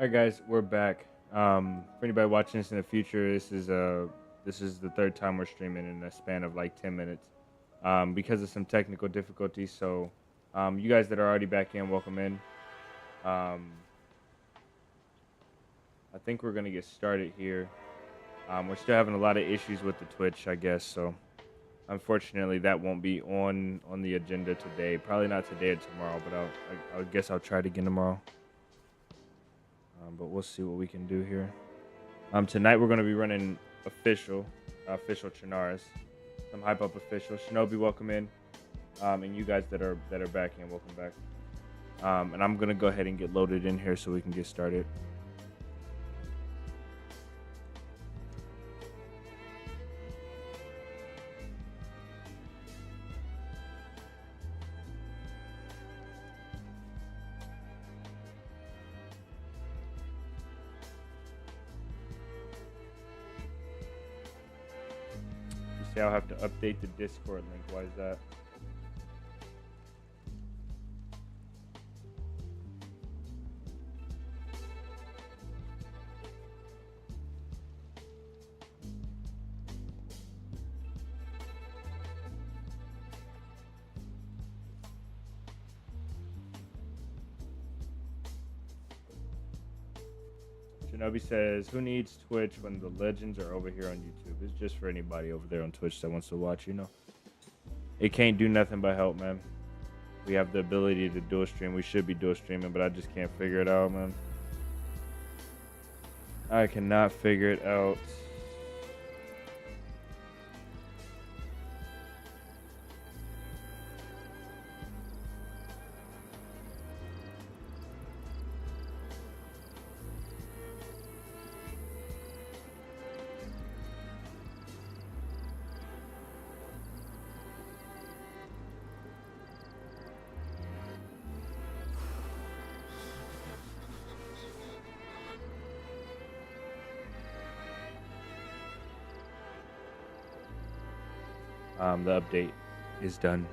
All right, guys, we're back. For anybody watching this in the future, this is the third time we're streaming in a span of like 10 minutes, because of some technical difficulties. So, you guys that are already back in, welcome in. I think we're gonna get started here. We're still having a lot of issues with the Twitch, I guess. So, unfortunately, that won't be on the agenda today. Probably not today or tomorrow, but I guess I'll try it again tomorrow. But we'll see what we can do here. Tonight we're gonna be running official Chinaris, some hype up official. Shinobi, welcome in, and you guys that are back in, welcome back. And I'm gonna go ahead and get loaded in here so we can get started. I'll have to update the Discord link. Why is that? Shinobi says, who needs Twitch when the legends are over here on YouTube? It's just for anybody over there on Twitch that wants to watch, you know. It can't do nothing but help, man. We have the ability to dual stream. We should be dual streaming, but I just can't figure it out, man. I cannot figure it out. The update is done.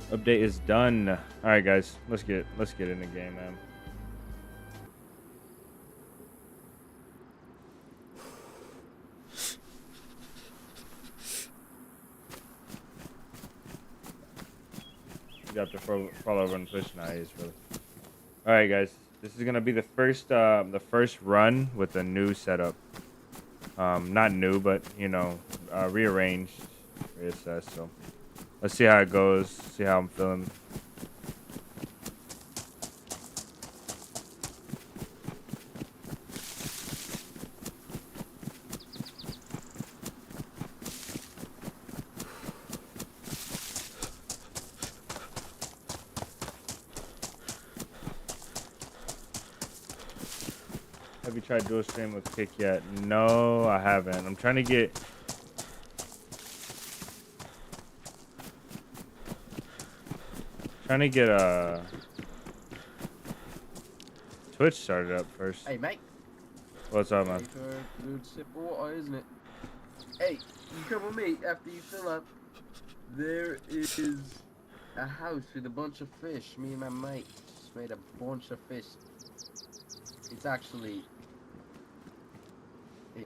Update is done. All right, guys, let's get in the game, man. You got to fall over and push. Nice, really. All right, guys. This is gonna be the first run with a new setup. Not new, but you know, rearranged, reassessed. So let's see how it goes. See how I'm feeling. Have you tried dual stream with Kick yet? No, I haven't. I'm trying to get Twitch started up first. Hey mate. What's up, man? Good sip of water, isn't it? Hey, you come with me after you fill up. There is a house with a bunch of fish. Me and my mate just made a bunch of fish. It's actually it.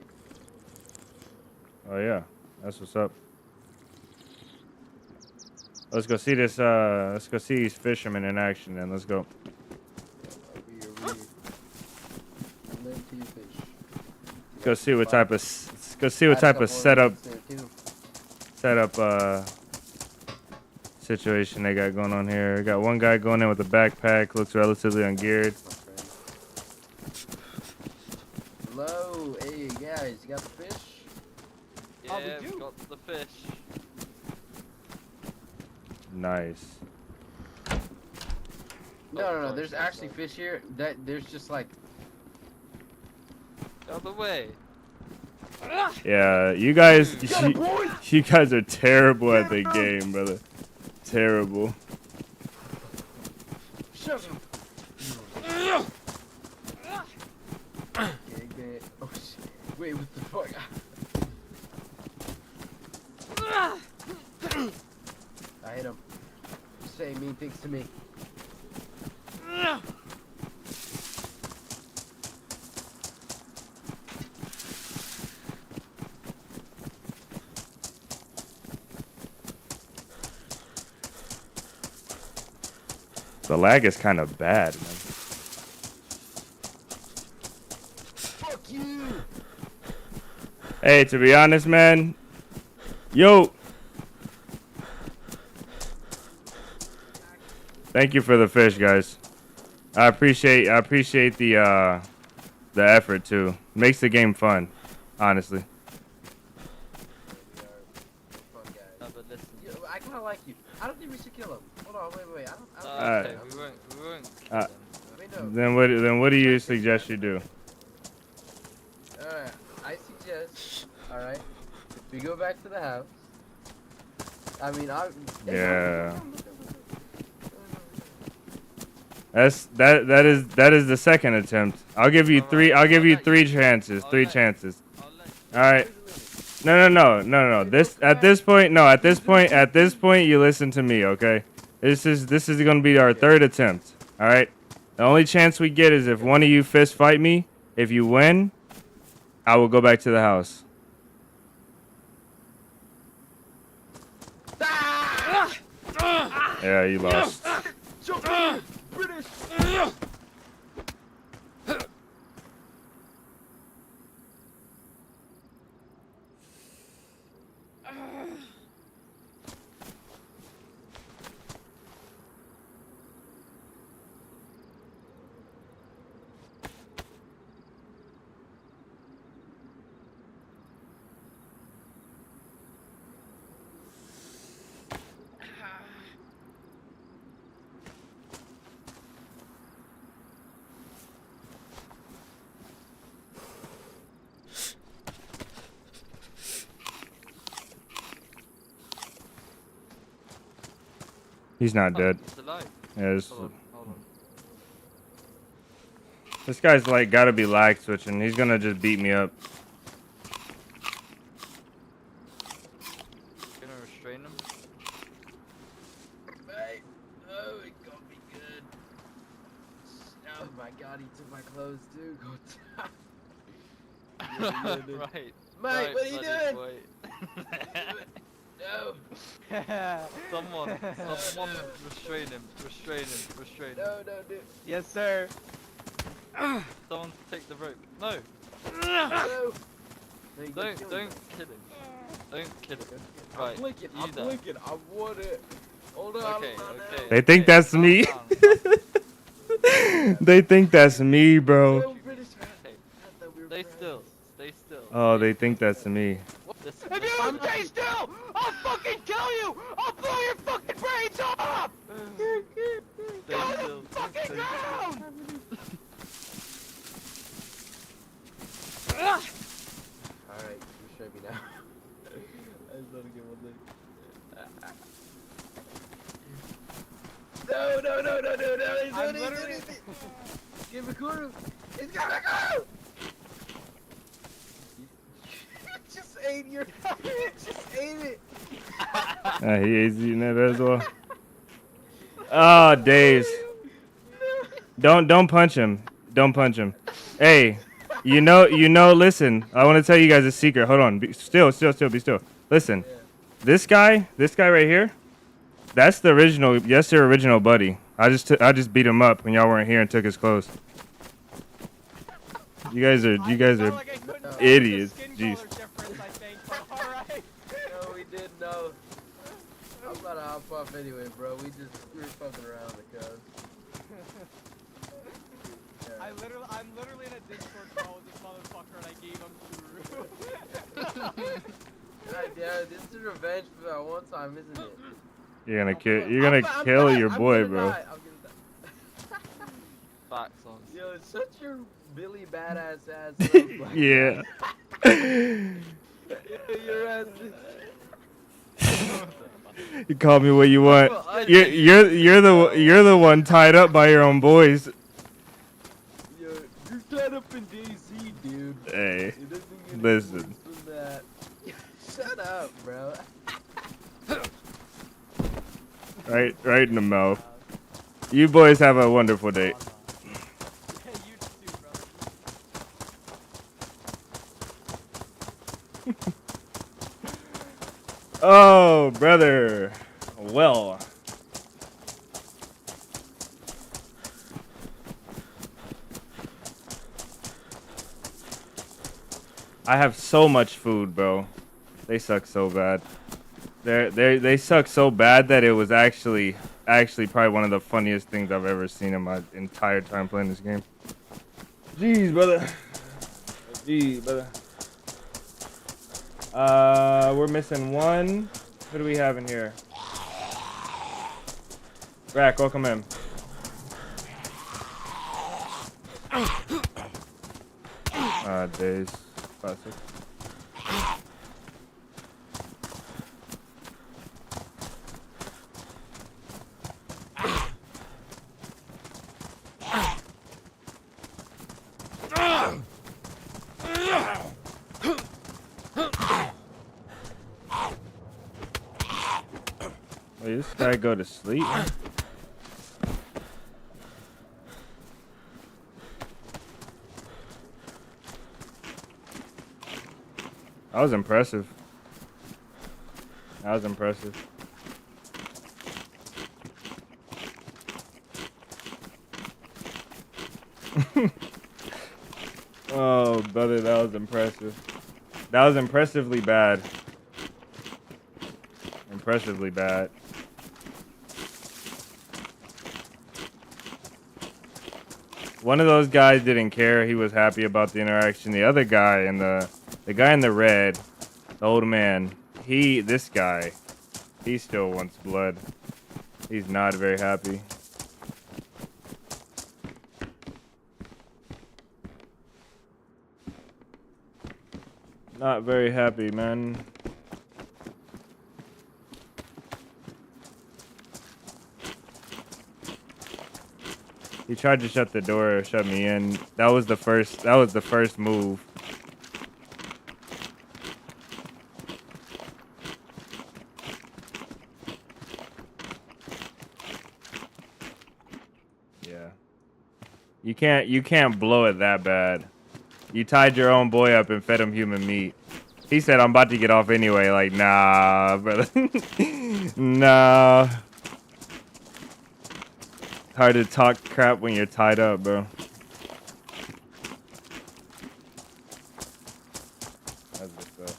Oh yeah, that's what's up. Let's go see this. Let's go see these fishermen in action. Then let's go. Let's go see what type of setup situation they got going on here. Got one guy going in with a backpack. Looks relatively ungeared. Hello, hey guys, you got the fish? Yeah, we got the fish. Nice. No. There's actually fish here. There's just like The other way. Yeah, you guys are terrible at the game, brother. Terrible. shut up. Okay. Oh shit. Wait, what the fuck? say mean things to me. The lag is kind of bad, man. Fuck you! Hey, to be honest, man. Yo. Thank you for the fish, guys. I appreciate the effort too. Makes the game fun, honestly. Fun guys. No, but listen. I kind of like you. I don't think we should kill him. Hold on, wait. I don't Okay, think we won't Uh, kill them. Wait, no. Then what do you suggest you do? Alright, I suggest, alright, we go back to the house. I mean, Yeah. That is the second attempt. I'll give you three. I'll give you three chances. Three chances. I'll let All right. No. This at this point, you listen to me, okay? This is gonna be our third attempt. All right. The only chance we get is if one of you fist fight me. If you win, I will go back to the house. Yeah, you lost. British! He's not dead. It's alive. Yeah, Hold on. this guy's like gotta be lag switching. He's gonna just beat me up. Gonna restrain him. Hey, oh, it got me good. Oh my god, he took my clothes too. Go Right. Mate, what are you bloody doing? boy. No, Someone restrain him. no, dude. Yes, sir. Someone take the rope. No, No. don't kill him. Don't kill him. I'm Right, blinking, you I'm there. blinking. I want it. Hold on. Okay. They think that's me. Calm down. They think that's me, bro. No, British. Okay. I thought we were Stay friends. still. Stay still. Oh, they think that's me. Listen, If you don't stay still, I'll fucking kill you! I'll blow your fucking brains off! stay Go to still. the fucking ground! Alright, you show me now. I just want to get one leg. No, he's I'm doing literally- it. Give me Kuru. He's got a Kuru. Just ate your. Just ate it. He is eating it as well. Oh, days. Don't punch him. Don't punch him. Hey, you know. Listen, I want to tell you guys a secret. Hold on. Be still. Be still. Listen, Yeah. this guy right here, that's the original. That's your original buddy. I just beat him up when y'all weren't here and took his clothes. You guys are Like I couldn't tell idiots. the skin Jeez. color difference, I think, but alright. No, we didn't know. I'm about to hop off anyway, bro. We were fucking around because. I'm literally in a Discord call with this motherfucker and I gave him Kuru. God damn, this is revenge for that one time, isn't it? You're gonna kill your boy, bro. I'm gonna die. Facts on. Yo, it's such your Billy badass ass. Yeah. Your ass. You call me what you want. You're the one tied up by your own boys. Yo, you're tied up in DayZ, dude. Hey, It doesn't get any listen. worse than that. Shut up, bro. Right in the mouth. You boys have a wonderful day. Yeah, you too, brother. Oh, brother. Well. I have so much food, bro. They suck so bad. They suck so bad that it was actually probably one of the funniest things I've ever seen in my entire time playing this game. Jeez, brother. Jeez, brother. We're missing one. Who do we have in here? Rack, welcome in. DayZ. Classic. Wait, this guy go to sleep? That was impressive. That was impressive. Oh, brother, that was impressive. That was impressively bad. Impressively bad. One of those guys didn't care. He was happy about the interaction. The other guy in the guy in the red, the old man, this guy, he still wants blood. He's not very happy. Not very happy, man. He tried to shut the door, shut me in. That was the first move. Yeah. You can't blow it that bad. You tied your own boy up and fed him human meat. He said, I'm about to get off anyway. Like, nah, brother. Nah. Hard to talk crap when you're tied up, bro. That's what's up.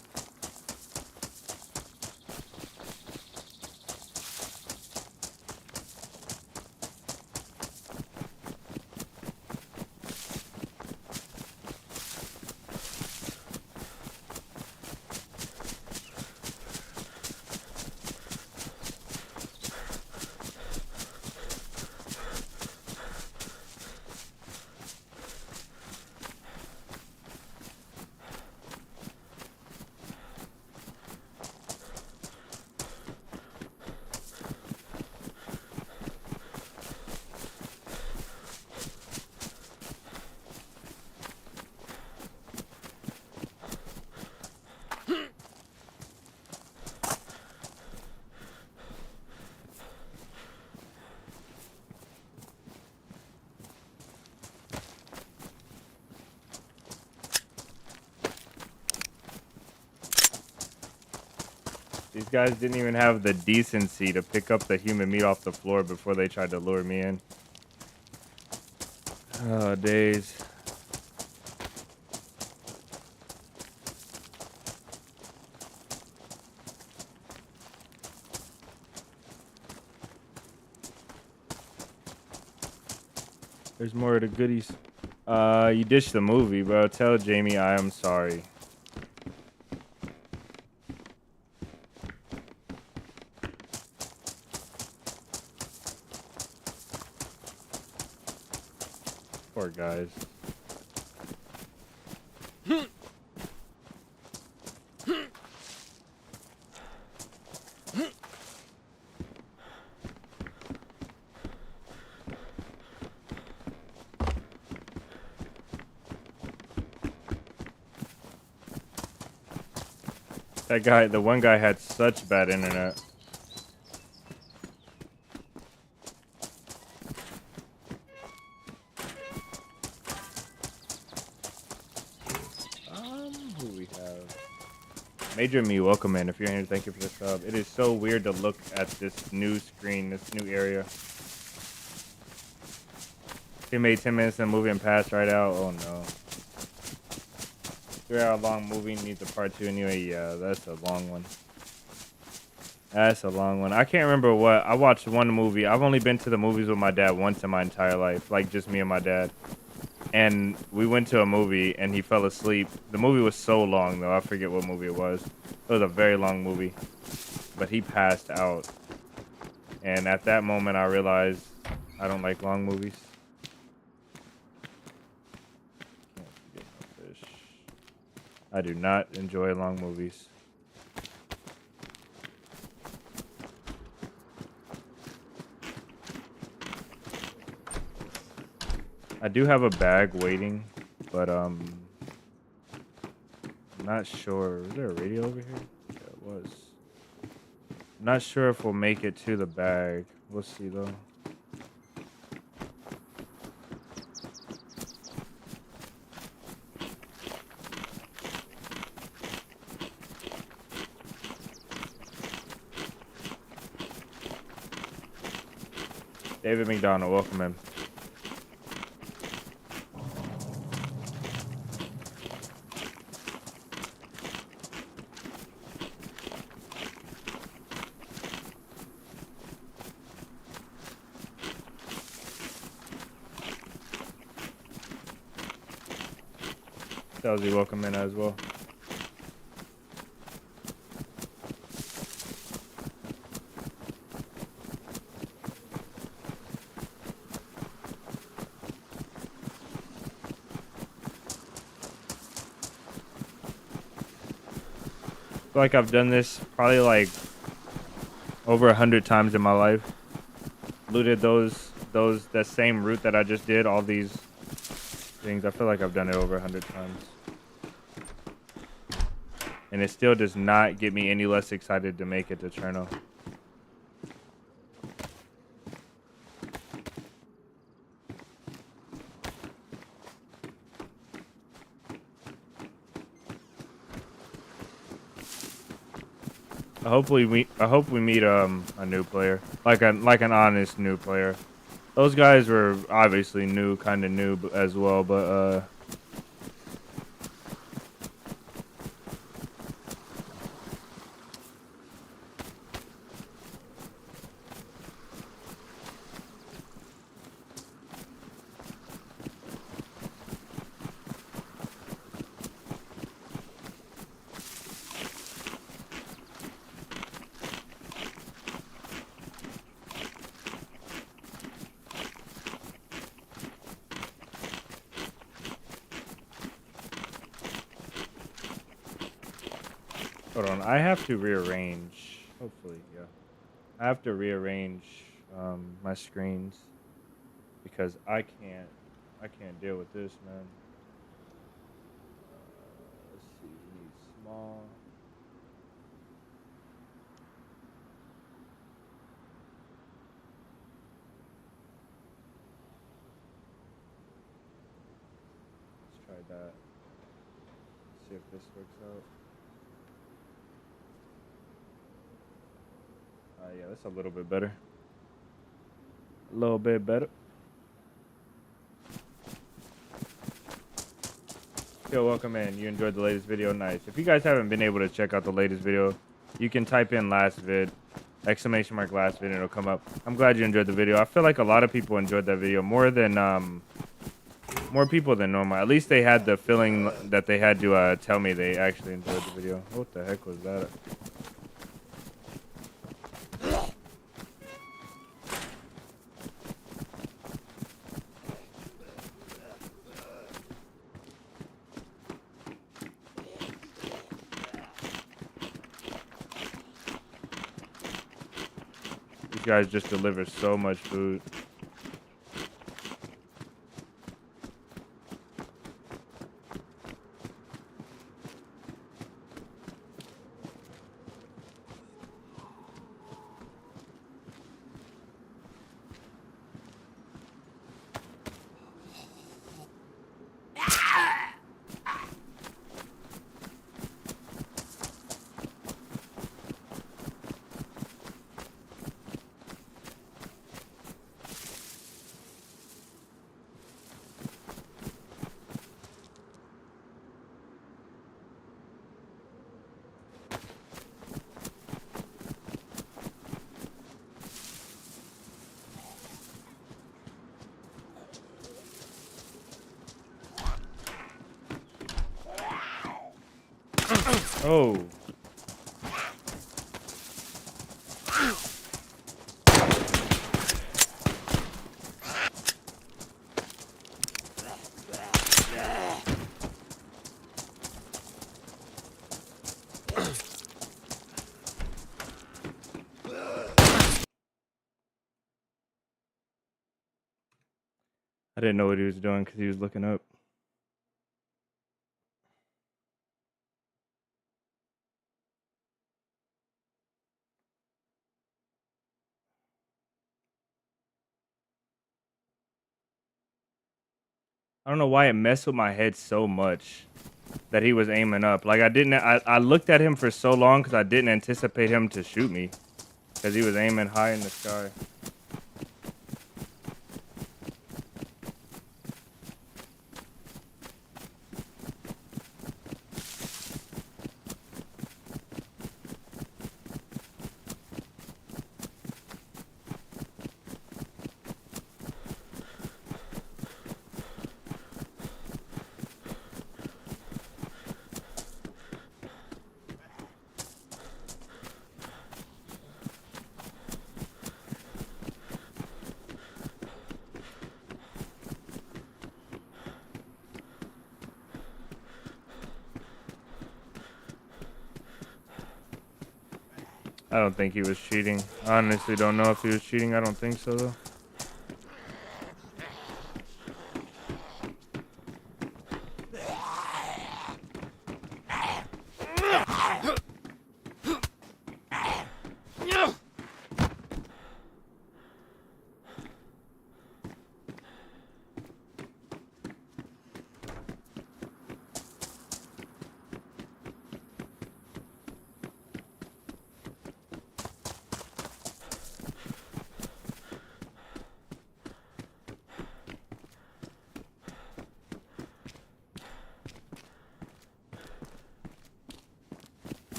These guys didn't even have the decency to pick up the human meat off the floor before they tried to lure me in. Oh, DayZ. There's more of the goodies. You ditched the movie, bro. Tell Jamie I am sorry. Poor guys. That guy, the one guy had such bad internet. Major Me, welcome in. If you're here, thank you for the sub. It is so weird to look at this new screen, this new area. He made 10 minutes in the movie and passed right out. Oh no. 3-hour long movie needs a part 2 anyway. Yeah, that's a long one. That's a long one. I can't remember what. I watched one movie. I've only been to the movies with my dad once in my entire life. Like just me and my dad. And we went to a movie and he fell asleep. The movie was so long though. I forget what movie it was. It was a very long movie. But he passed out. And at that moment I realized I don't like long movies. Can't forget no fish. I do not enjoy long movies. I do have a bag waiting, but I'm not sure. Is there a radio over here? Yeah, it was. I'm not sure if we'll make it to the bag. We'll see though. David McDonald, welcome in. Chelsea, welcome in as well. I feel like I've done this probably like over 100 times in my life. Looted that same route that I just did, all these things. I feel like I've done it over 100 times. And it still does not get me any less excited to make it to Cherno. I hope we meet a new player, like an honest new player. Those guys were obviously new, kind of new as well, but hold on, I have to rearrange. Hopefully, yeah. I have to rearrange my screens because I can't deal with this, man. Let's see, we need small. Let's try that. See if this works out. Yeah, that's a little bit better. A little bit better. Yo, welcome in. You enjoyed the latest video? Nice. If you guys haven't been able to check out the latest video, you can type in last vid, exclamation mark last vid, and it'll come up. I'm glad you enjoyed the video. I feel like a lot of people enjoyed that video more people than normal. At least they had the feeling that they had to tell me they actually enjoyed the video. What the heck was that? These guys just deliver so much food. Oh. I didn't know what he was doing because he was looking up. I don't know why it messed with my head so much that he was aiming up. Like I looked at him for so long because I didn't anticipate him to shoot me because he was aiming high in the sky. I don't think he was cheating. I honestly don't know if he was cheating. I don't think so, though.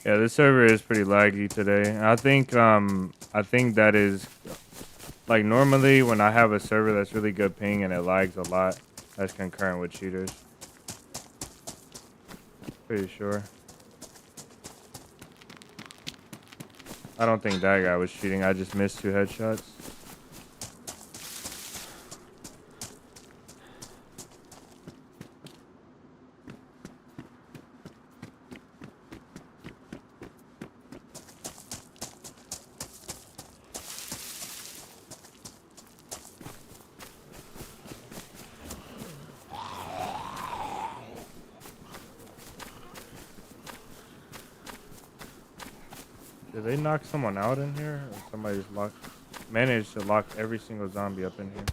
Yeah, this server is pretty laggy today. I think that is like normally when I have a server that's really good ping and it lags a lot, that's concurrent with cheaters. Pretty sure. I don't think that guy was cheating. I just missed 2 headshots. Did they knock someone out in here? Or somebody's managed to lock every single zombie up in here.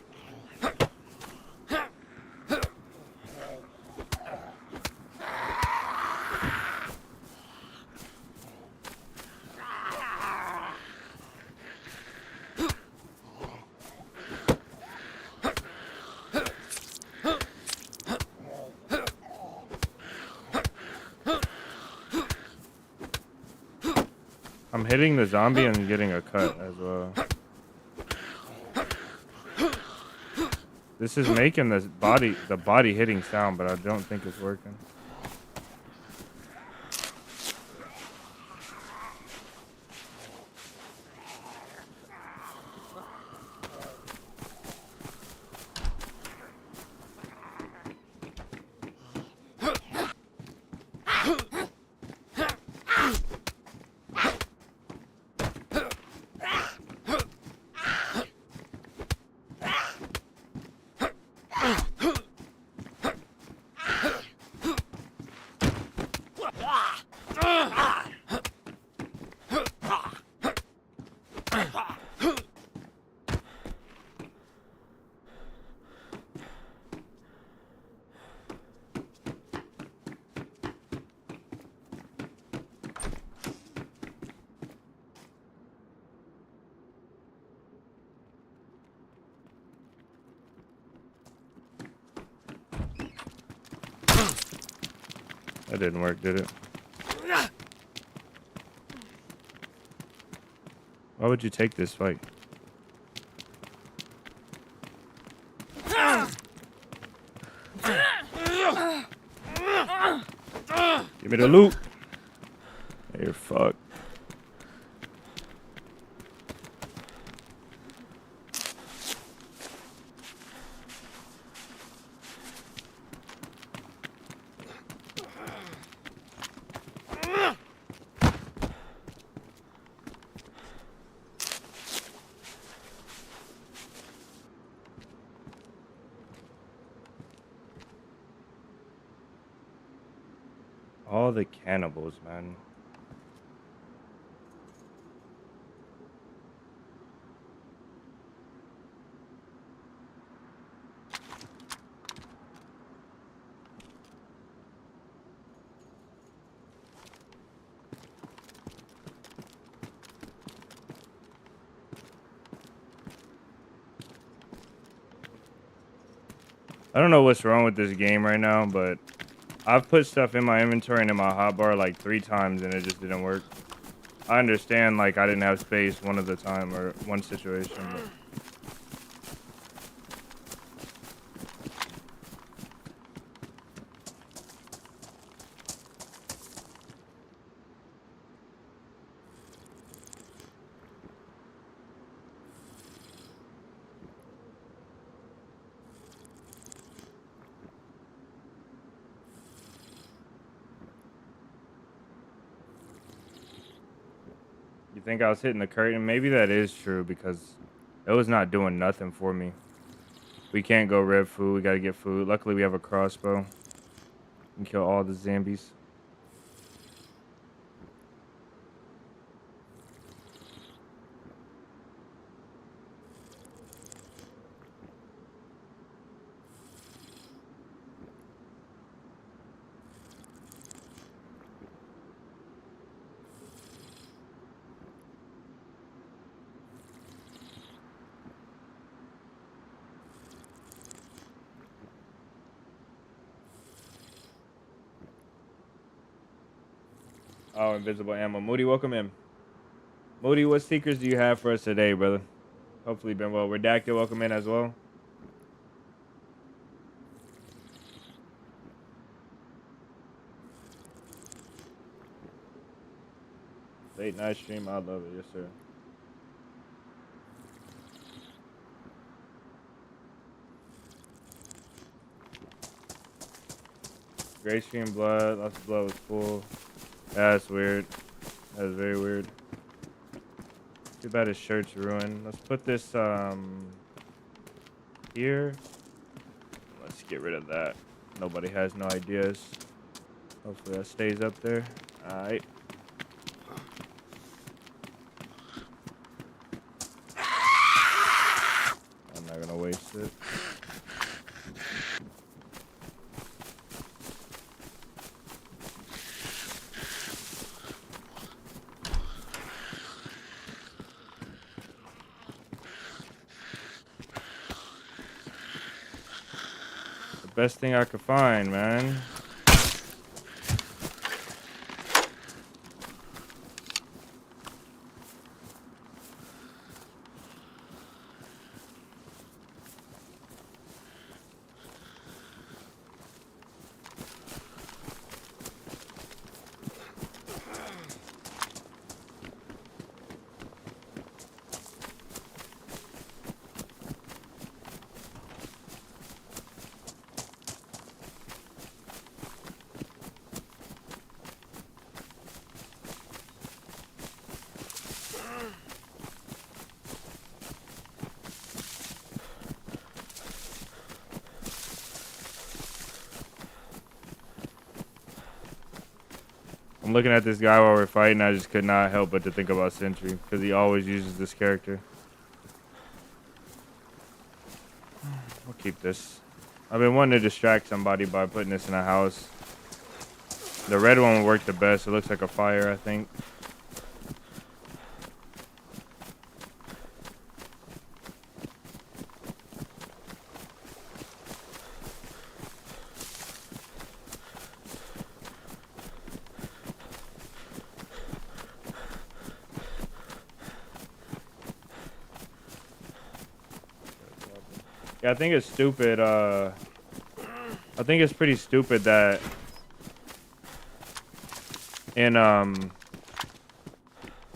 I'm hitting the zombie and getting a cut as well. This is making the body hitting sound, but I don't think it's working. That didn't work, did it? Why would you take this fight? Give me the loot. You're fucked. All the cannibals, man. I don't know what's wrong with this game right now, but I've put stuff in my inventory and in my hotbar like 3 times and it just didn't work. I understand like I didn't have space one at a time or one situation, but you think I was hitting the curtain? Maybe that is true because it was not doing nothing for me. We can't go red food. We gotta get food. Luckily, we have a crossbow. We can kill all the zombies. Oh, invisible ammo. Moody, welcome in. Moody, what secrets do you have for us today, brother? Hopefully been well. Redacted, welcome in as well. Late night stream, I love it. Yes, sir. Gray stream blood. Lots of blood was full. Yeah, that's weird. That's very weird. Too bad his shirt's ruined. Let's put this here. Let's get rid of that. Nobody has no ideas. Hopefully that stays up there. Alright. I'm not gonna waste it. Best thing I could find, man. I'm looking at this guy while we're fighting. I just could not help but to think about Sentry because he always uses this character. We'll keep this. I've been wanting to distract somebody by putting this in a house. The red one will work the best. It looks like a fire, I think. Yeah, I think it's stupid. I think it's pretty stupid that in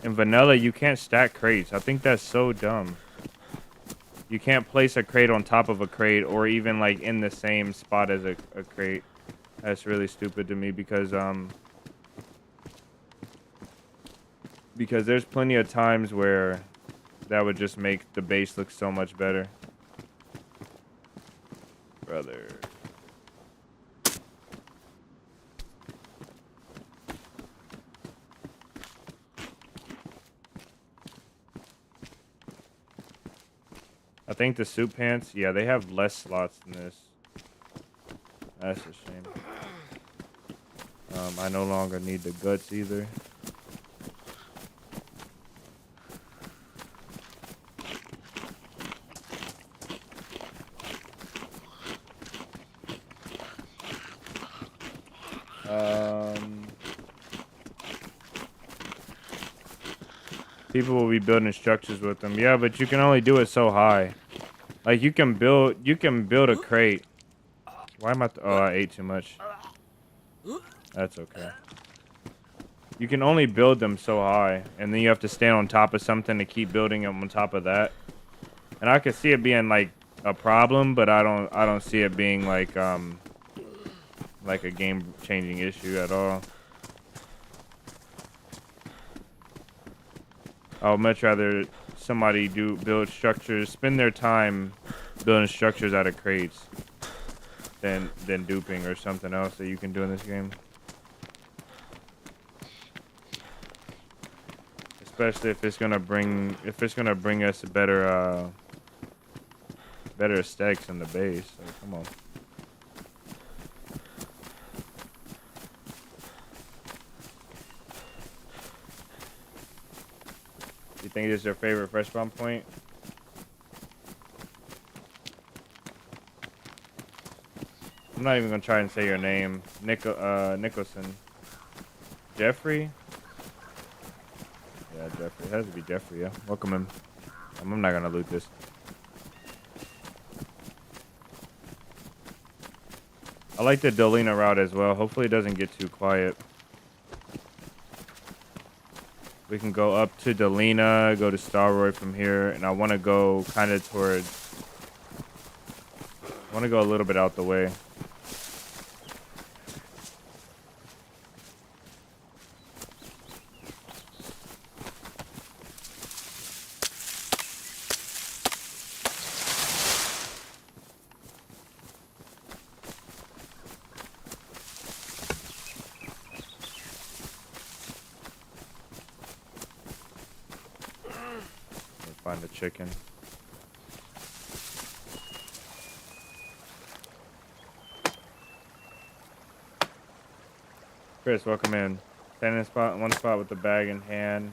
vanilla you can't stack crates. I think that's so dumb. You can't place a crate on top of a crate or even like in the same spot as a crate. That's really stupid to me because there's plenty of times where that would just make the base look so much better. Brother. I think the soup pants, yeah, they have less slots than this. That's a shame. I no longer need the guts either. People will be building structures with them. Yeah, but you can only do it so high. Like you can build a crate. Why am I? Oh, I ate too much. That's okay. You can only build them so high, and then you have to stand on top of something to keep building them on top of that. And I could see it being like a problem, but I don't see it being like a game-changing issue at all. I would much rather somebody build structures, spend their time building structures out of crates than duping or something else that you can do in this game. Especially if it's gonna bring us better aesthetics in the base. So come on. You think this is your favorite fresh spawn point? I'm not even gonna try and say your name. Nicholson. Jeffrey? Yeah, Jeffrey. It has to be Jeffrey, yeah. Welcome him. I'm not gonna loot this. I like the Dolina route as well. Hopefully it doesn't get too quiet. We can go up to Dolina, go to Starroyd from here, and I want to go kind of towards... I want to go a little bit out the way. Find the chicken. Chris, welcome in. Standing spot, one spot with the bag in hand.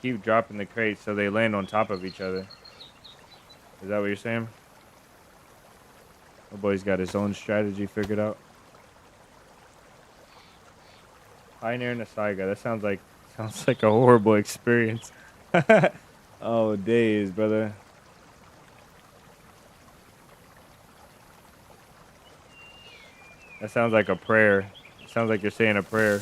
Keep dropping the crates so they land on top of each other. Is that what you're saying? My boy's got his own strategy figured out. Pioneer in the Saiga. That sounds like a horrible experience. Oh, days, brother. That sounds like a prayer. It sounds like you're saying a prayer.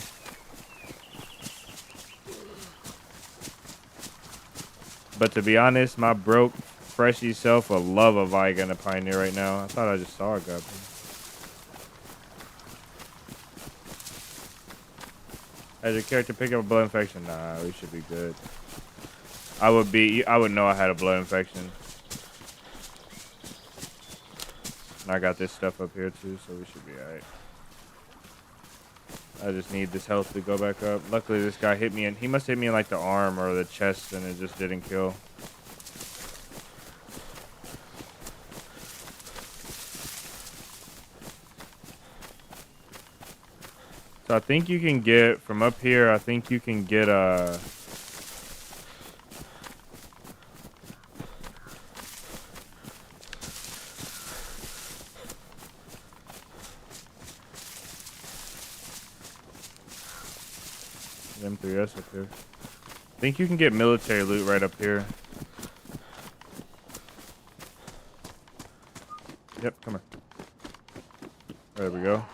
But to be honest, my broke freshy self would love a Viga and a Pioneer right now. I thought I just saw a guy. Has your character pick up a blood infection? Nah, we should be good. I would know I had a blood infection. And I got this stuff up here too, so we should be alright. I just need this health to go back up. Luckily this guy hit me, and he must hit me in like the arm or the chest, and it just didn't kill. So I think you can get, from up here, I think you can get a... M3S up here. I think you can get military loot right up here. Yep, come here. There we go.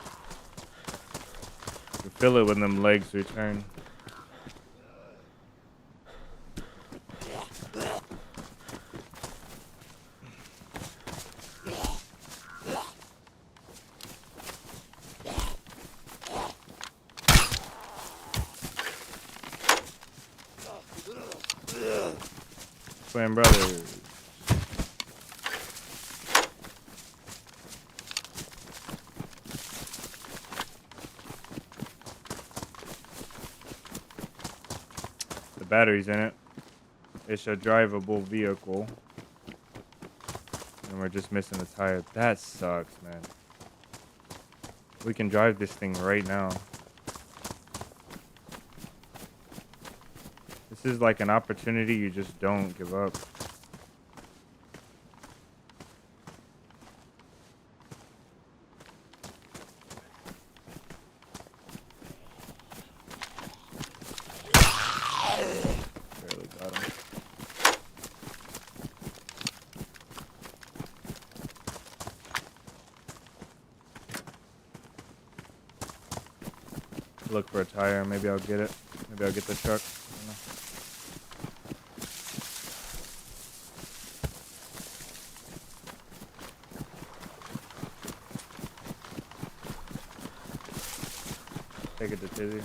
You feel it when them legs return. Twin brothers. The battery's in it. It's a drivable vehicle. And we're just missing the tire. That sucks, man. We can drive this thing right now. This is like an opportunity you just don't give up. Barely got him. Look for a tire. Maybe I'll get it. Maybe I'll get the truck. I don't know. Take it to Tizzy.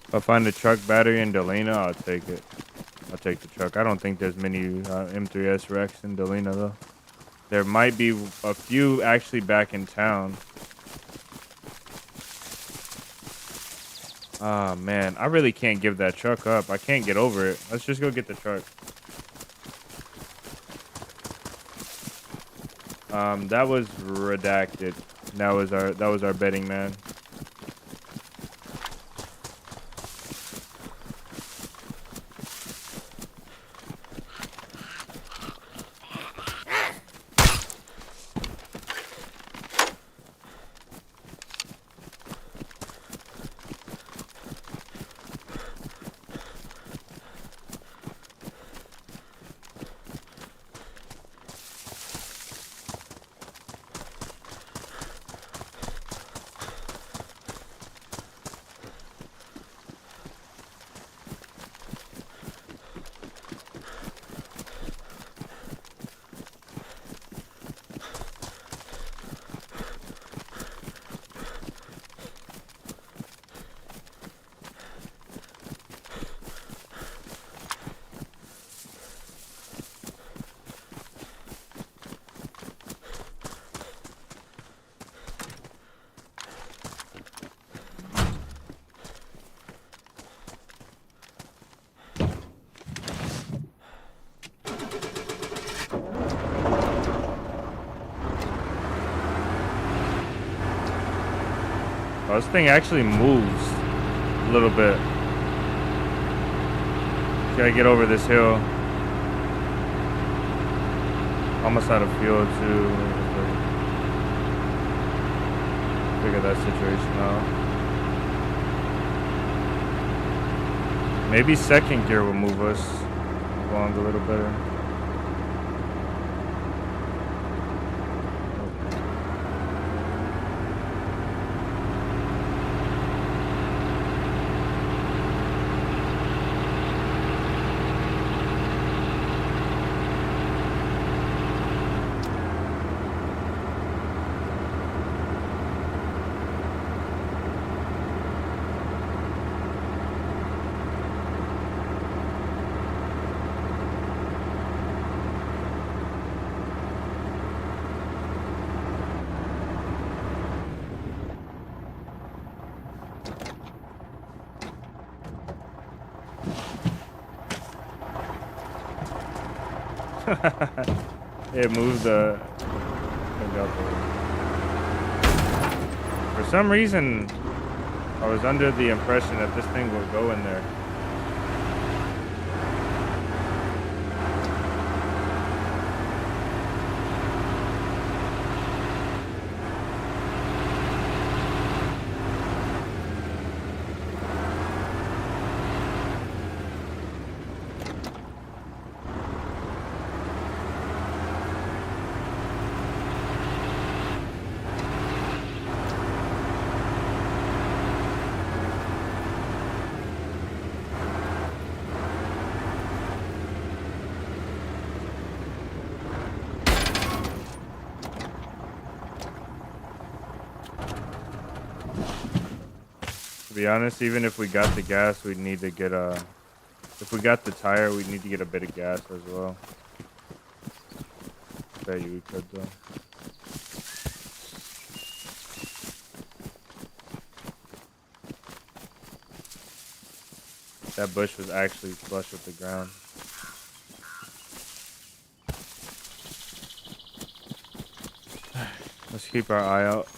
If I find a truck battery in Delina, I'll take it. I'll take the truck. I don't think there's many M3S wrecks in Delina, though. There might be a few actually back in town. Ah, man. I really can't give that truck up. I can't get over it. Let's just go get the truck. That was redacted. That was our betting man. Oh, this thing actually moves a little bit. Gotta get over this hill. Almost out of fuel too. Figure that situation out. Maybe second gear will move us along a little better. It moved the thing up. For some reason, I was under the impression that this thing would go in there. To be honest, even if we got the gas, we'd need to get a... If we got the tire, we'd need to get a bit of gas as well. Bet you we could, though. That bush was actually flush with the ground. Let's keep our eye out.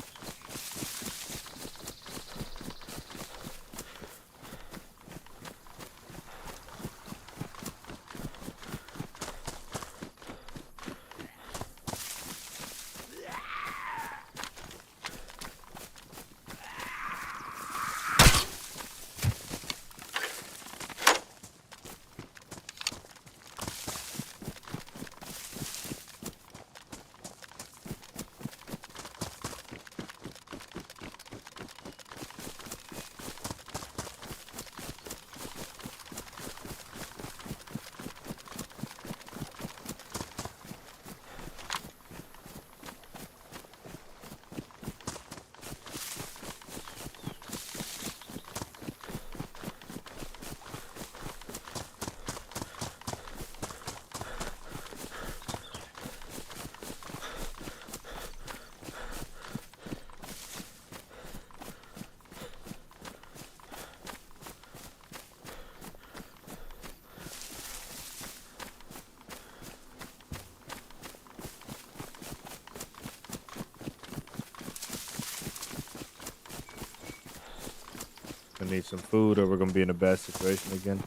Gonna need some food or we're gonna be in a bad situation again.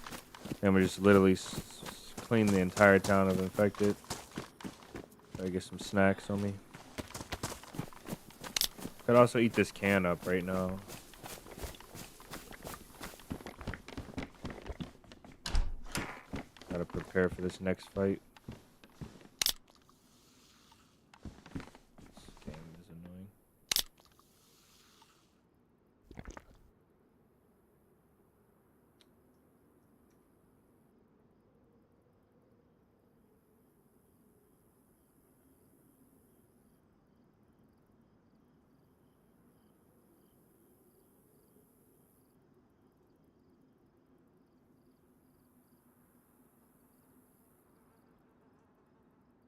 And we just literally clean the entire town of infected. Gotta get some snacks on me. Could also eat this can up right now. Gotta prepare for this next fight. This game is annoying.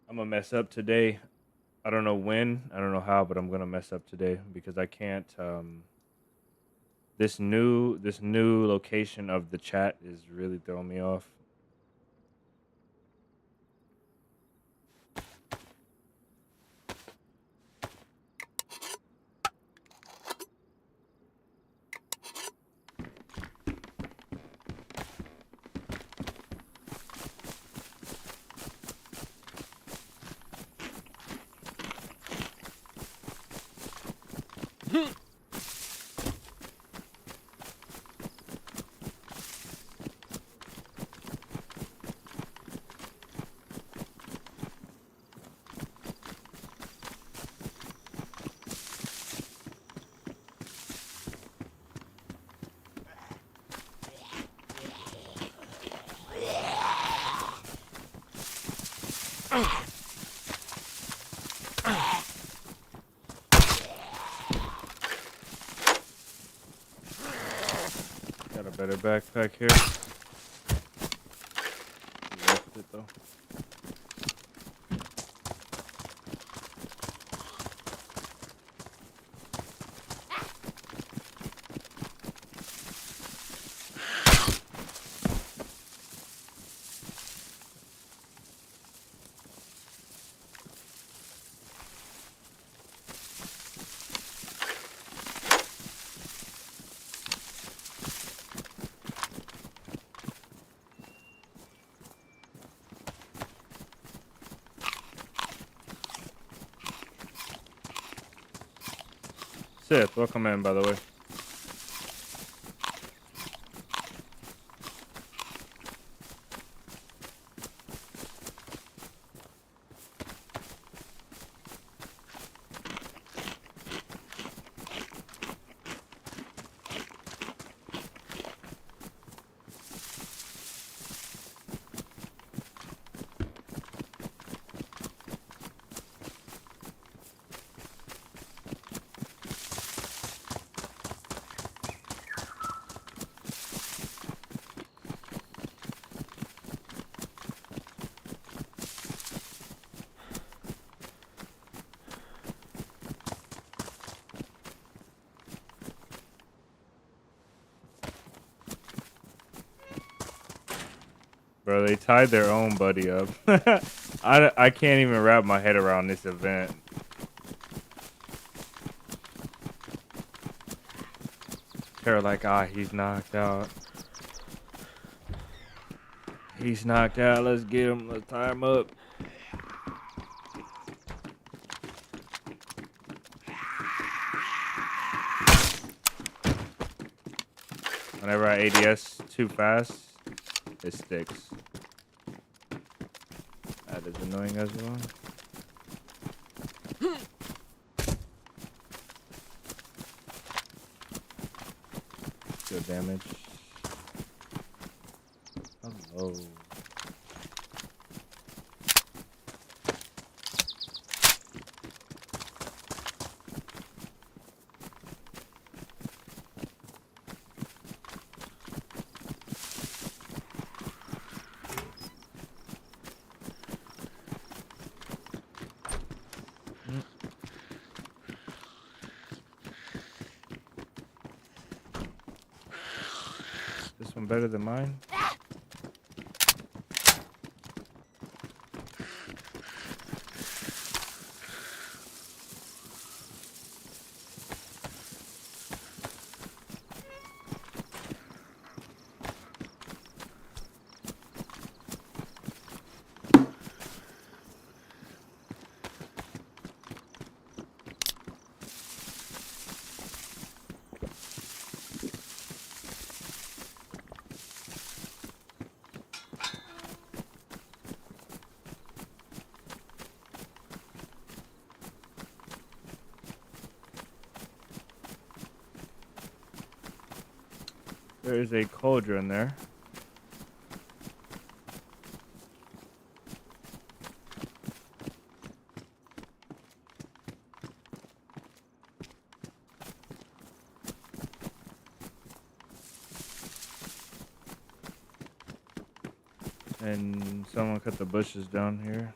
I'm gonna mess up today. I don't know when, I don't know how, but I'm gonna mess up today because I can't. This new location of the chat is really throwing me off. Got a better backpack here. Left it though. Sith, welcome in, by the way. Bro, they tied their own buddy up. I can't even wrap my head around this event. They're like, he's knocked out. He's knocked out. Let's get him. Let's tie him up. Whenever I ADS too fast, it sticks. That is annoying as well. Good damage. Hello. This one better than mine? There is a cauldron there. And someone cut the bushes down here.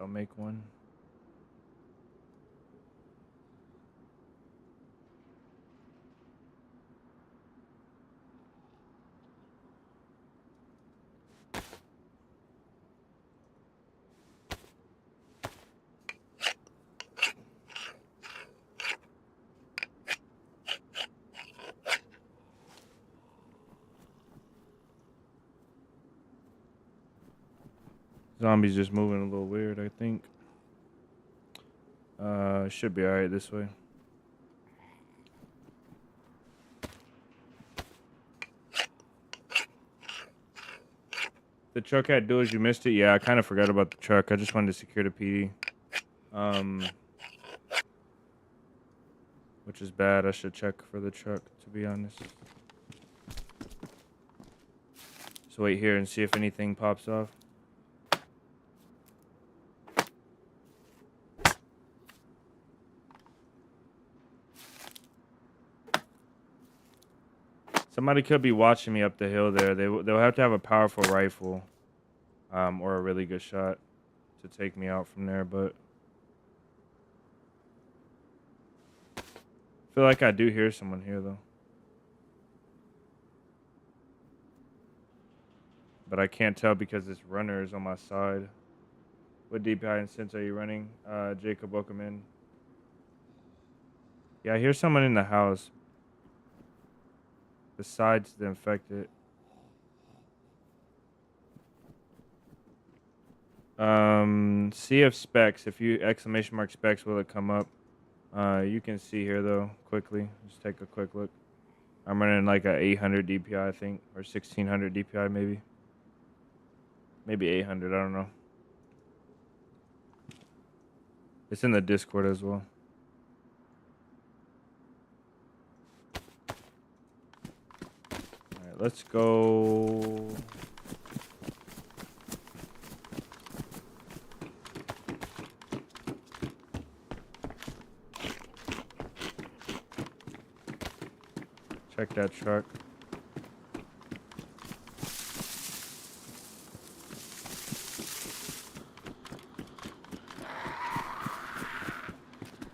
I'll make one. Zombie's just moving a little weird, I think. Should be alright this way. The truck had doors, you missed it? Yeah, I kind of forgot about the truck. I just wanted to secure the PD. Which is bad. I should check for the truck, to be honest. So wait here and see if anything pops off. Somebody could be watching me up the hill there. They'll have to have a powerful rifle, or a really good shot to take me out from there. But I feel like I do hear someone here though. But I can't tell because this runner is on my side. What DPI and sense are you running? Jacob, welcome in. Yeah, I hear someone in the house. Besides the infected. See if specs. If you exclamation mark specs, will it come up? You can see here though, quickly. Just take a quick look. I'm running like a 800 DPI, I think, or 1600 DPI maybe. Maybe 800, I don't know. It's in the Discord as well. Alright, let's go. Check that truck.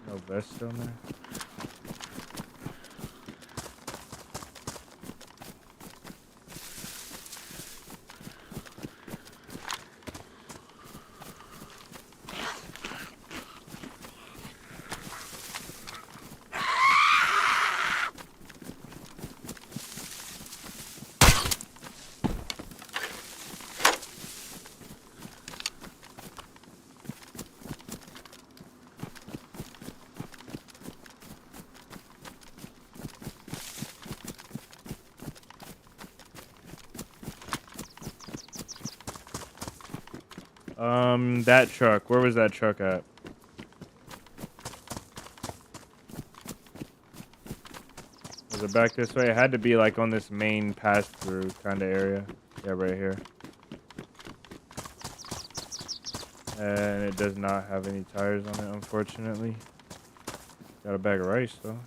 No vest on there. That truck. Where was that truck at? Was it back this way? It had to be like on this main pass-through kind of area. Yeah, right here. And it does not have any tires on it, unfortunately. Got a bag of rice, though.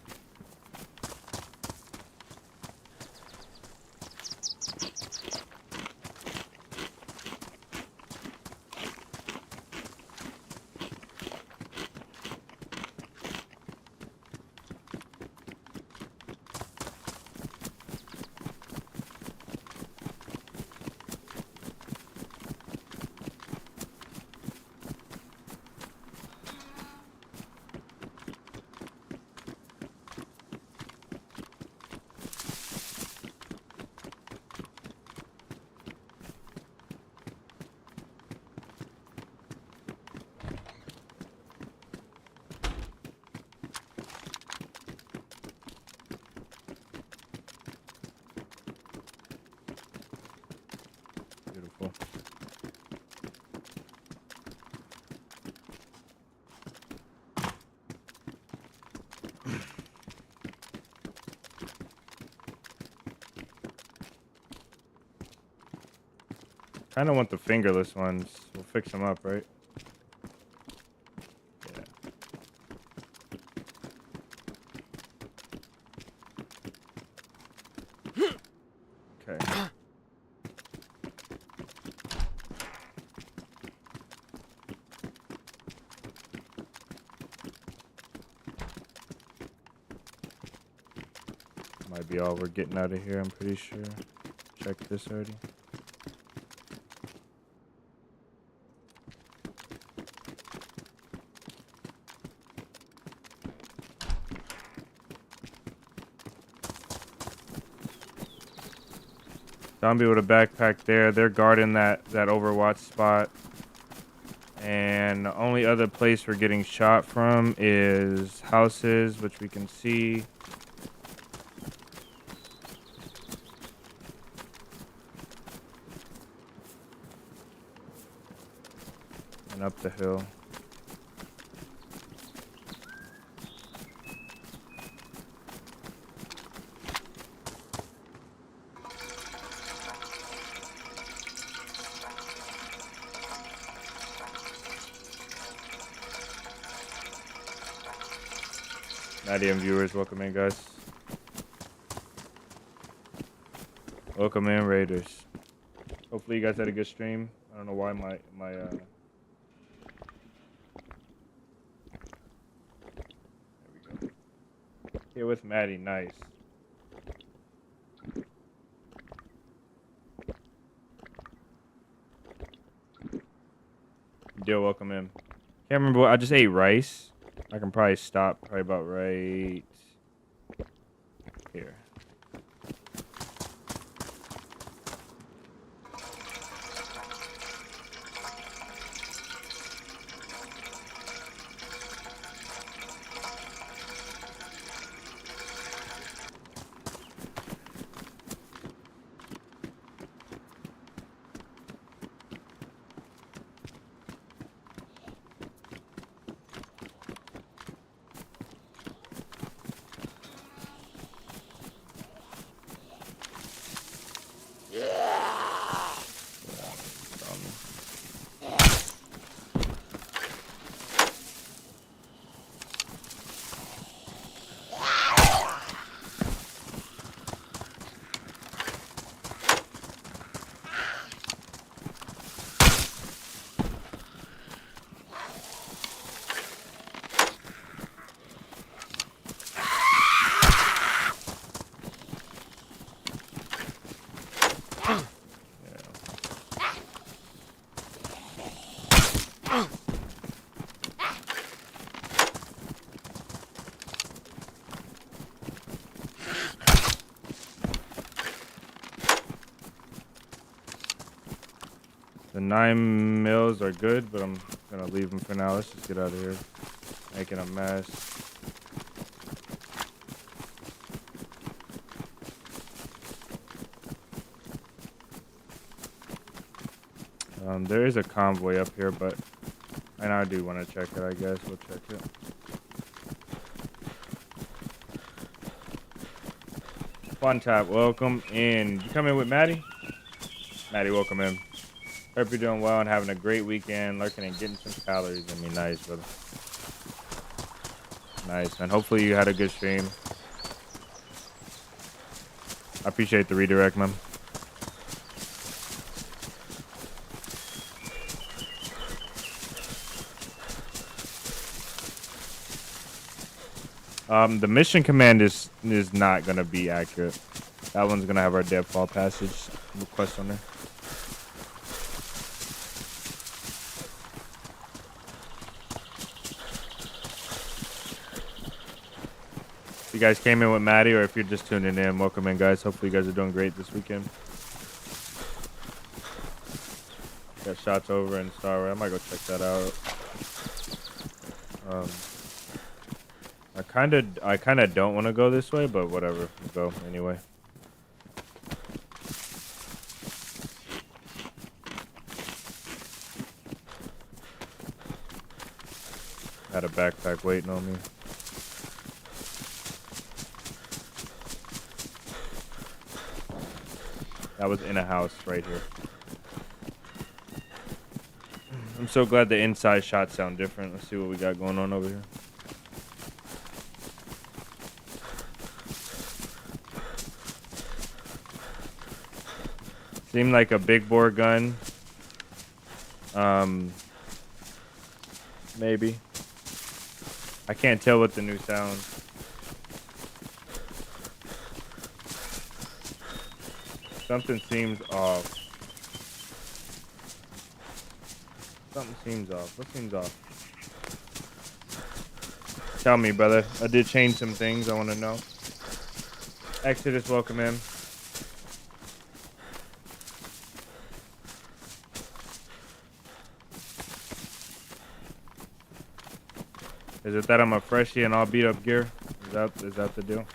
Beautiful. Kind of want the fingerless ones. We'll fix them up, right? Yeah. Okay. Might be all we're getting out of here, I'm pretty sure. Check this already. Zombie with a backpack there. They're guarding that Overwatch spot. And the only other place we're getting shot from is houses, which we can see. And up the hill. Nadia and viewers, welcome in, guys. Welcome in, Raiders. Hopefully you guys had a good stream. I don't know why my there we go. Here with Maddie, nice. Deal, welcome in. Can't remember what I just ate rice. I can probably stop probably about right here. The 9 mils are good, but I'm gonna leave them for now. Let's just get out of here. Making a mess. There is a convoy up here, but I do want to check it, I guess. We'll check it. Fun Tap, welcome in. You come in with Maddie? Maddie, welcome in. Hope you're doing well and having a great weekend, lurking and getting some calories in me. Nice, brother. Nice, man. Hopefully you had a good stream. I appreciate the redirect, man. The mission command is not gonna be accurate. That one's gonna have our deadfall passage request on there. If you guys came in with Maddie, or if you're just tuning in, welcome in, guys. Hopefully you guys are doing great this weekend. Got shots over in Star Wars. I might go check that out. I kinda don't want to go this way, but whatever. We'll go anyway. Had a backpack waiting on me. That was in a house right here. I'm so glad the inside shots sound different. Let's see what we got going on over here. Seemed like a big bore gun. Maybe. I can't tell with the new sound. Something seems off. Something seems off. What seems off? Tell me, brother. I did change some things. I want to know. Exodus, welcome in. Is it that I'm a freshie and all beat up gear? Is that the deal?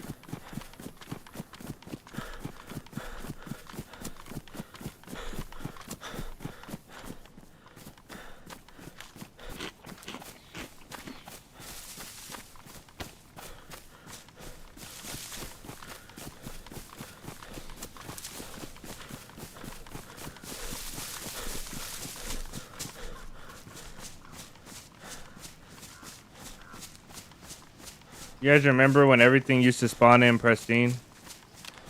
You guys remember when everything used to spawn in pristine?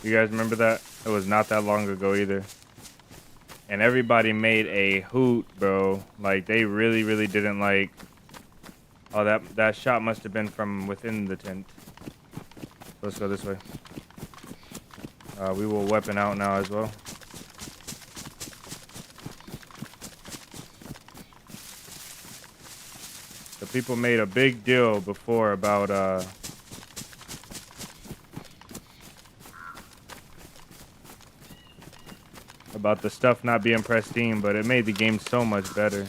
You guys remember that? It was not that long ago either. And everybody made a hoot, bro. Like, they really, really didn't like... Oh, that shot must have been from within the tent. Let's go this way. We will weapon out now as well. The people made a big deal before about the stuff not being pristine, but it made the game so much better.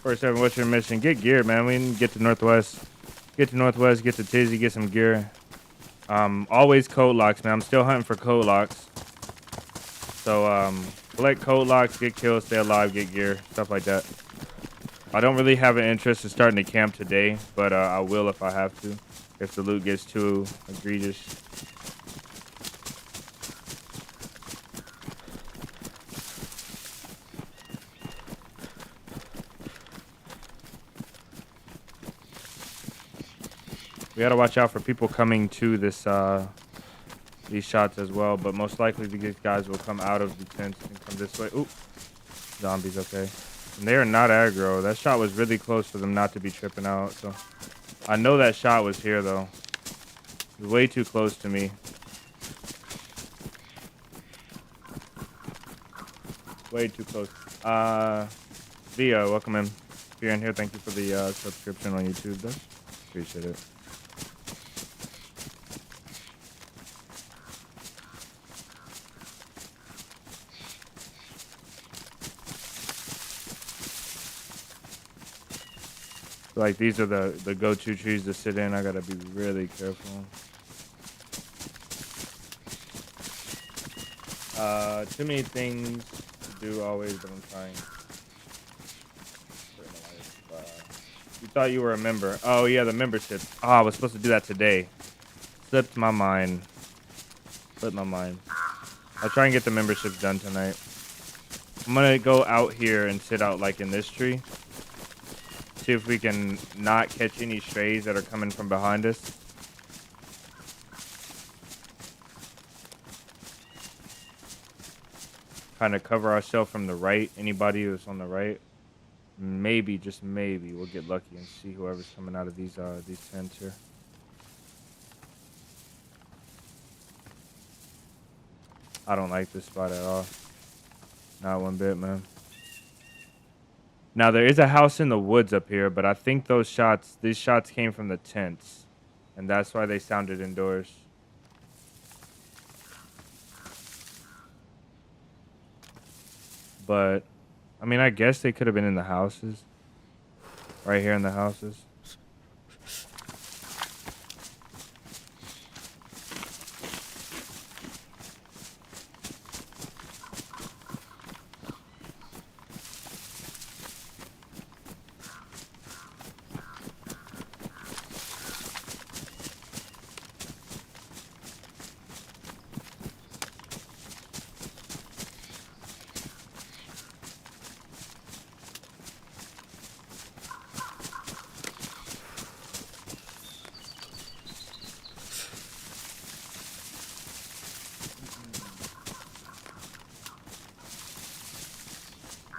First, Evan, what's your mission? Get gear, man. We need to get to Northwest. Get to Northwest, get to Tizzy, get some gear. Always code locks, man. I'm still hunting for code locks. So, collect code locks, get kills, stay alive, get gear, stuff like that. I don't really have an interest in starting to camp today, but I will if I have to, if the loot gets too egregious. We gotta watch out for people coming to this these shots as well, but most likely these guys will come out of the tents and come this way. Ooh, zombies, okay. And they are not aggro. That shot was really close for them not to be tripping out, so I know that shot was here though. It was way too close to me. Way too close. Via, welcome in. If you're in here, thank you for the subscription on YouTube though. Appreciate it. Like, these are the go-to trees to sit in. I gotta be really careful. Too many things to do always, but I'm trying. You thought you were a member. Oh, yeah, the membership. Oh, I was supposed to do that today. Slipped my mind. Slipped my mind. I'll try and get the memberships done tonight. I'm gonna go out here and sit out, like, in this tree. See if we can not catch any strays that are coming from behind us. Kind of cover ourselves from the right. Anybody who's on the right, maybe, just maybe, we'll get lucky and see whoever's coming out of these tents here. I don't like this spot at all. Not one bit, man. Now, there is a house in the woods up here, but I think these shots came from the tents. And that's why they sounded indoors. But, I mean, I guess they could have been in the houses. Right here in the houses.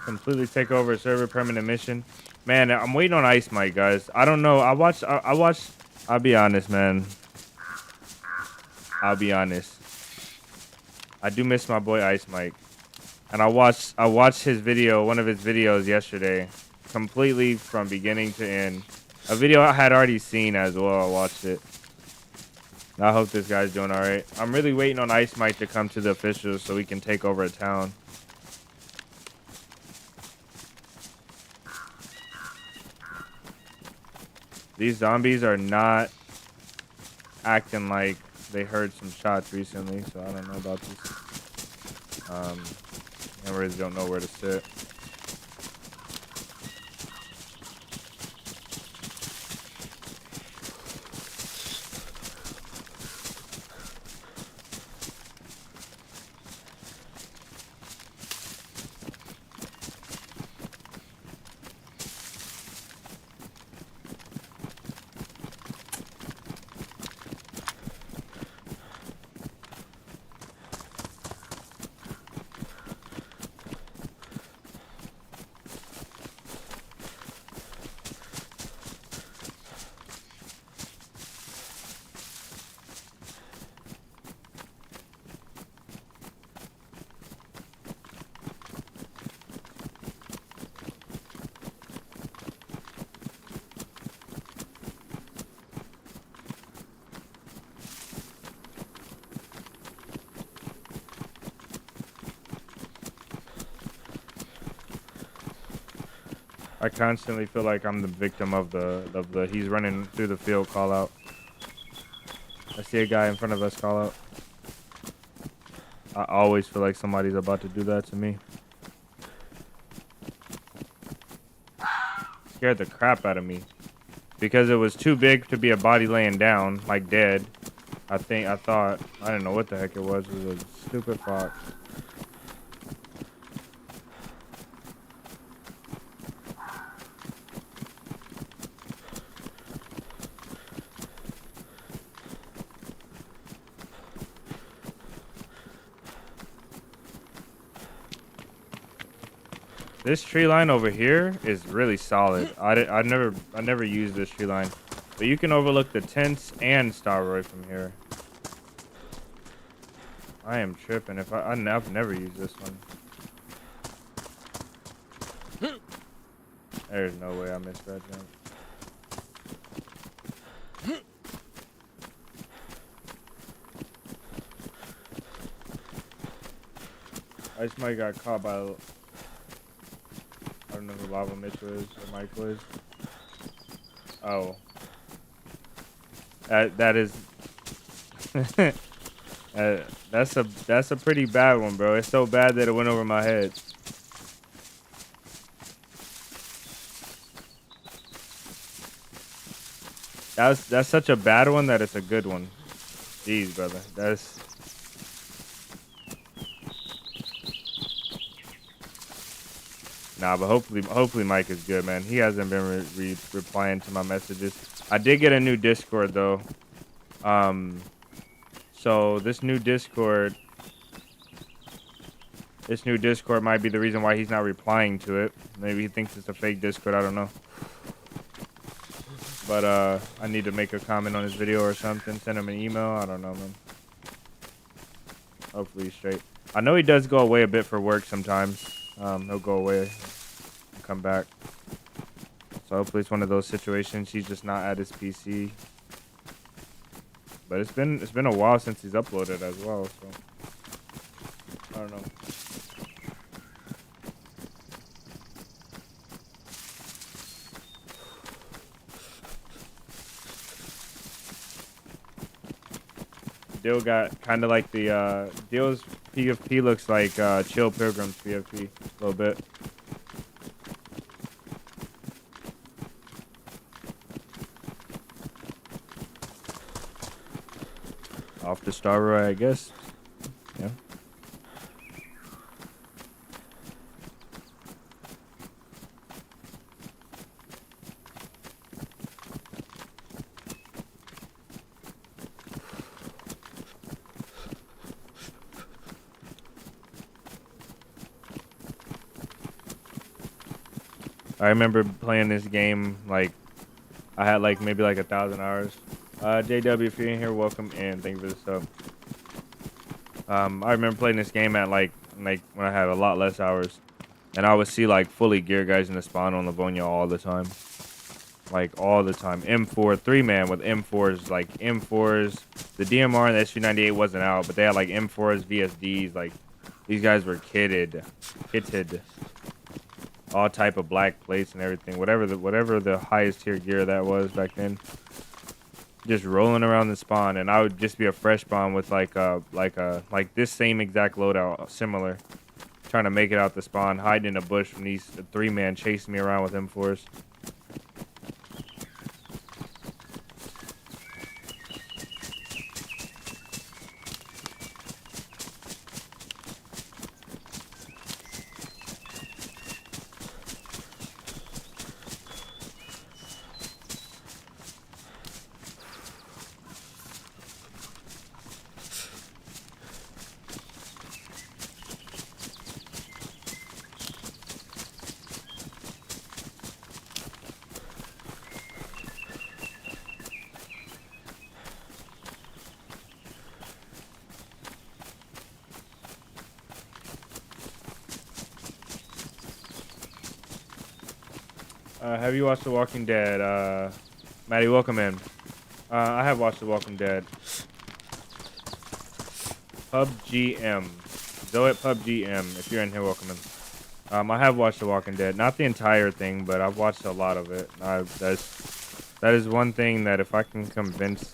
Completely take over a server, permanent mission. Man, I'm waiting on Ice Mike, guys. I don't know. I watched. I'll be honest, man. I'll be honest. I do miss my boy Ice Mike. And I watched his video, one of his videos yesterday, completely from beginning to end. A video I had already seen as well. I watched it. I hope this guy's doing all right. I'm really waiting on Ice Mike to come to the officials so we can take over a town. These zombies are not acting like they heard some shots recently, so I don't know about this. Members don't know where to sit. I constantly feel like I'm the victim of the he's running through the field call out. I see a guy in front of us call out. I always feel like somebody's about to do that to me. Scared the crap out of me. Because it was too big to be a body laying down, like dead. I thought, I didn't know what the heck it was. It was a stupid fox. This tree line over here is really solid. I never used this tree line, but you can overlook the tents and Starroy from here. I am tripping. I've never used this one. There's no way I missed that jump. I just might got caught by. I don't know who Lava Mitchell is or Michael is. Oh. That is that's a pretty bad one, bro. It's so bad that it went over my head. That's such a bad one that it's a good one. Jeez, brother. That's Nah, but hopefully Mike is good, man. He hasn't been replying to my messages. I did get a new Discord though. So this new Discord might be the reason why he's not replying to it. Maybe he thinks it's a fake Discord, I don't know. But I need to make a comment on his video or something, send him an email, I don't know, man. Hopefully he's straight. I know he does go away a bit for work sometimes. He'll go away and come back. So hopefully it's one of those situations he's just not at his PC. But it's been a while since he's uploaded as well, so I don't know. Dill got kind of like the Dill's PFP looks like Chill Pilgrim's PFP a little bit. Off the Starroy, I guess. Yeah. I remember playing this game, like, I had like maybe like 1,000 hours. JW, if you're in here, welcome and thank you for the sub. I remember playing this game at like when I had a lot less hours, and I would see like fully geared guys in the spawn on Livonia all the time, like all the time. M4 3-man with M4s, like M4s. The DMR and the SV98 wasn't out, but they had like M4s, VSDs. Like these guys were kitted, all type of black plates and everything. Whatever the highest tier gear that was back then. Just rolling around the spawn, and I would just be a fresh spawn with like this same exact loadout, similar, trying to make it out the spawn, hiding in a bush from these 3-man chasing me around with M4s. Have you watched The Walking Dead? Maddie, welcome in. I have watched The Walking Dead. PUBG M. Zoet PUBG M. If you're in here, welcome in. I have watched The Walking Dead, not the entire thing, but I've watched a lot of it. That is one thing that if I can convince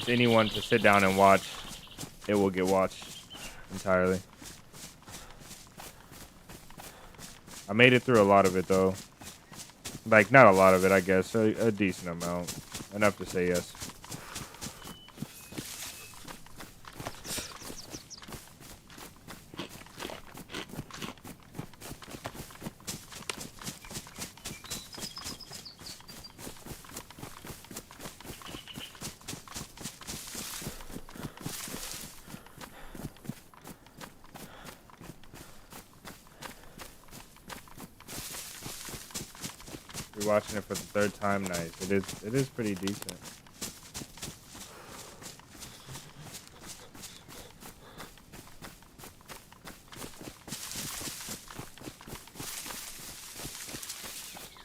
anyone to sit down and watch, it will get watched entirely. I made it through a lot of it though. Like not a lot of it, I guess, a decent amount, enough to say yes. Watching it for the third time. Nice. It is pretty decent.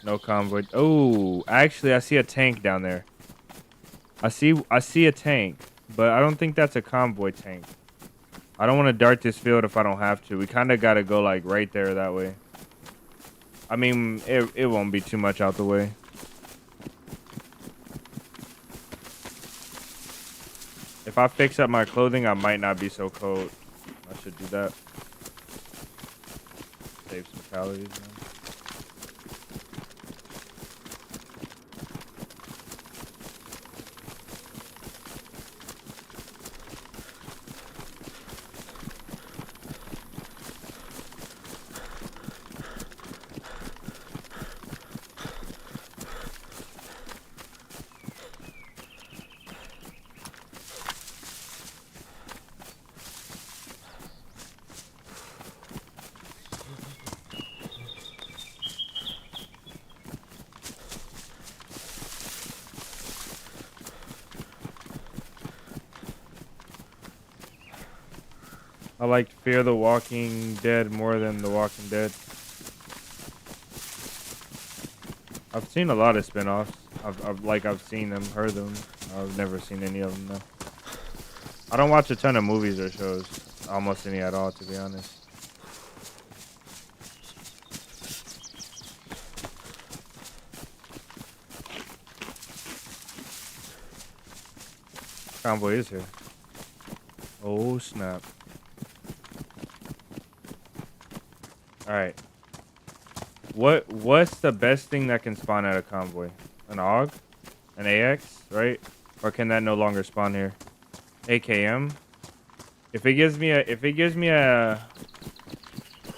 No convoy. Oh, actually I see a tank down there. I see a tank, but I don't think that's a convoy tank. I don't want to dart this field if I don't have to. We kind of got to go like right there that way. I mean, it won't be too much out the way. If I fix up my clothing, I might not be so cold. I should do that. Save some calories, man. I like Fear the Walking Dead more than The Walking Dead. I've seen a lot of spin-offs. I've seen them, heard them. I've never seen any of them though. I don't watch a ton of movies or shows. Almost any at all, to be honest. Convoy is here. Oh snap. Alright. What's the best thing that can spawn at a convoy? An AUG? An AX, right? Or can that no longer spawn here? AKM? If it gives me a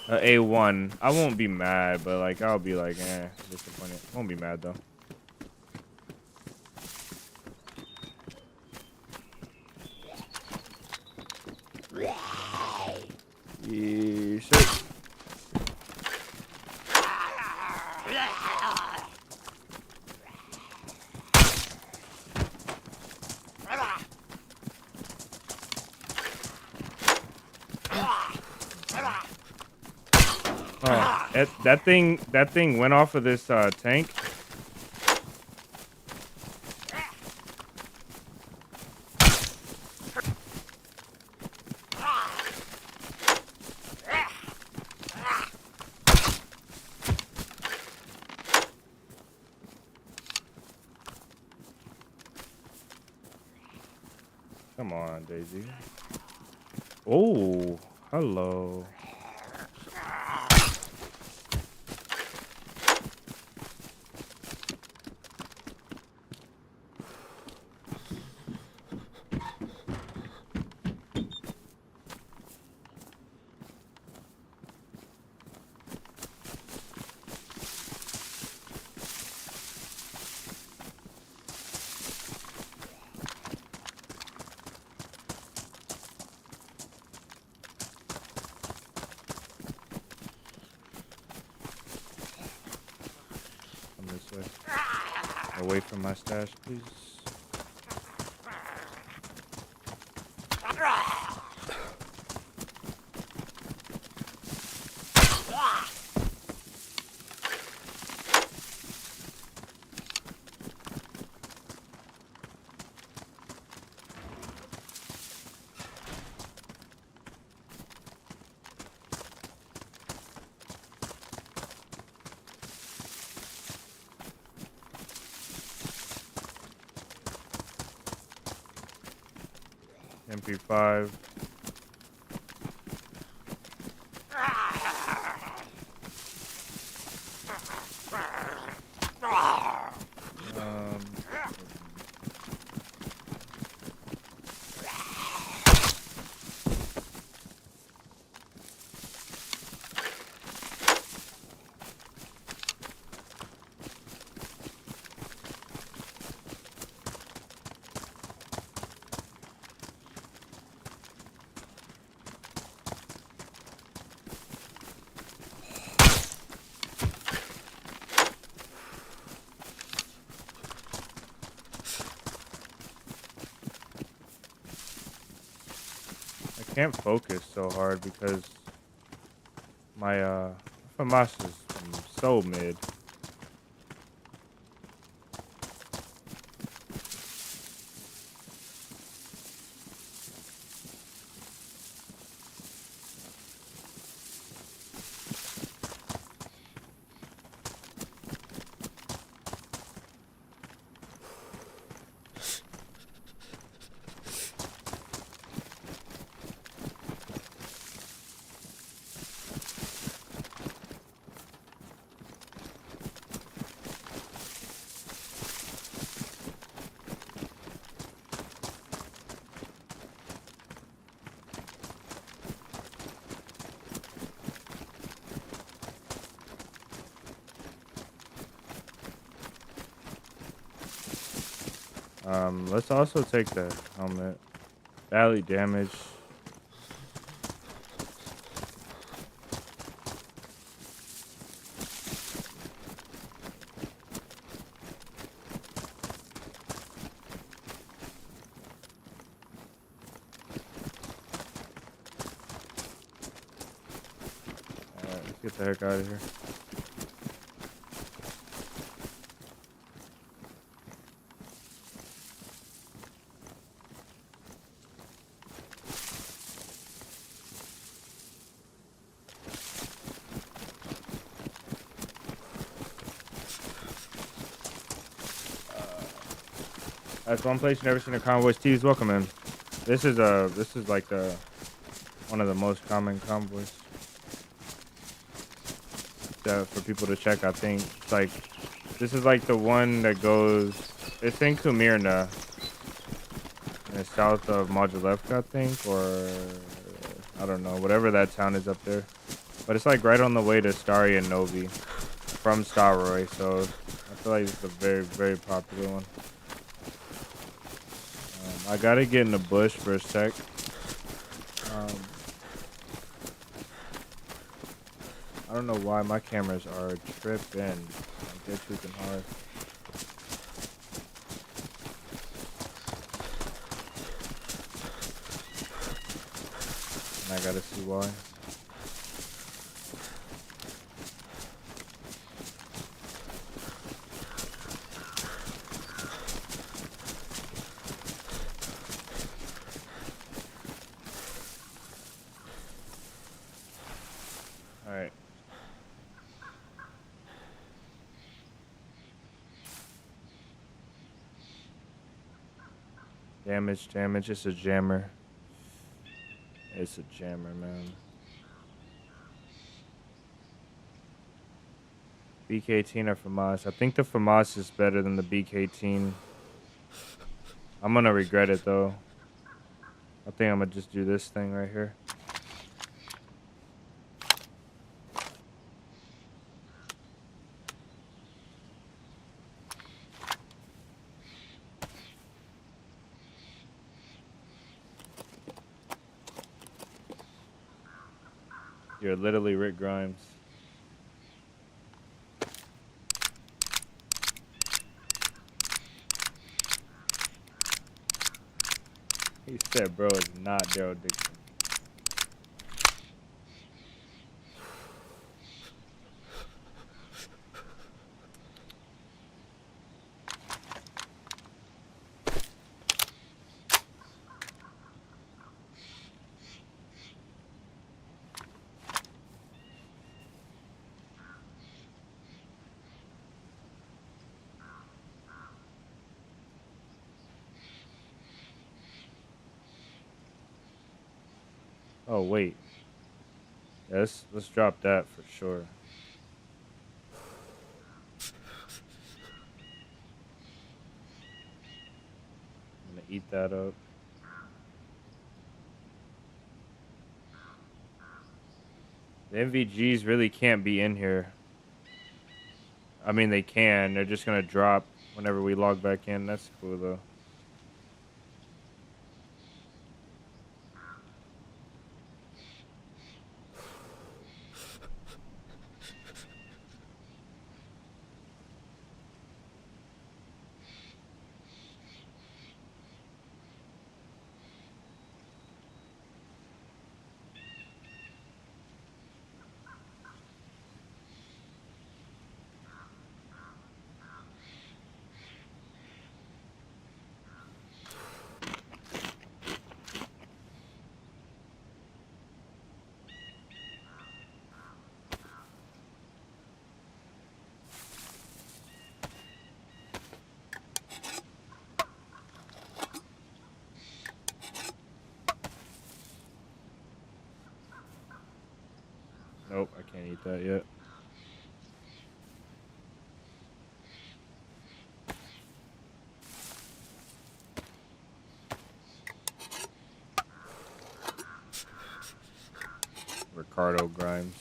A1, I won't be mad, but like I'll be like, disappointed. Won't be mad though. Yes, sir. Oh, that thing went off of this tank. Come on, DayZ. Oh, hello. Away from my stash, please. MP5. Um, I can't focus so hard because my FAMAS is so mid. Let's also take the helmet. Badly damaged. Alright, let's get the heck out of here. That's one place you've never seen a convoy. Steve's welcome in. This is like one of the most common convoys for people to check. I think it's like this is like the one that goes. It's in Kumirna, and it's south of Modulevka, I think, or I don't know, whatever that town is up there. But it's like right on the way to Stari and Novi from Staroy, so I feel like it's a very, very popular one. I gotta get in the bush for a sec. I don't know why my cameras are tripping. They're tweaking hard. And I gotta see why. Alright. Damage. It's a jammer. It's a jammer, man. BK-18 or FAMAS. I think the FAMAS is better than the BK-18. I'm gonna regret it though. I think I'm gonna just do this thing right here. You're literally Rick Grimes. He said, bro, it's not Daryl Dixon. Oh wait. Yeah, let's drop that for sure. I'm gonna eat that up. The MVGs really can't be in here. I mean, they can. They're just gonna drop whenever we log back in. That's cool though. Nope, I can't eat that yet. Ricardo Grimes.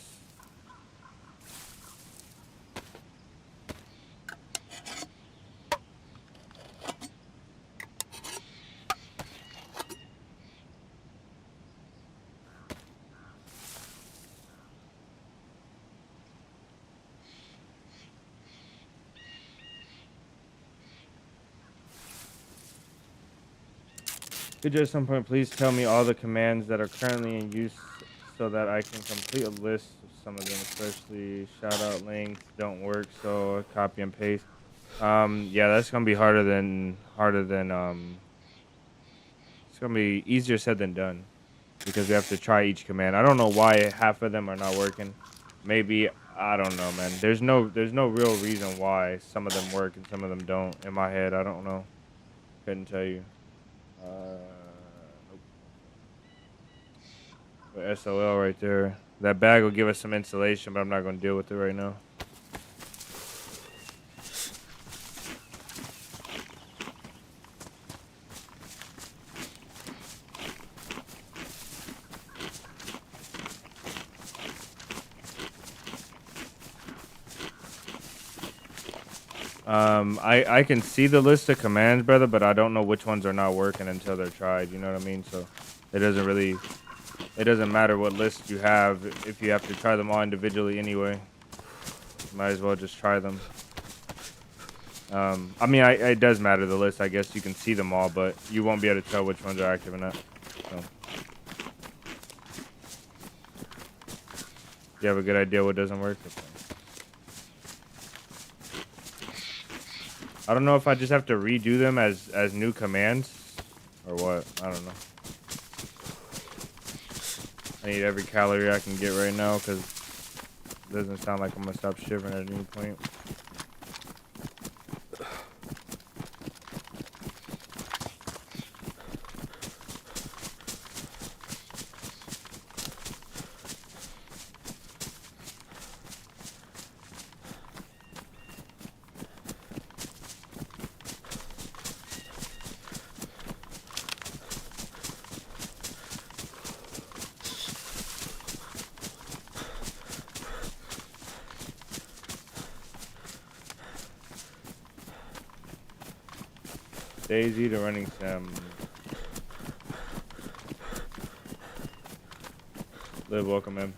Could you at some point please tell me all the commands that are currently in use so that I can complete a list of some of them, especially shout out links don't work, so copy and paste. Yeah, that's gonna be harder than it's gonna be easier said than done because we have to try each command. I don't know why half of them are not working. Maybe I don't know, man. There's no real reason why some of them work and some of them don't. In my head, I don't know. Couldn't tell you. Nope. But SOL right there. That bag will give us some insulation, but I'm not going to deal with it right now. I can see the list of commands, brother, but I don't know which ones are not working until they're tried. You know what I mean? So it doesn't matter what list you have if you have to try them all individually anyway. Might as well just try them. I mean, it does matter the list. I guess you can see them all, but you won't be able to tell which ones are active or not. So. You have a good idea what doesn't work? Okay. I don't know if I just have to redo them as new commands or what. I don't know. I need every calorie I can get right now because it doesn't sound like I'm going to stop shivering at any point. DayZ to running sim. Live, welcome in.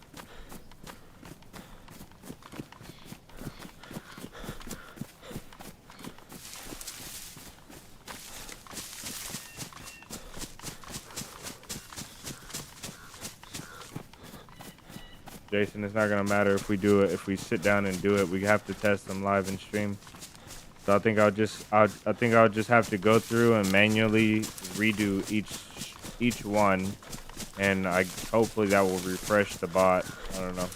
Jason, it's not gonna matter if we do it. If we sit down and do it, we have to test them live and stream. So I think I'll just have to go through and manually redo each one, and hopefully that will refresh the bot. I don't know.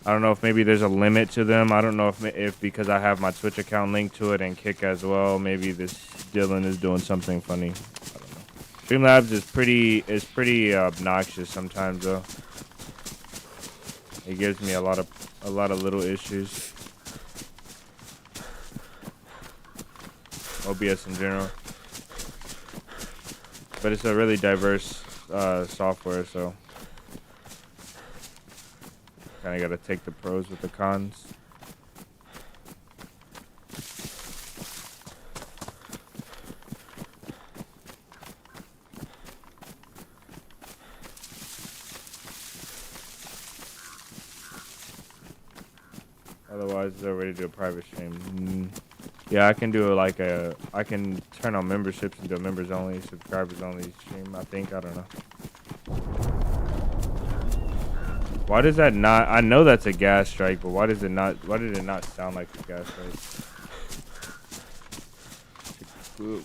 I don't know if maybe there's a limit to them. I don't know if because I have my Twitch account linked to it and Kick as well, maybe this Dylan is doing something funny. I don't know. Streamlabs is pretty obnoxious sometimes though. It gives me a lot of little issues. OBS in general. But it's a really diverse software, so kind of got to take the pros with the cons. Otherwise, they're ready to do a private stream. Yeah, I can do I can turn on memberships and do a members only, subscribers only stream. I think, I don't know. Why does that not? I know that's a gas strike, but why does it not? Why did it not sound like a gas strike? Ooh.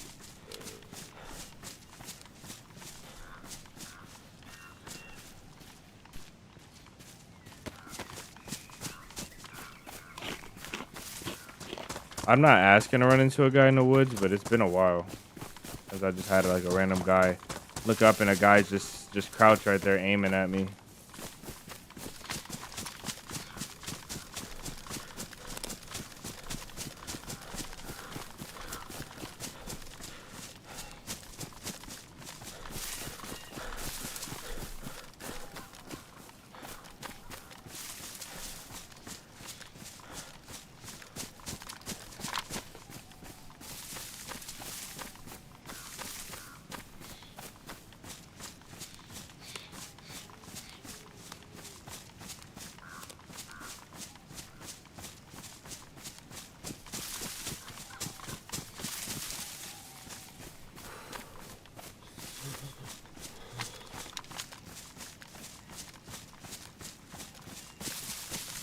I'm not asking to run into a guy in the woods, but it's been a while. Cause I just had like a random guy look up and a guy's just crouched right there aiming at me.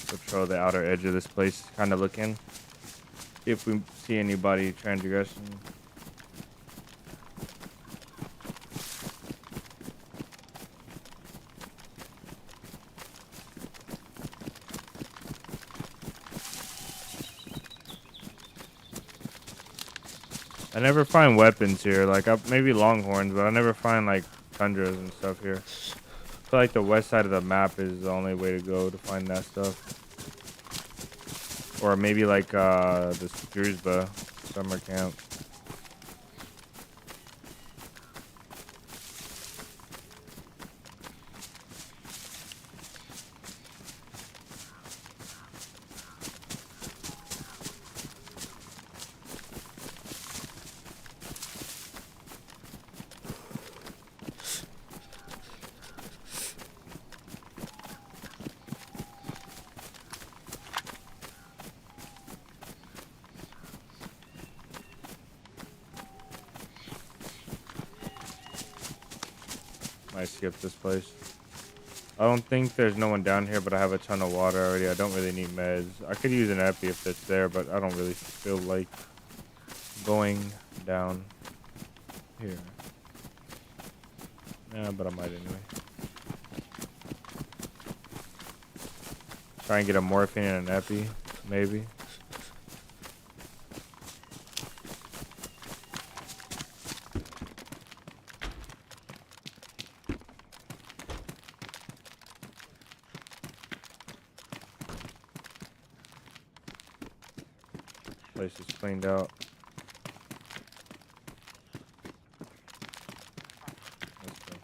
Patrol the outer edge of this place, kind of look in. See if we see anybody transgressing. I never find weapons here, like maybe longhorns, but I never find like tundras and stuff here. I feel like the west side of the map is the only way to go to find that stuff. Or maybe like the Druzhba summer camp. Might skip this place. I don't think there's no one down here, but I have a ton of water already. I don't really need meds. I could use an epi if it's there, but I don't really feel like going down here. Yeah, but I might anyway. Try and get a morphine and an epi, maybe. Place is cleaned out. Let's go.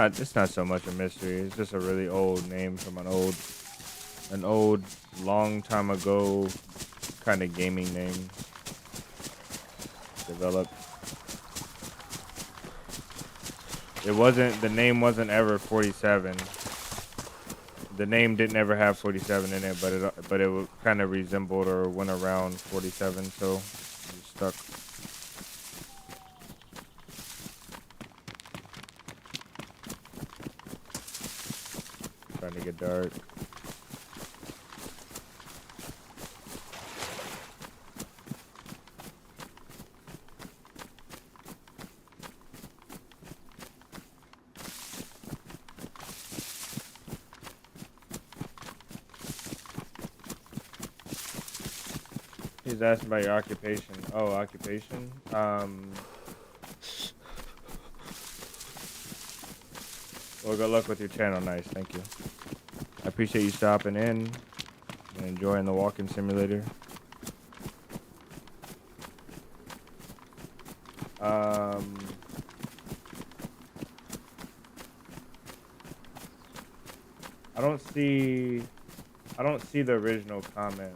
It's not so much a mystery. It's just a really old name from an old long time ago kind of gaming name developed. The name wasn't ever 47. The name didn't ever have 47 in it, but it kind of resembled or went around 47, so it stuck. Starting to get dark. He's asking about your occupation. Oh, occupation? Well, good luck with your channel. Nice, thank you. I appreciate you stopping in and enjoying the walking simulator. I don't see the original comment.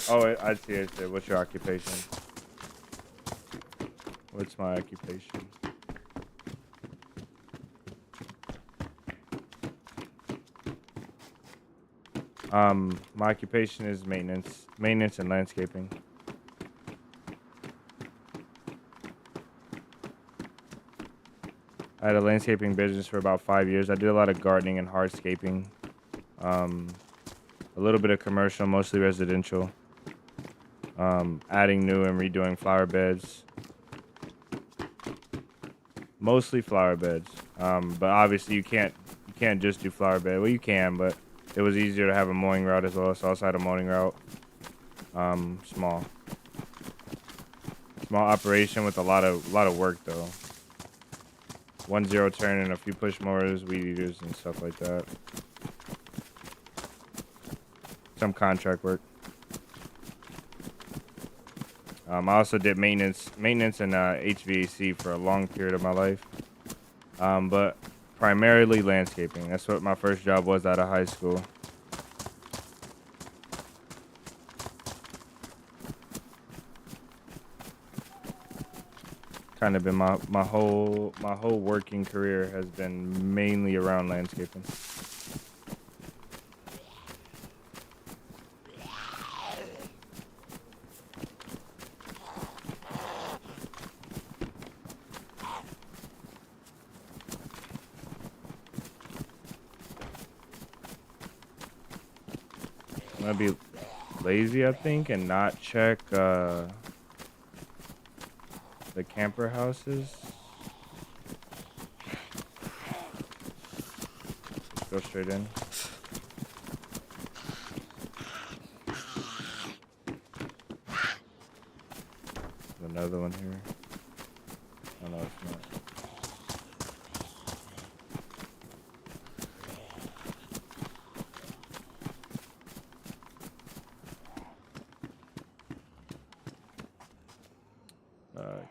Oh, I see it. What's your occupation? What's my occupation? My occupation is maintenance and landscaping. I had a landscaping business for about 5 years. I did a lot of gardening and hardscaping. A little bit of commercial, mostly residential. Adding new and redoing flower beds. Mostly flower beds. But obviously you can't just do flower bed. Well, you can, but it was easier to have a mowing route as well. So I also had a mowing route. Small operation with a lot of work though. 1 0 turn and a few push mowers, weed eaters, and stuff like that. Some contract work. I also did maintenance and HVAC for a long period of my life. But primarily landscaping. That's what my first job was out of high school. Kind of been my whole working career has been mainly around landscaping. I'm gonna be lazy, I think, and not check the camper houses. Just go straight in. Another one here. Oh no, it's not.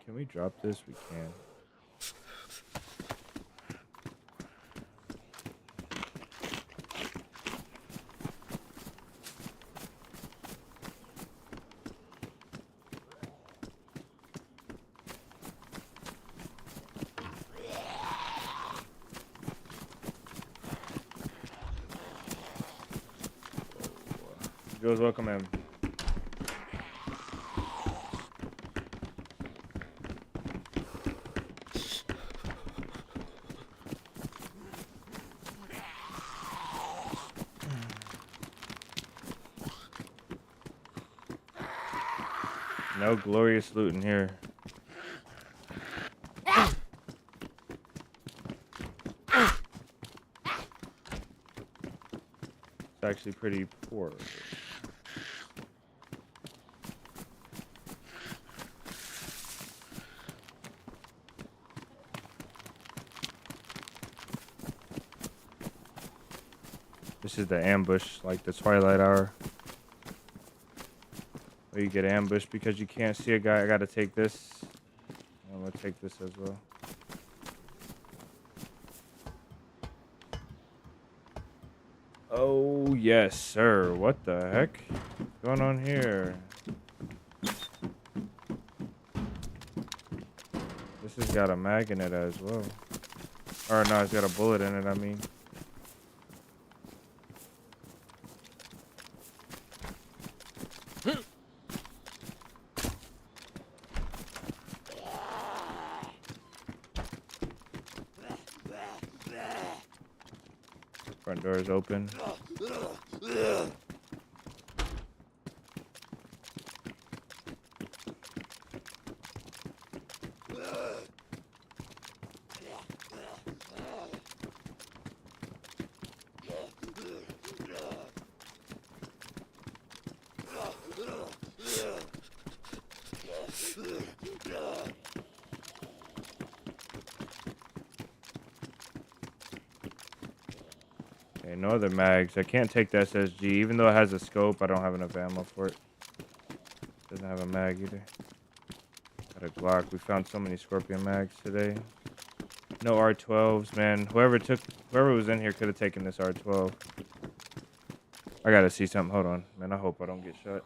Can we drop this? We can. Joe's welcome in. No glorious loot in here. It's actually pretty poor. This is the ambush, like the twilight hour. Where you get ambushed because you can't see a guy. I gotta take this. I'm gonna take this as well. Oh, yes, sir. What the heck? What's going on here? This has got a mag in it as well. Or no, it's got a bullet in it, I mean. Front door is open. Okay, no other mags. I can't take the SSG. Even though it has a scope, I don't have enough ammo for it. Doesn't have a mag either. Got a Glock. We found so many Scorpion mags today. No R12s, man. Whoever was in here could have taken this R12. I gotta see something. Hold on, man. I hope I don't get shot.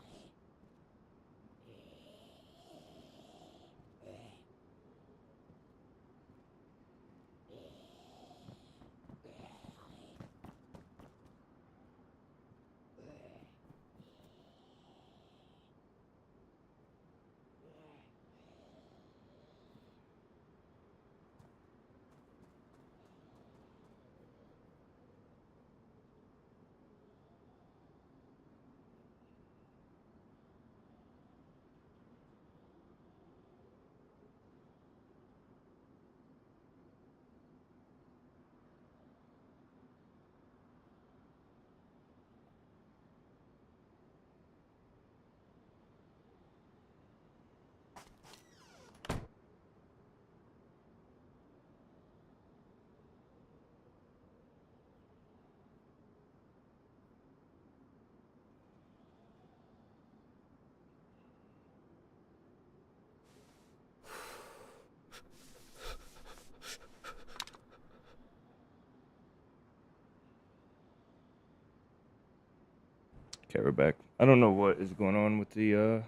Okay, we're back. I don't know what is going on with the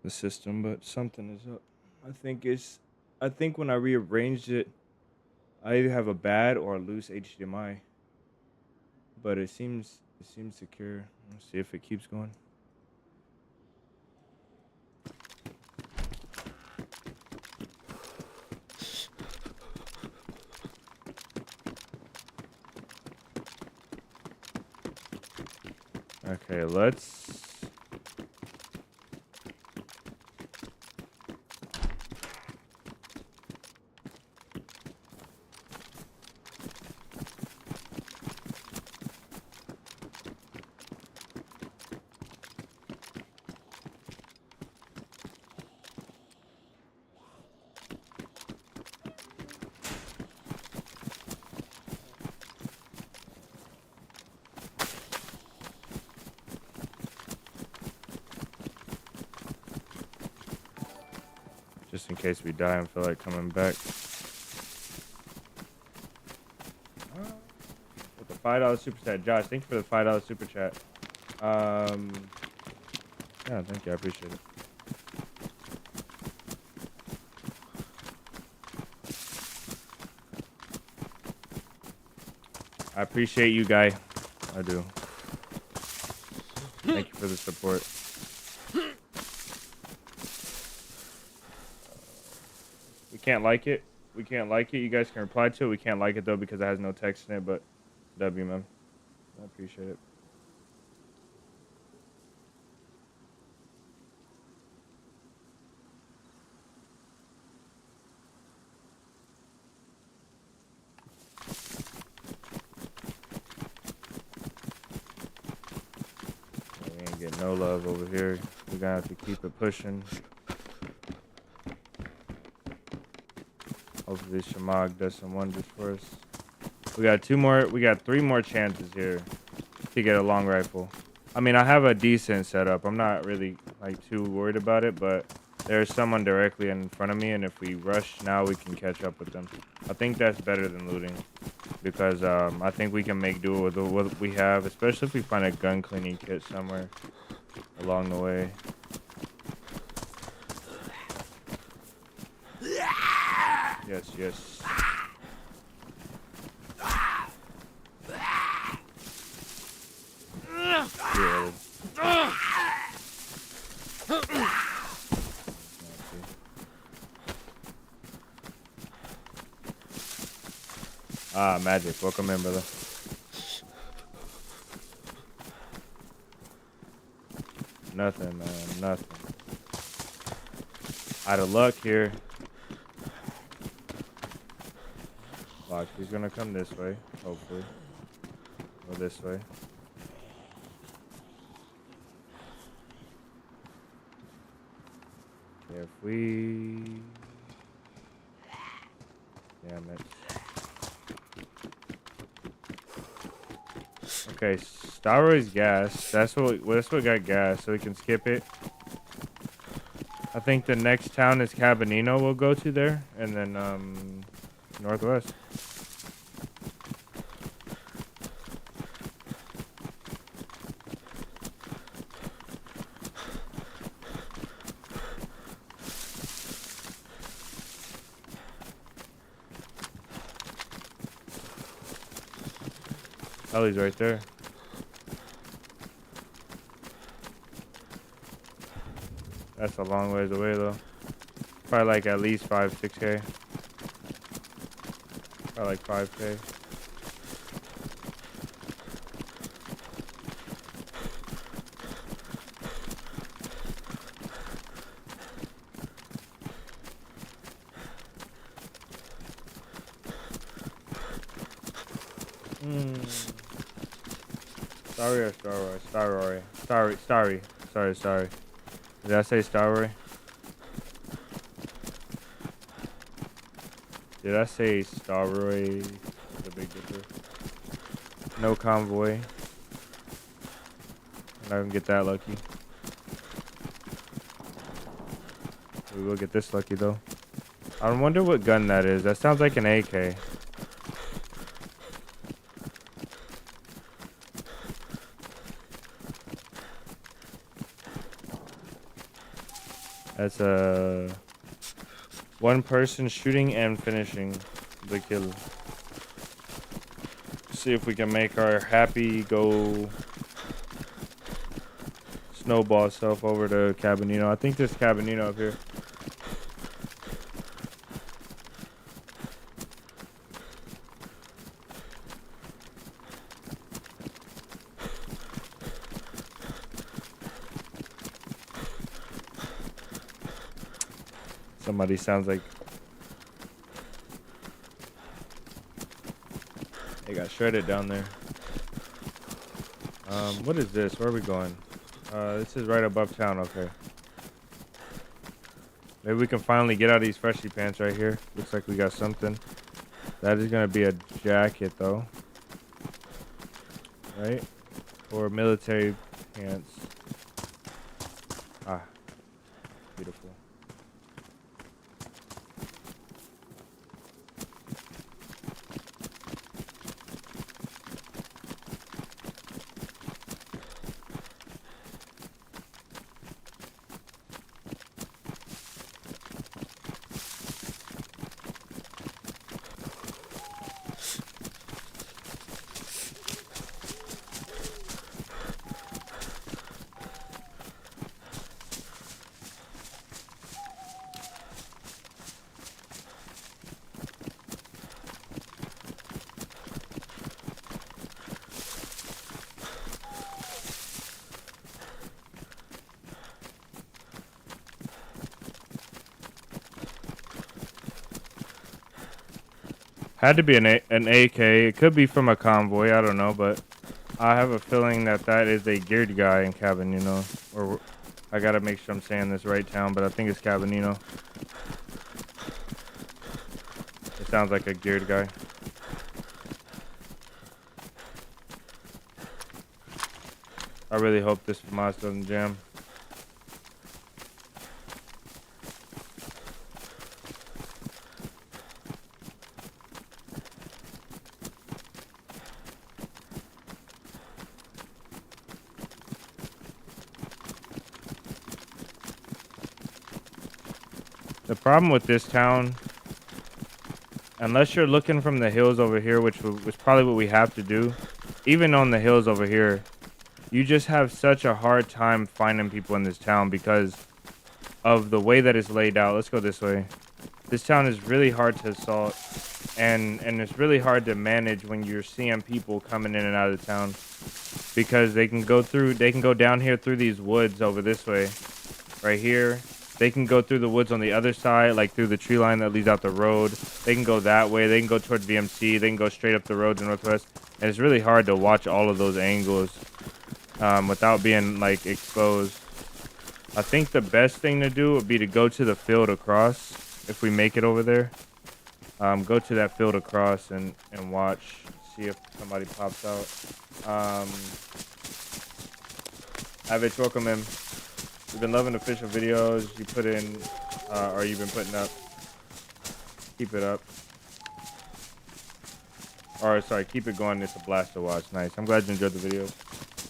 system, but something is up. I think when I rearranged it, I either have a bad or a loose HDMI. But it seems secure. Let's see if it keeps going. Okay, let's... Just in case we die and feel like coming back. With the $5 super chat. Josh, thank you for the $5 super chat. Yeah, thank you. I appreciate it. I appreciate you, guy. I do. Thank you for the support. We can't like it. We can't like it. You guys can reply to it. We can't like it, though, because it has no text in it, but W, man. I appreciate it. We ain't getting no love over here. We're gonna have to keep it pushing. Hopefully Shamag does some wonders for us. We got three more chances here to get a long rifle. I mean, I have a decent setup. I'm not really like too worried about it, but there's someone directly in front of me, and if we rush now, we can catch up with them. I think that's better than looting. because I think we can make do with what we have, especially if we find a gun cleaning kit somewhere along the way. Yes, yes. Good. Ah, Magic. Welcome in, brother. Nothing, man. Nothing. Out of luck here. Watch, he's gonna come this way, hopefully. Or this way. If we... Damn it. Okay, Starroy's gas. That's what got gas, so we can skip it. I think the next town is Cabanino we'll go to there, and then northwest. Ellie's right there. That's a long ways away though. Probably like at least 5-6K. Probably like 5K. Starry or Starroy? Starroy. Sorry. Did I say Starroy? Did I say Starroy? The Big Dipper. No convoy. I'm not gonna get that lucky. We will get this lucky though. I wonder what gun that is. That sounds like an AK. That's a one person shooting and finishing the kill. See if we can make our happy go snowball self over to Cabanino. I think there's Cabanino up here. Somebody sounds like they got shredded down there. What is this? Where are we going? This is right above town. Okay. Maybe we can finally get out of these freshie pants right here. Looks like we got something. That is gonna be a jacket though, right? Or military pants. Ah, beautiful. Had to be an AK. It could be from a convoy. I don't know, but I have a feeling that that is a geared guy in Cabanino. Or I gotta make sure I'm saying this right town, but I think it's Cabanino. It sounds like a geared guy. I really hope this Moss doesn't jam. The problem with this town, unless you're looking from the hills over here, which was probably what we have to do, even on the hills over here, you just have such a hard time finding people in this town because of the way that it's laid out. Let's go this way. This town is really hard to assault, and it's really hard to manage when you're seeing people coming in and out of the town, because they can go down here through these woods over this way, right here. They can go through the woods on the other side, like through the tree line that leads out the road. They can go that way. They can go towards VMC. They can go straight up the road to Northwest. And it's really hard to watch all of those angles without being like exposed. I think the best thing to do would be to go to the field across. If we make it over there, go to that field across and watch, see if somebody pops out. Avich, welcome in. We've been loving official videos you put in, or you've been putting up. Keep it up. Or sorry, keep it going. It's a blast to watch. Nice. I'm glad you enjoyed the video.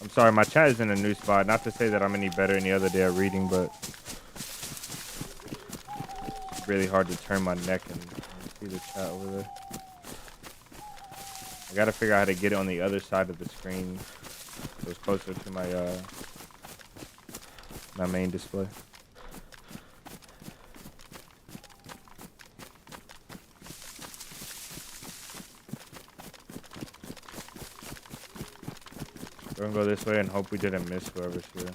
I'm sorry, my chat is in a new spot. Not to say that I'm any better any other day at reading, but it's really hard to turn my neck and see the chat over there. I gotta figure out how to get it on the other side of the screen so it's closer to my my main display. We're gonna go this way and hope we didn't miss whoever's here.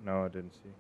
No, I didn't see.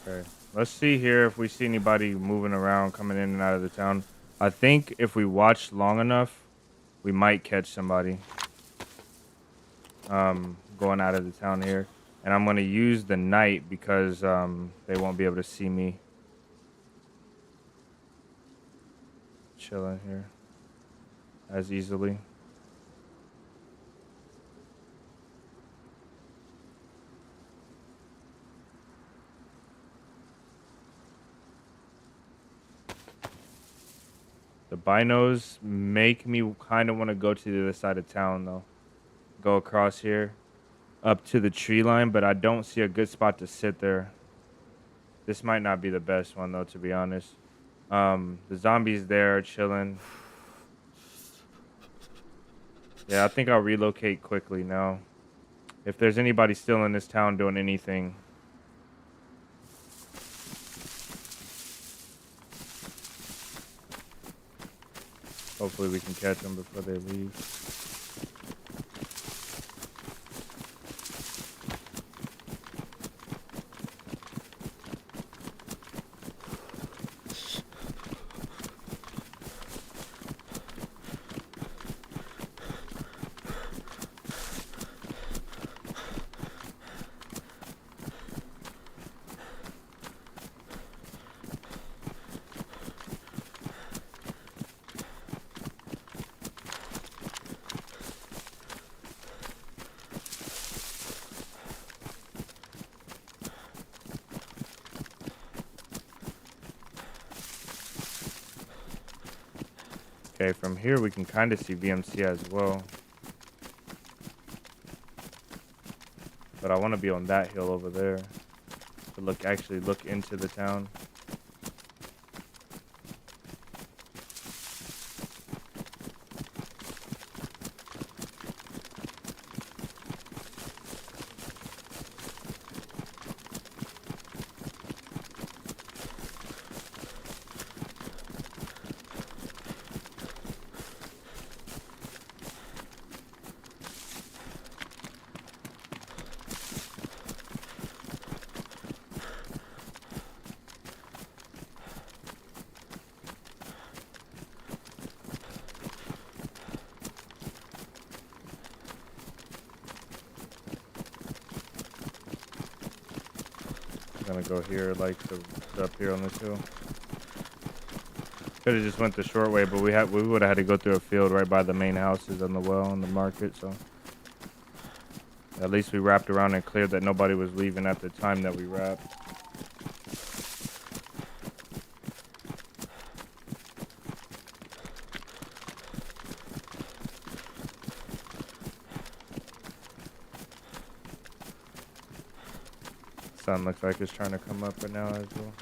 Okay, let's see here if we see anybody moving around, coming in and out of the town. I think if we watch long enough, we might catch somebody going out of the town here. And I'm going to use the night because they won't be able to see me chilling here as easily. The binos make me kind of want to go to the other side of town, though. Go across here, up to the tree line, but I don't see a good spot to sit there. This might not be the best one, though, to be honest. The zombies there are chilling. Yeah, I think I'll relocate quickly now. If there's anybody still in this town doing anything. Hopefully we can catch them before they leave. Okay, from here we can kind of see VMC as well. But I want to be on that hill over there to actually look into the town. Gonna go here, like up here on this hill. Could have just went the short way, but we would have had to go through a field right by the main houses on the well and the market. So at least we wrapped around and cleared that nobody was leaving at the time that we wrapped. Sun looks like it's trying to come up right now as well.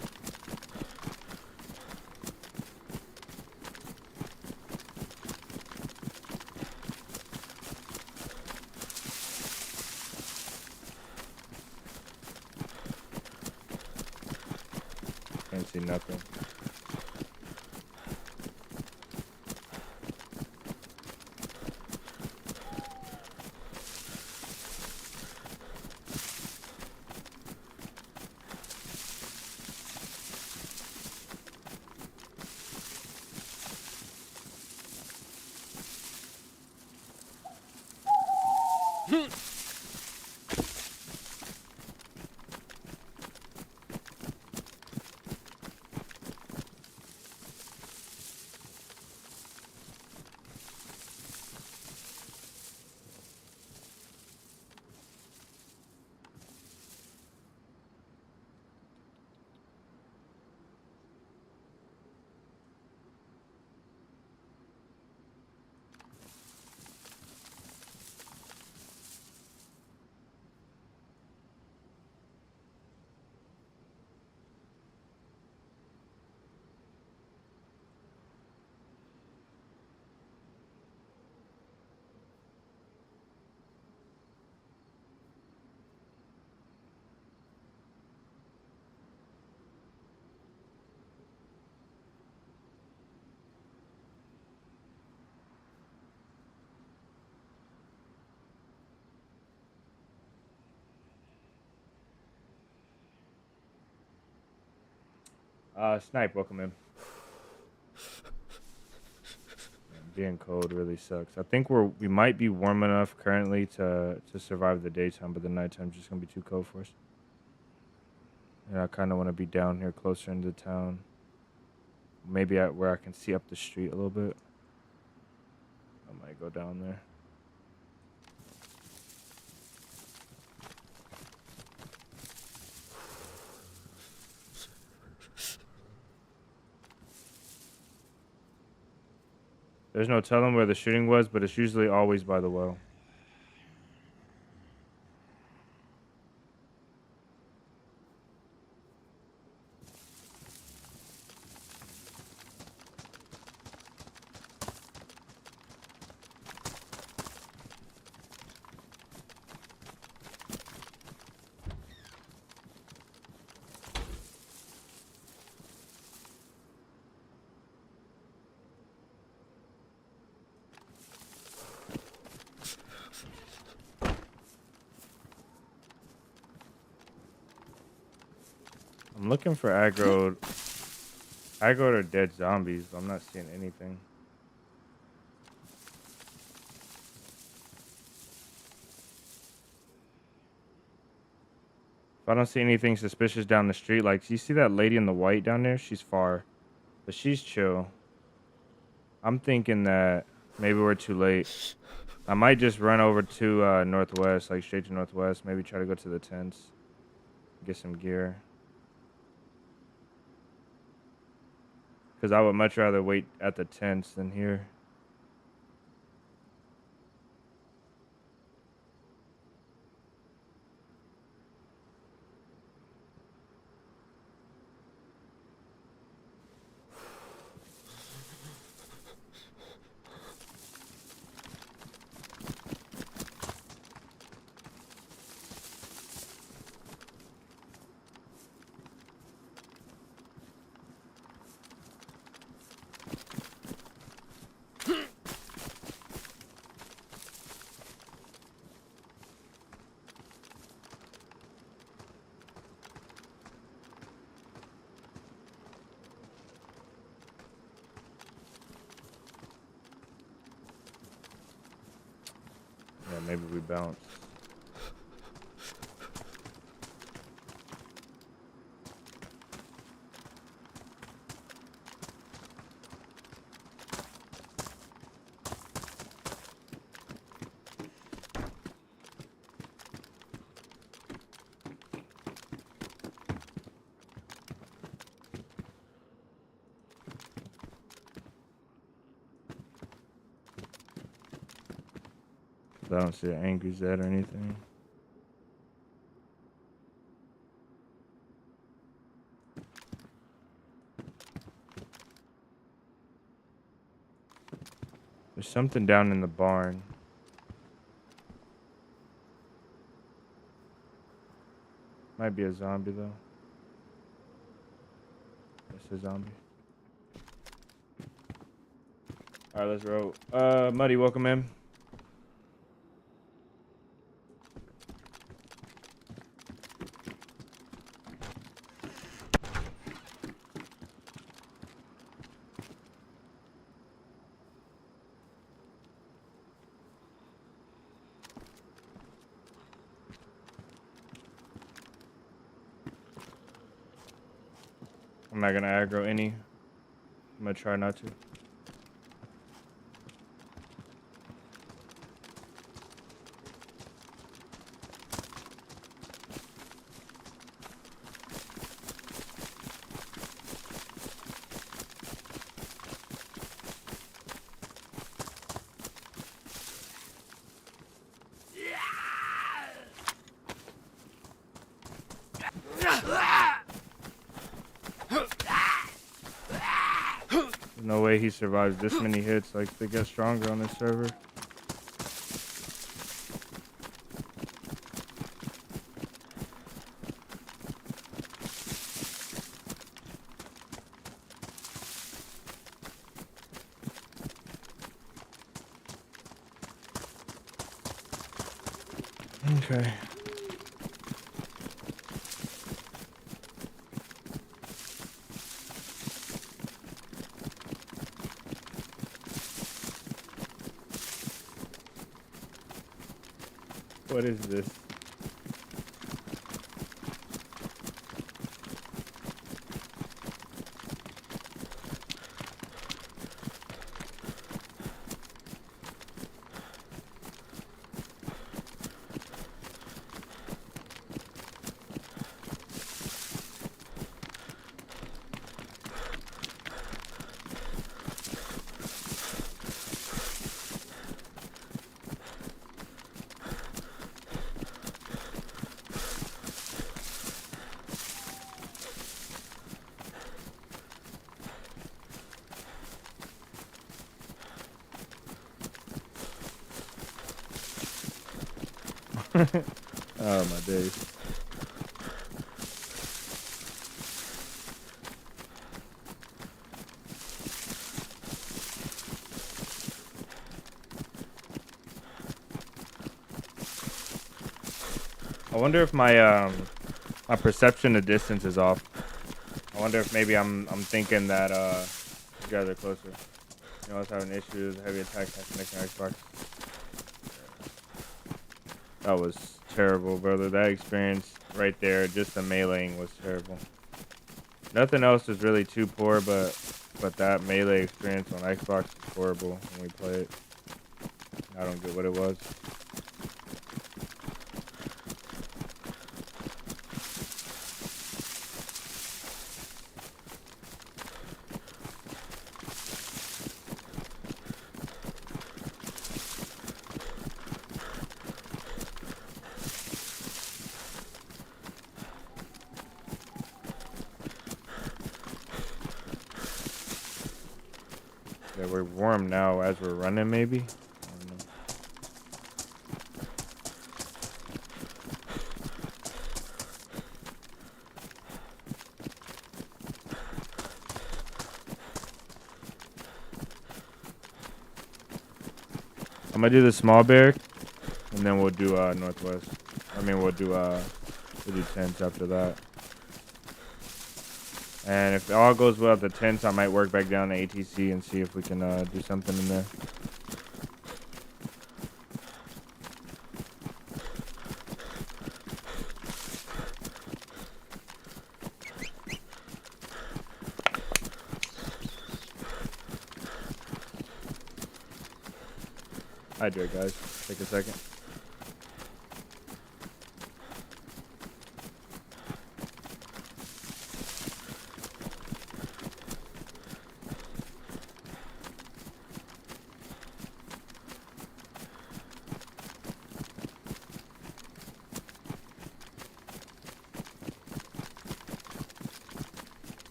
Can't see nothing. Snipe, welcome in. Being cold really sucks. I think we might be warm enough currently to survive the daytime, but the nighttime's just gonna be too cold for us. And I kind of want to be down here closer into town. Maybe where I can see up the street a little bit. I might go down there. There's no telling where the shooting was, but it's usually always by the well. I'm looking for aggroed or dead zombies, but I'm not seeing anything. If I don't see anything suspicious down the street, like, you see that lady in the white down there? She's far, but she's chill. I'm thinking that maybe we're too late. I might just run over to Northwest, like straight to Northwest. Maybe try to go to the tents, get some gear. Because I would much rather wait at the tents than here. maybe we bounce. I don't see an angry Zed or anything. There's something down in the barn. Might be a zombie though. It's a zombie. Alright, let's roll. Muddy, welcome in. I'm not gonna aggro any. I'm gonna try not to. No way he survives this many hits. Like, they get stronger on this server. Okay. What is this? Oh my days. I wonder if my my perception of distance is off. I wonder if maybe I'm thinking that you guys are closer. You know, I was having issues, heavy attack connection Xbox. That was terrible, brother. That experience right there, just the meleeing was terrible. Nothing else is really too poor, but that melee experience on Xbox is horrible when we play it. I don't get what it was. Yeah, we're warm now as we're running, maybe? I don't know. I'm gonna do the small barrack, and then we'll do northwest. I mean, we'll do tents after that. And if all goes well at the tents, I might work back down to ATC and see if we can do something in there. Hydrate, guys. Take a second.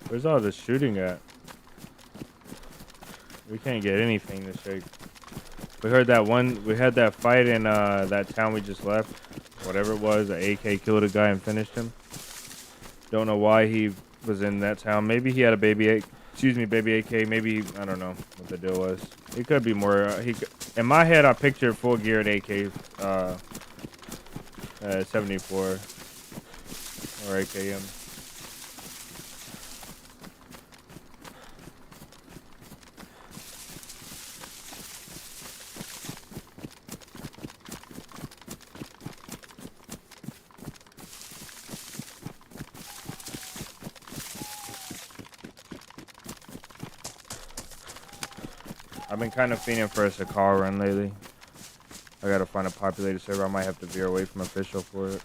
Where's all the shooting at? We can't get anything to shake. We heard that one. We had that fight in that town we just left. Whatever it was, the AK killed a guy and finished him. Don't know why he was in that town. Maybe he had a baby AK. Maybe I don't know what the deal was. He could be more. In my head, I pictured full geared AK 74 or AKM. I've been kind of fiending for a Sakar run lately. I gotta find a populated server. I might have to veer away from official for it.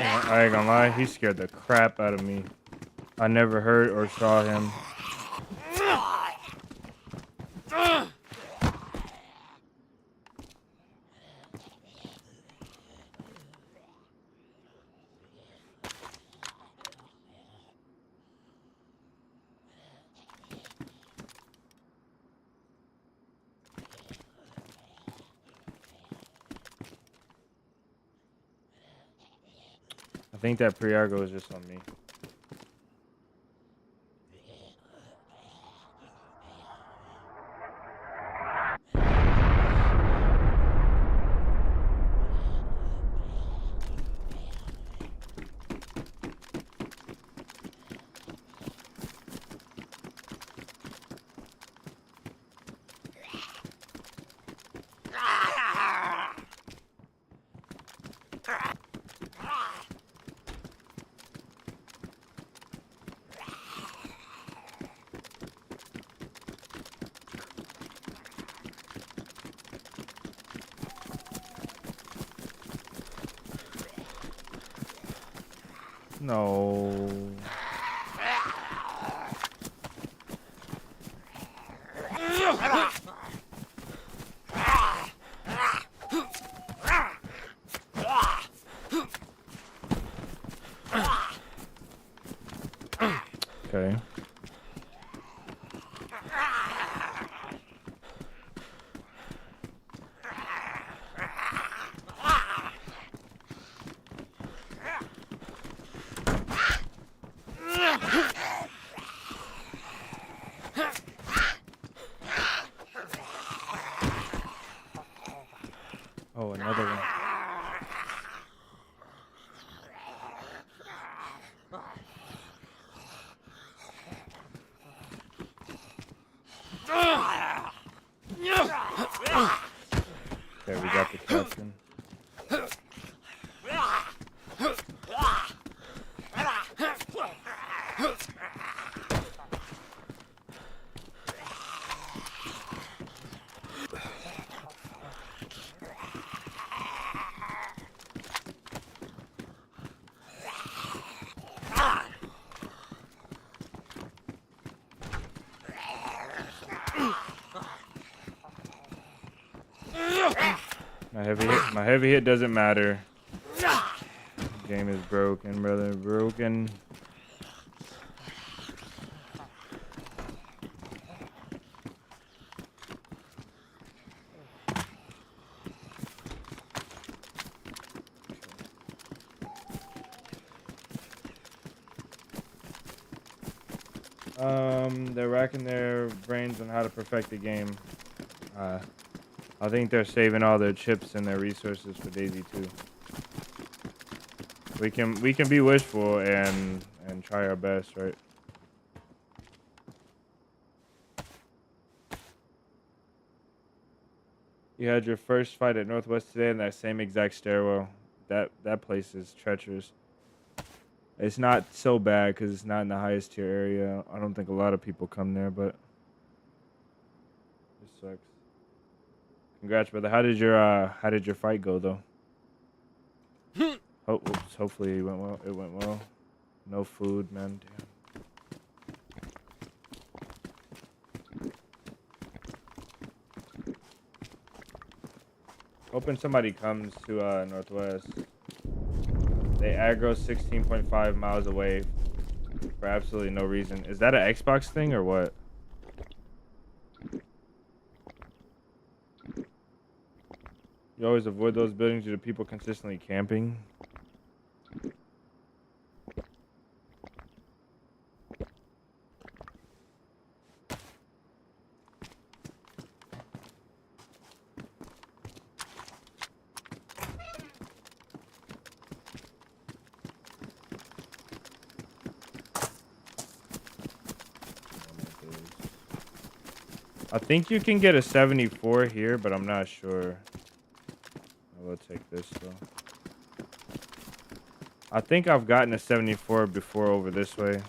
I ain't gonna lie, he scared the crap out of me. I never heard or saw him. I think that Priargo is just on me. No. Okay. Oh, another one. asking. My heavy hit doesn't matter. Game is broken, brother. Broken. They're racking their brains on how to perfect the game. I think they're saving all their chips and their resources for DayZ 2. We can be wishful and try our best, right? You had your first fight at Northwest today in that same exact stairwell. That place is treacherous. It's not so bad because it's not in the highest tier area. I don't think a lot of people come there, but it sucks. Congrats, brother. How did your fight go though? Hopefully it went well. It went well. No food, man. Damn. Hoping somebody comes to Northwest. They aggro 16.5 miles away for absolutely no reason. Is that an Xbox thing or what? You always avoid those buildings due to people consistently camping. I think you can get a 74 here, but I'm not sure. I will take this though. I think I've gotten a 74 before over this way.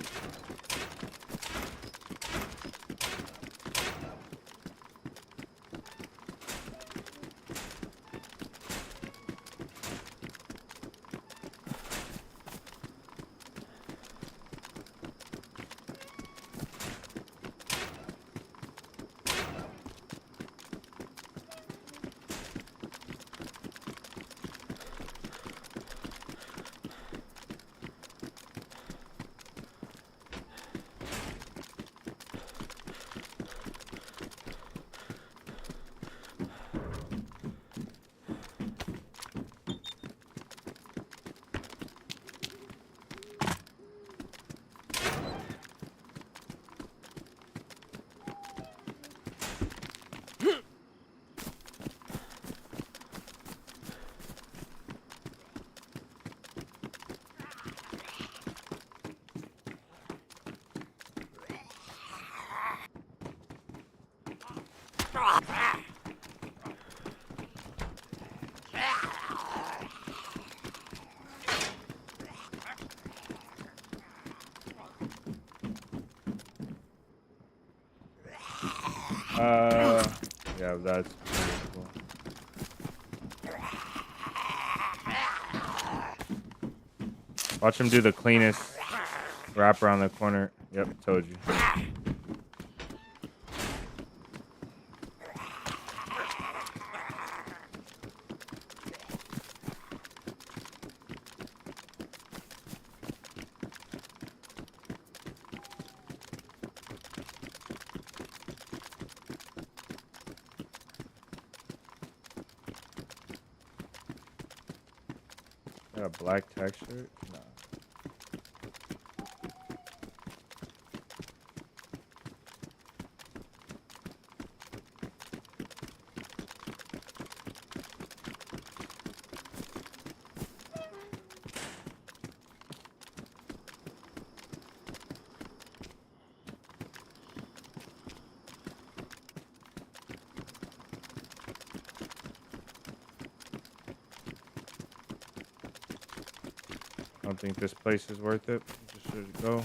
Yeah, that's beautiful. Watch him do the cleanest wrap around the corner. Yep, told you. Got a black tech shirt? Nah. don't think this place is worth it. Just should go.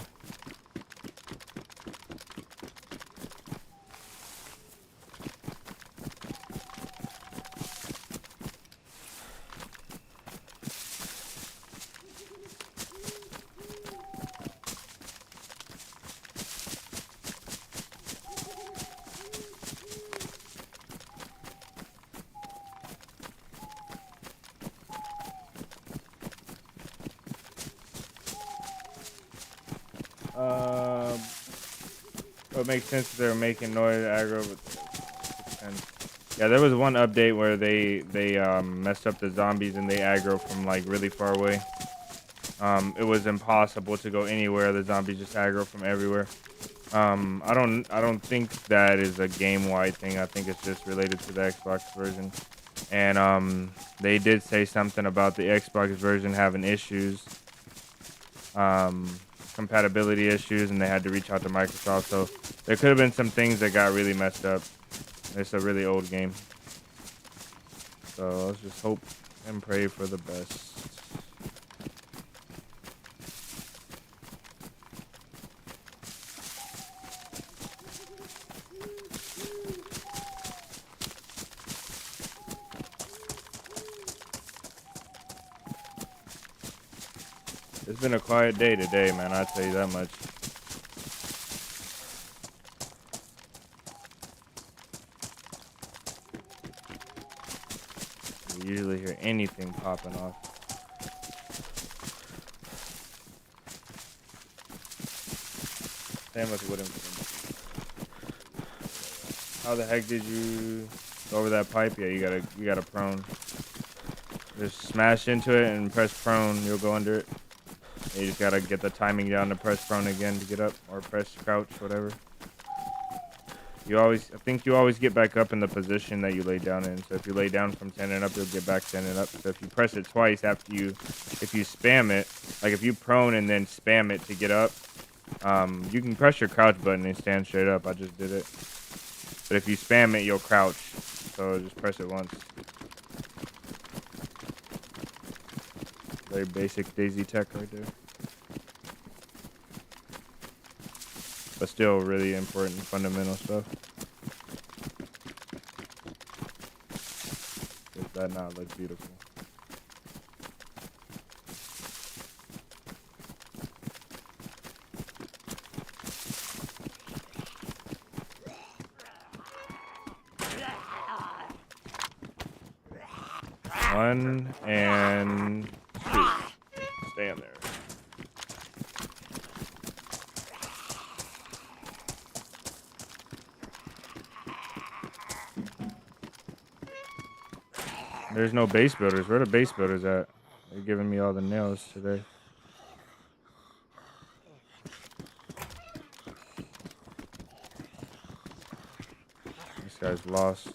It makes sense that they're making noise aggro, but yeah, there was one update where they messed up the zombies and they aggro from like really far away. It was impossible to go anywhere. The zombies just aggro from everywhere. I don't think that is a game-wide thing. I think it's just related to the Xbox version. And they did say something about the Xbox version having issues. Compatibility issues, and they had to reach out to Microsoft. So there could have been some things that got really messed up. It's a really old game. So let's just hope and pray for the best. It's been a quiet day today, man. I'll tell you that much. You usually hear anything popping off. Same with wooden. How the heck did you go over that pipe? Yeah, you gotta prone. Just smash into it and press prone. You'll go under it. You just gotta get the timing down to press prone again to get up, or press crouch, whatever. I think you always get back up in the position that you lay down in. So if you lay down from standing up, you'll get back standing up. So if you press it twice if you spam it, like if you prone and then spam it to get up, you can press your crouch button and stand straight up. I just did it. But if you spam it, you'll crouch. So just press it once. Very basic DayZ tech right there. But still really important fundamental stuff. Does that not look beautiful? One and two. Stay in there. There's no base builders. Where are the base builders at? They're giving me all the nails today. This guy's lost.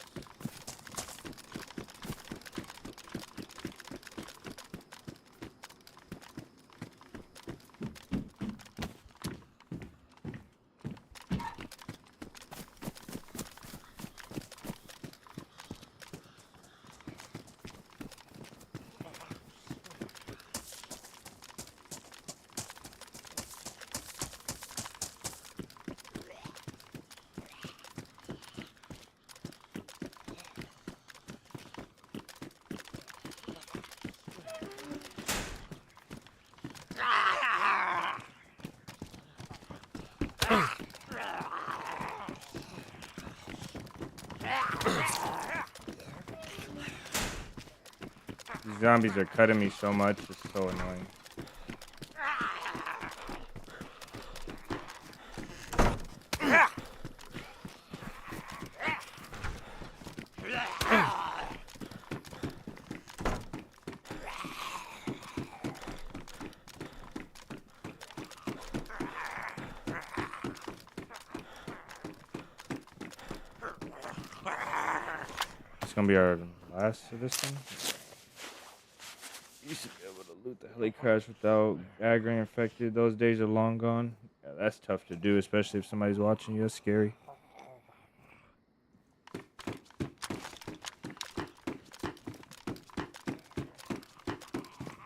These zombies are cutting me so much, it's so annoying. It's gonna be our last of this one. You should be able to loot the heli crash without aggroing infected. Those days are long gone. Yeah, that's tough to do, especially if somebody's watching you. That's scary.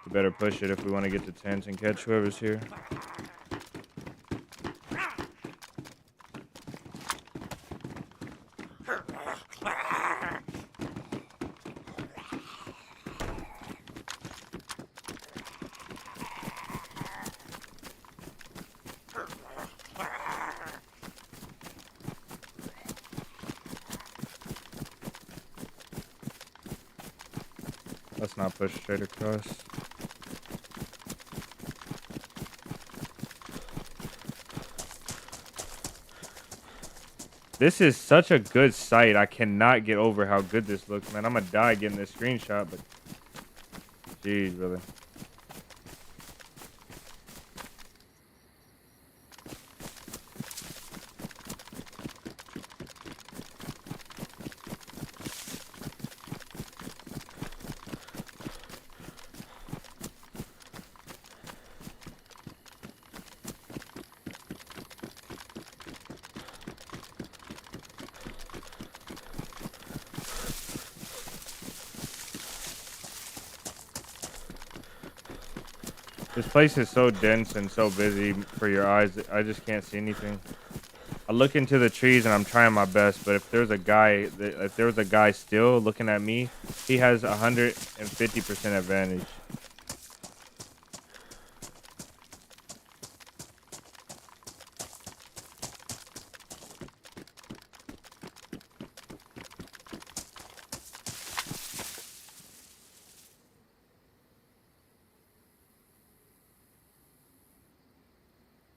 Too better push it if we want to get the tent and catch whoever's here. Let's not push straight across. This is such a good sight. I cannot get over how good this looks, man. I'm gonna die getting this screenshot, but jeez, brother. This place is so dense and so busy for your eyes. I just can't see anything. I look into the trees and I'm trying my best, but if there's a guy, still looking at me, he has 150% advantage.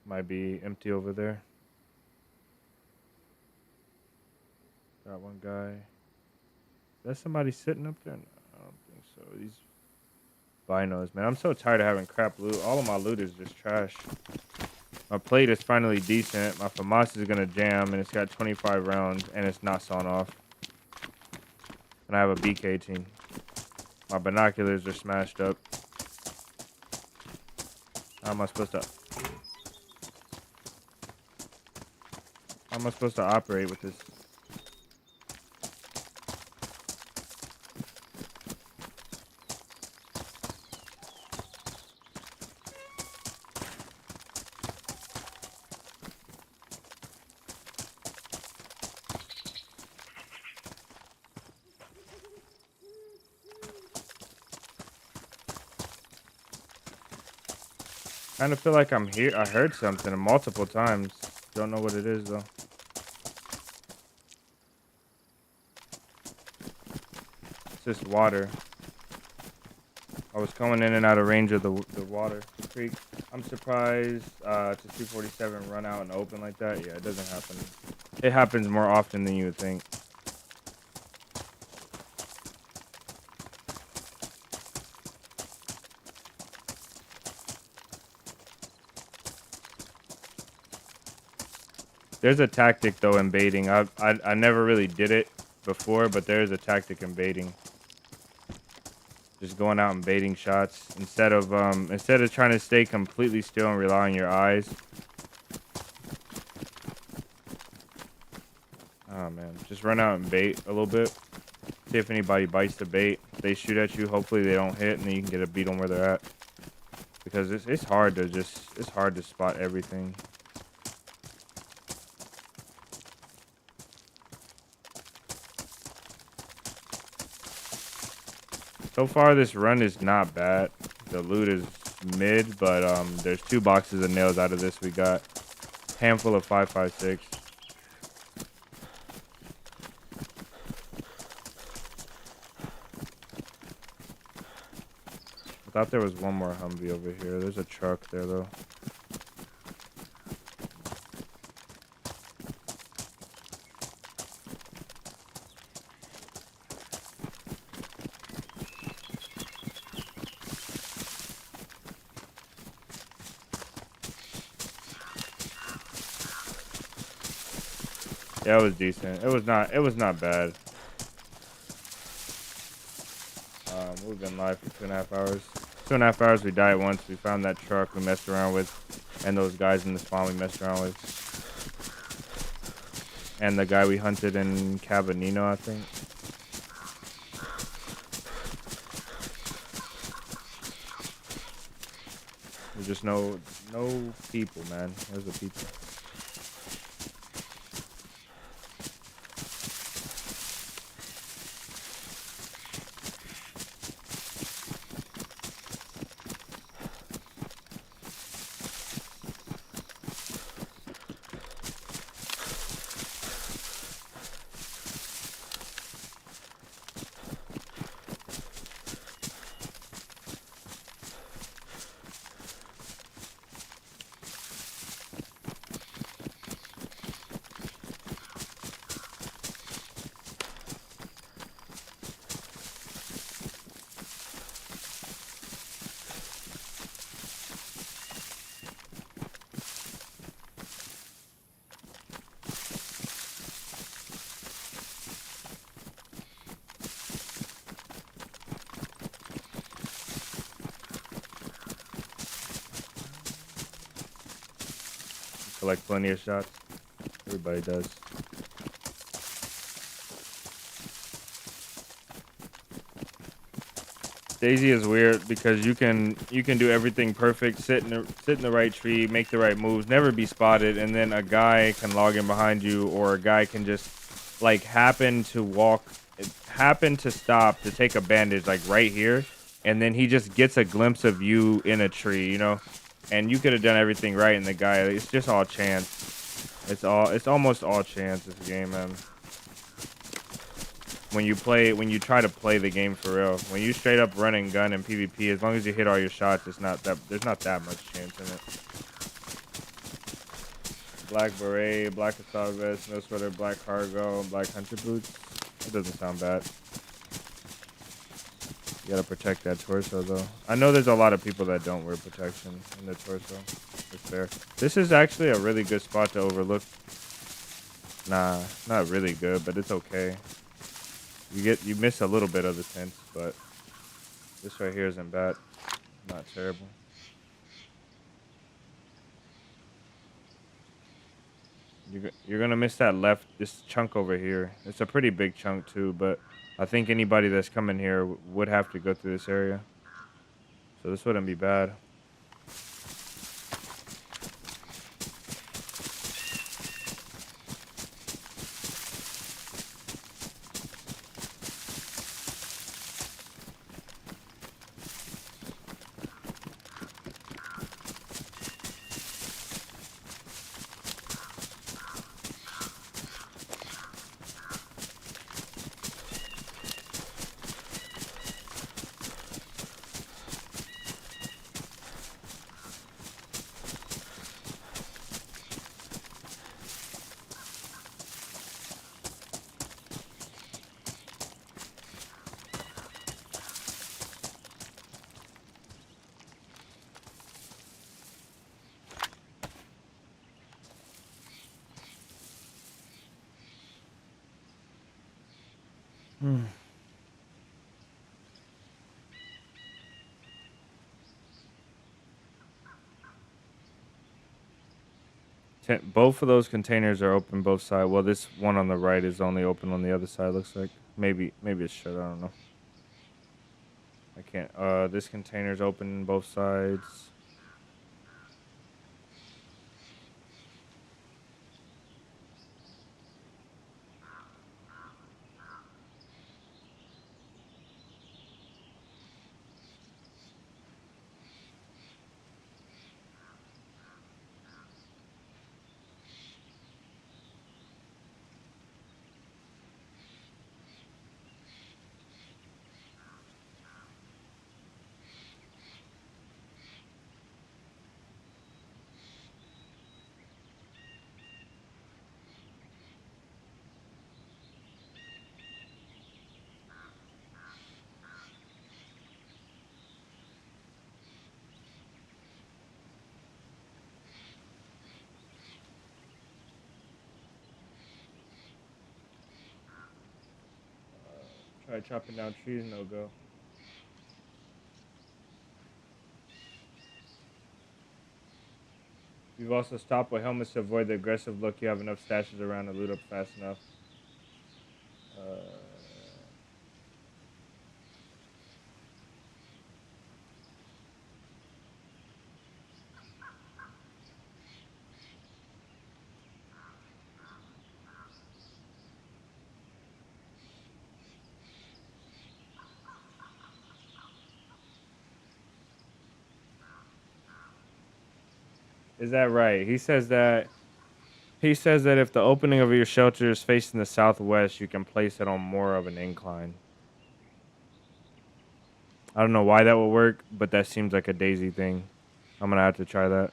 Might be empty over there. Got one guy. Is that somebody sitting up there? No, I don't think so. These binos, man. I'm so tired of having crap loot. All of my loot is just trash. My plate is finally decent. My FAMAS is gonna jam, and it's got 25 rounds, and it's not sawn off. And I have a BK team. My binoculars are smashed up. How am I supposed to? How am I supposed to operate with this? Kind of feel like I'm here. I heard something multiple times. Don't know what it is though. It's just water. I was coming in and out of range of the water, the creek. I'm surprised to 247 run out and open like that. Yeah, it doesn't happen. It happens more often than you would think. There's a tactic though in baiting. I never really did it before, but there's a tactic in baiting. Just going out and baiting shots instead of trying to stay completely still and rely on your eyes. Oh man, just run out and bait a little bit. See if anybody bites the bait. If they shoot at you, hopefully they don't hit, and then you can get a beat on where they're at. Because it's hard to spot everything. So far, this run is not bad. The loot is mid, but there's 2 boxes of nails out of this. We got a handful of 5.56. I thought there was one more Humvee over here. There's a truck there, though. Yeah, it was decent. It was not bad. We've been live for 2.5 hours. 2.5 hours, we died once. We found that truck we messed around with, and those guys in the spawn we messed around with. And the guy we hunted in Cabanino, I think. There's just no people, man. Where's the people? Collect plenty of shots. Everybody does. DayZ is weird because you can do everything perfect, sit in the right tree, make the right moves, never be spotted, and then a guy can log in behind you, or a guy can just like happen to stop to take a bandage like right here, and then he just gets a glimpse of you in a tree, you know, and you could have done everything right, and the guy, it's just all chance. It's almost all chance, this game, man. When you try to play the game for real, when you straight up run and gun in PvP, as long as you hit all your shots, there's not that much chance in it. Black beret, black assault vest, no sweater, black cargo, black hunter boots. That doesn't sound bad. You gotta protect that torso though. I know there's a lot of people that don't wear protection in their torso. It's fair. This is actually a really good spot to overlook. Nah, not really good, but it's okay. You miss a little bit of the tents, but this right here isn't bad. Not terrible. You're gonna miss this chunk over here. It's a pretty big chunk too, but I think anybody that's coming here would have to go through this area. So this wouldn't be bad. Both of those containers are open both sides. Well, this one on the right is only open on the other side, looks like. Maybe it's shut, I don't know. I can't. This container's open both sides. Try chopping down trees, no go. You've also stopped with helmets to avoid the aggressive look. You have enough stashes around to loot up fast enough. Is that right? He says that if the opening of your shelter is facing the southwest, you can place it on more of an incline. I don't know why that would work, but that seems like a DayZ thing. I'm gonna have to try that.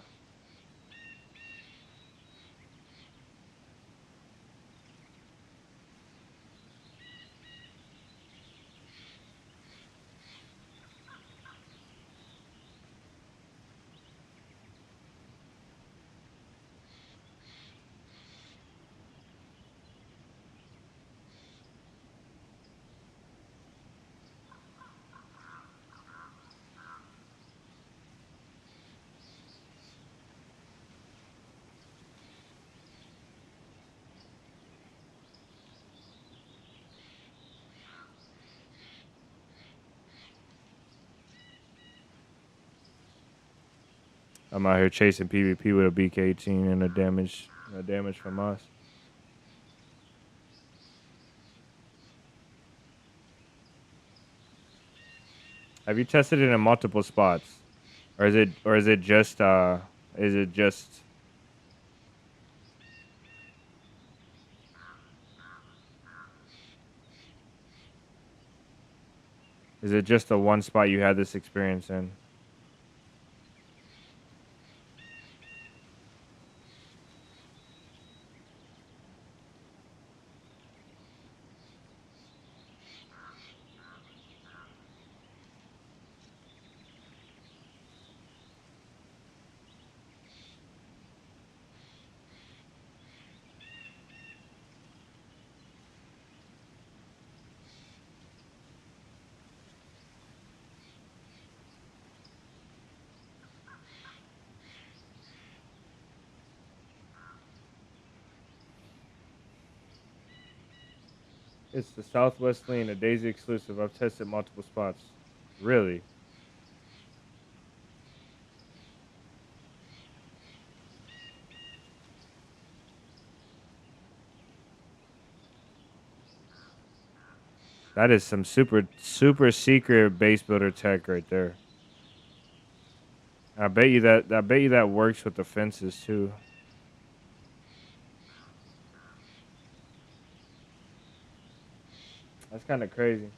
I'm out here chasing PvP with a BK-18 and a damage from us. Have you tested it in multiple spots, or is it just the one spot you had this experience in? It's the Southwest Lane, a DayZ exclusive. I've tested multiple spots. Really? That is some super secret base builder tech right there. I bet you that works with the fences too. That's kind of crazy.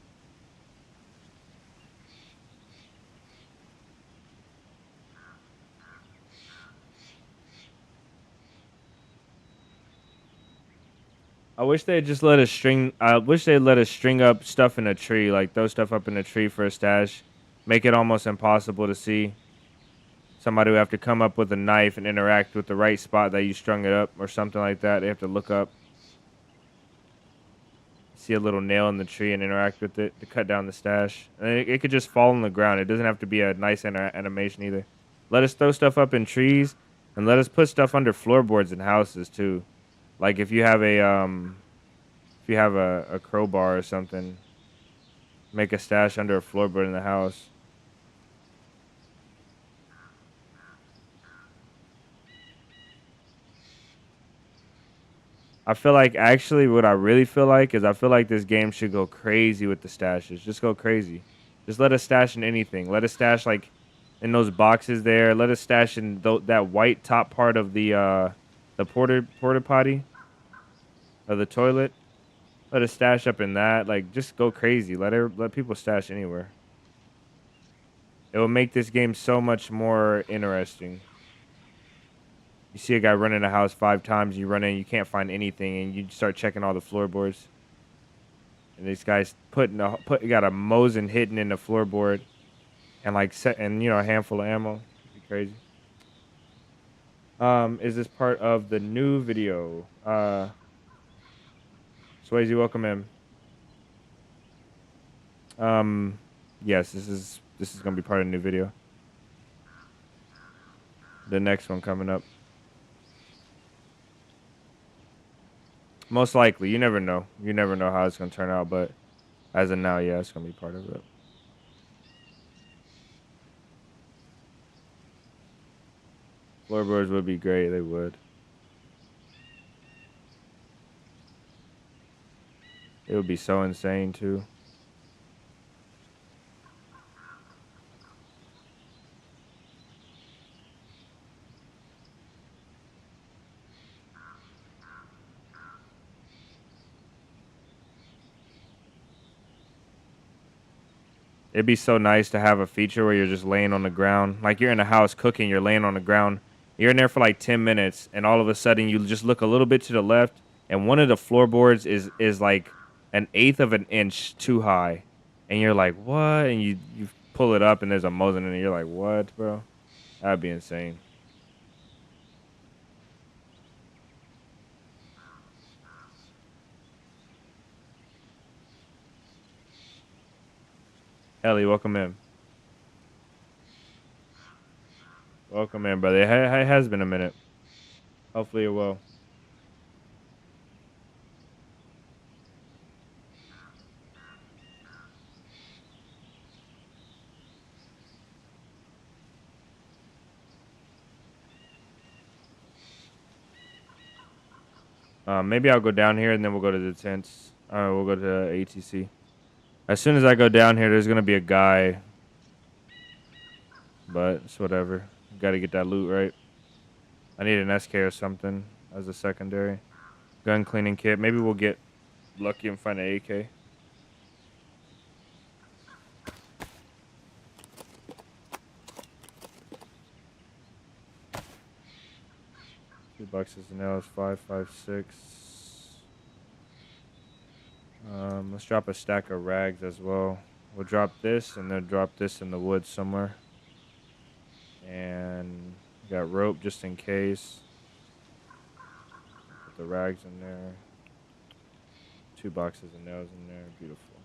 I wish they just let us string. I wish they let us string up stuff in a tree, like throw stuff up in a tree for a stash. Make it almost impossible to see. Somebody would have to come up with a knife and interact with the right spot that you strung it up, or something like that. They have to look up, see a little nail in the tree, and interact with it to cut down the stash. And it could just fall on the ground. It doesn't have to be a nice animation either. Let us throw stuff up in trees, and let us put stuff under floorboards in houses too. Like if you have a crowbar or something, make a stash under a floorboard in the house. I feel like actually what I really feel like is I feel like this game should go crazy with the stashes. Just go crazy. Just let us stash in anything. Let us stash like in those boxes there. Let us stash in that white top part of the porta potty of the toilet. Let us stash up in that. Like just go crazy. Let people stash anywhere. It will make this game so much more interesting. You see a guy running a house 5 times, you run in, you can't find anything, and you start checking all the floorboards. And this guy's got a Mosin hidden in the floorboard, and a handful of ammo. It'd be crazy. Is this part of the new video? Swayze, welcome in. Yes, this is gonna be part of the new video. The next one coming up. Most likely. You never know. You never know how it's going to turn out, but as of now, yeah, it's going to be part of it. Floorboards would be great. They would. It would be so insane, too. It'd be so nice to have a feature where you're just laying on the ground. Like you're in a house cooking, you're laying on the ground. You're in there for like 10 minutes, and all of a sudden you just look a little bit to the left, and one of the floorboards is like an eighth of an inch too high. And you're like, what? And you pull it up, and there's a Mosin in it. You're like, what, bro? That'd be insane. Ellie, welcome in. Welcome in, brother. It has been a minute. Hopefully you're well. Maybe I'll go down here and then we'll go to the tents. We'll go to ATC. As soon as I go down here, there's gonna be a guy. But it's whatever. Got to get that loot right. I need an SK or something as a secondary. Gun cleaning kit. Maybe we'll get lucky and find an AK. $2 is the nails. 5, 5, 6. Let's drop a stack of rags as well. We'll drop this and then drop this in the woods somewhere. And got rope just in case. Put the rags in there. 2 boxes of nails in there. Beautiful.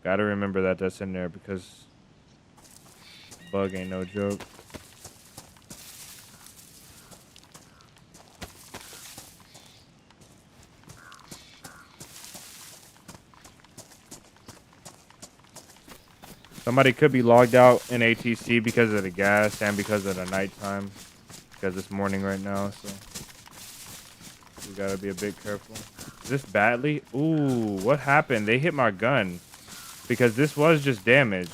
Gotta remember that that's in there because bug ain't no joke. Somebody could be logged out in ATC because of the gas and because of the nighttime. Because it's morning right now, so we gotta be a bit careful. Is this badly? Ooh, what happened? They hit my gun. Because this was just damaged.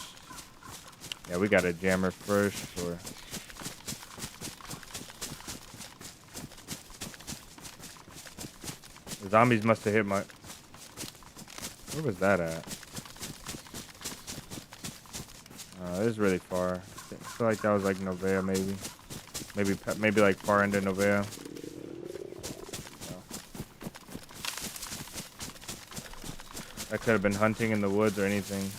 Yeah, we got a jammer first, sure. The zombies must have hit my... Where was that at? This is really far. I feel like that was like Novea, maybe like far into Novea. No. I could have been hunting in the woods or anything.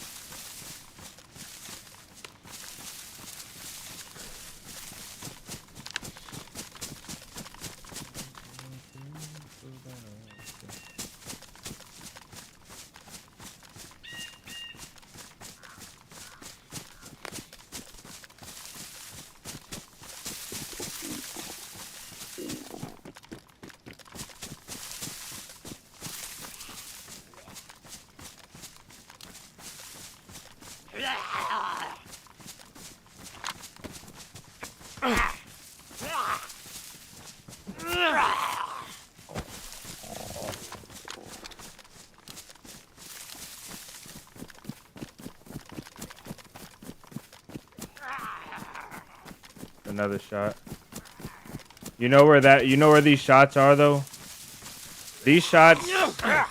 Another shot. You know where these shots are though? These shots are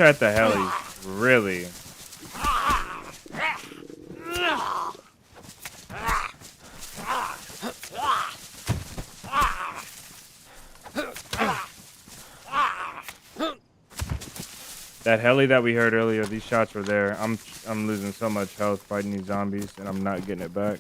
at the helis, really. That heli that we heard earlier, these shots were there. I'm losing so much health fighting these zombies, and I'm not getting it back.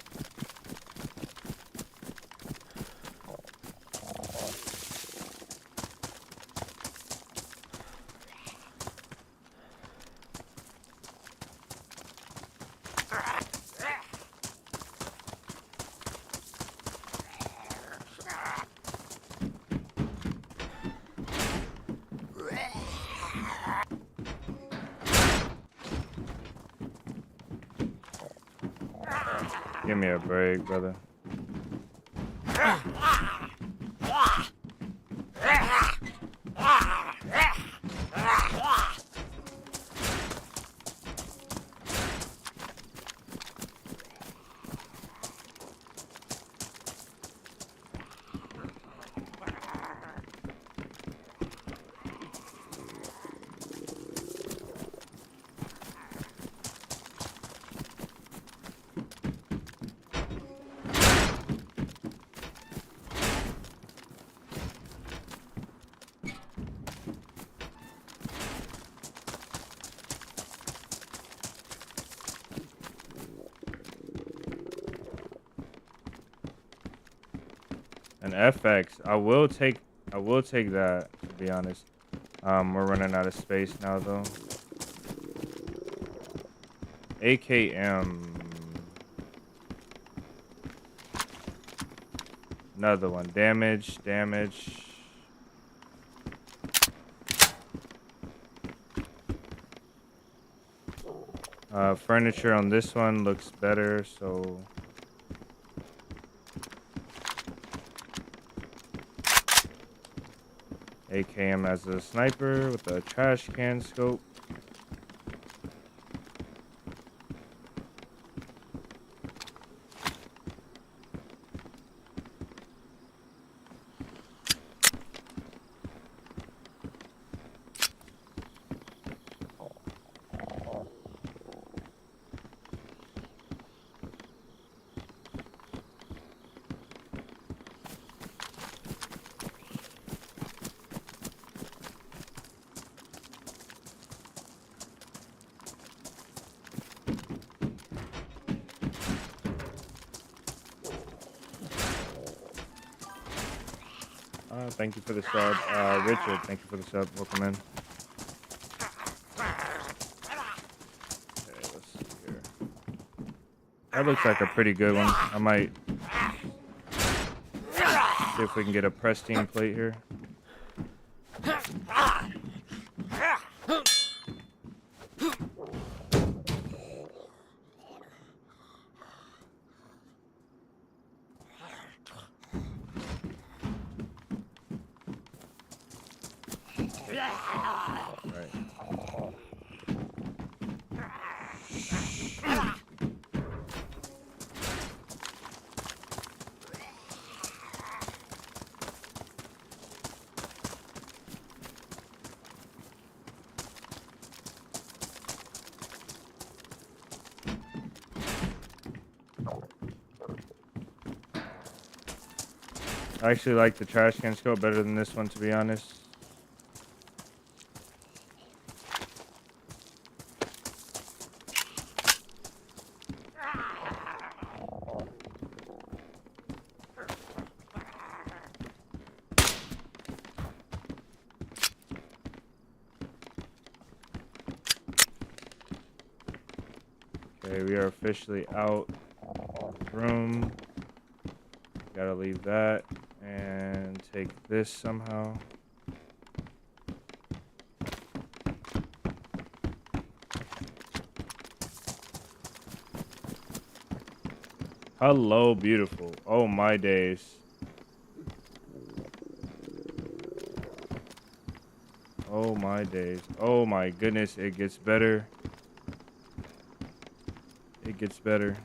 Give me a break, brother. An FX. I will take that, to be honest. We're running out of space now though. AKM. Another one. Damage. Furniture on this one looks better, so AKM as a sniper with a trash can scope. Thank you for the sub. Richard, thank you for the sub. Welcome in. Okay, let's see here. That looks like a pretty good one. I might see if we can get a pristine plate here. I actually like the trash can scope better than this one, to be honest. Okay, we are officially out of the room. Gotta leave that and take this somehow. Hello, beautiful. Oh my days. Oh my days. Oh my goodness, it gets better. It gets better.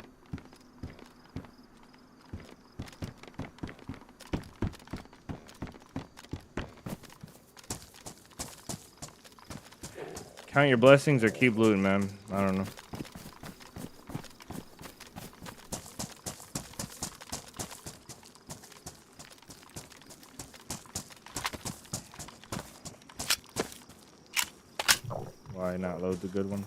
Count your blessings or keep looting, man. I don't know. Why not load the good one?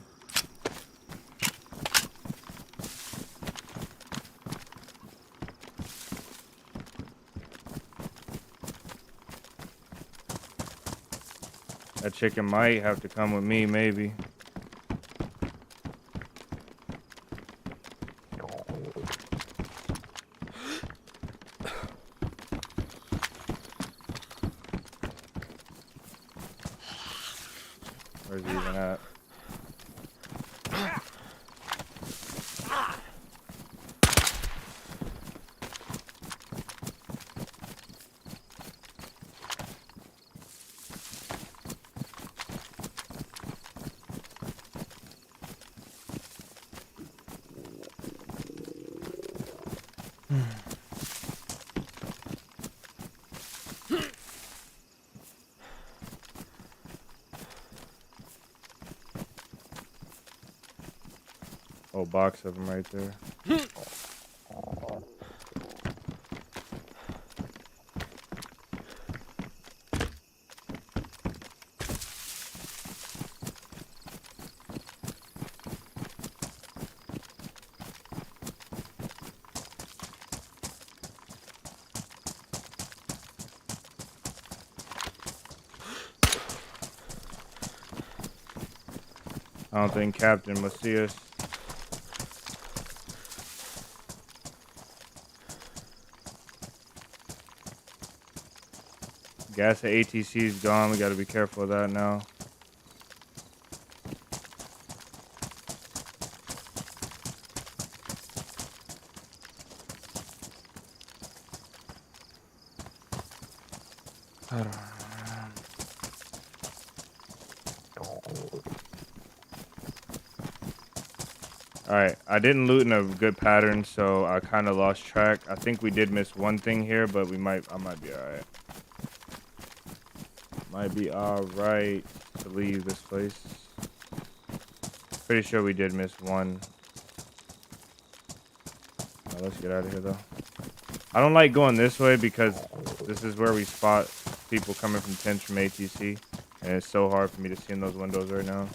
That chicken might have to come with me, maybe. Where's he even at? Whole box of them right there. don't think Captain must see us. Gas at ATC is gone. We got to be careful of that now. Alright, I didn't loot in a good pattern, so I kind of lost track. I think we did miss one thing here, but I might be alright. Might be alright to leave this place. Pretty sure we did miss one. Let's get out of here, though. I don't like going this way because this is where we spot people coming from tents from ATC. And it's so hard for me to see in those windows right now.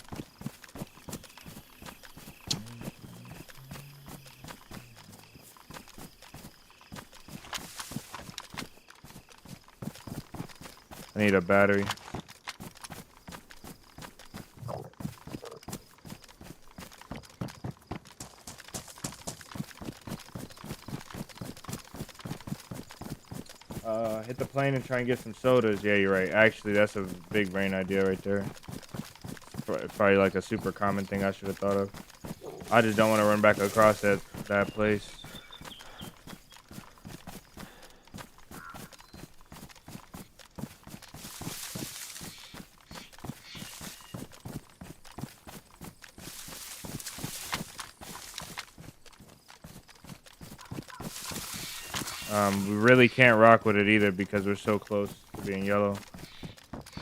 I need a battery. Hit the plane and try and get some sodas. Yeah, you're right. Actually, that's a big brain idea right there. Probably like a super common thing I should have thought of. I just don't want to run back across that place. We really can't rock with it either because we're so close to being yellow.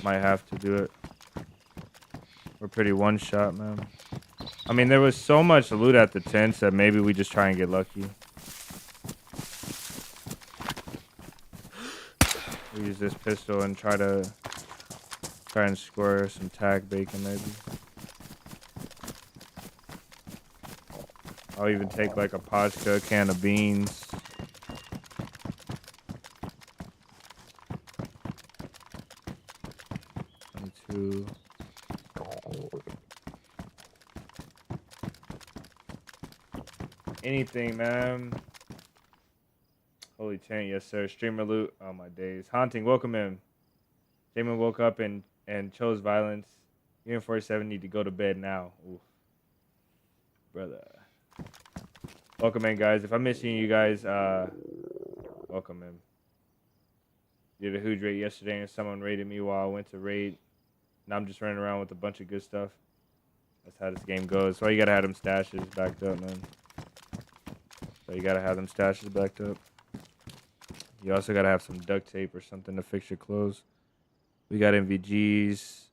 Might have to do it. We're pretty one shot, man. I mean, there was so much loot at the tents that maybe we just try and get lucky. We use this pistol and try and score some tag bacon maybe. I'll even take like a vodka, a can of beans. Anything, man. Holy tent, yes sir. Streamer loot. Oh my days. Haunting, welcome in. Jamin woke up and chose violence. You and 47 need to go to bed now. Oof. Brother. Welcome in, guys. If I'm missing you guys, welcome in. Did a huge raid yesterday and someone raided me while I went to raid. Now I'm just running around with a bunch of good stuff. That's how this game goes. So you gotta have them stashes backed up, man. So you gotta have them stashes backed up. You also gotta have some duct tape or something to fix your clothes. We got MVGs.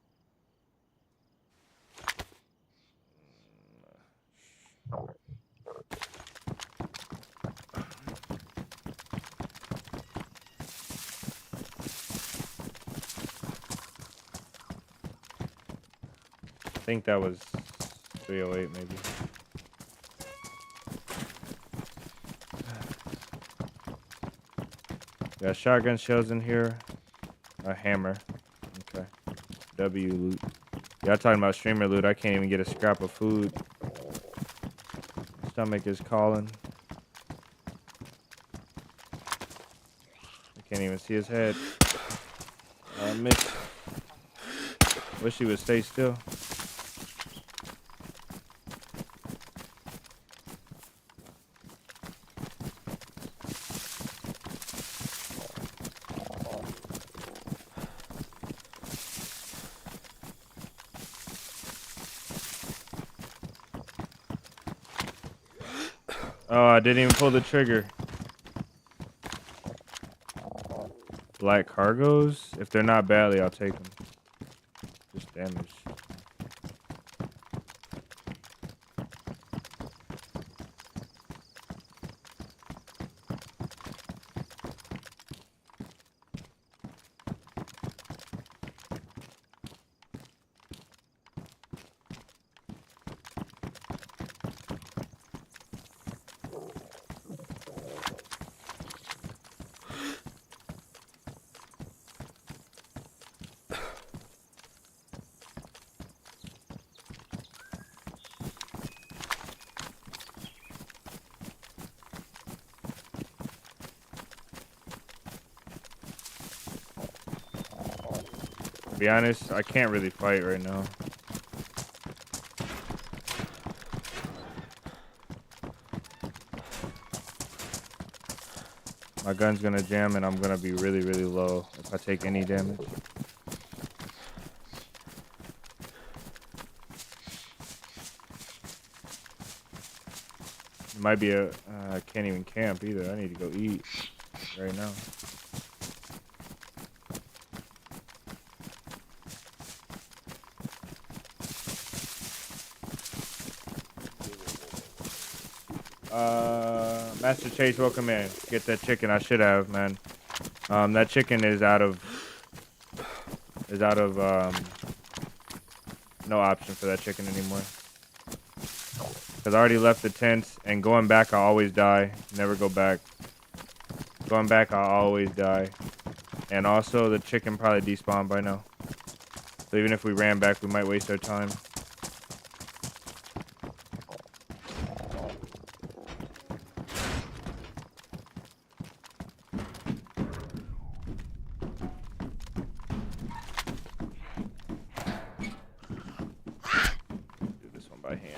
I think that was 308 maybe. Got shotgun shells in here. A hammer. Okay. W loot. Y'all talking about streamer loot. I can't even get a scrap of food. Stomach is calling. I can't even see his head. I missed. Wish he would stay still. Oh, I didn't even pull the trigger. Black cargos? If they're not badly, I'll take them. Just damage. be honest, I can't really fight right now. My gun's gonna jam and I'm gonna be really, really low if I take any damage. It might be I can't even camp either. I need to go eat right now. Master Chase, welcome in. Get that chicken. I should have, man. That chicken is out of no option for that chicken anymore. Cause I already left the tents, and going back I always die. Never go back. Going back I always die. And also the chicken probably despawned by now. So even if we ran back, we might waste our time. Do this one by hand.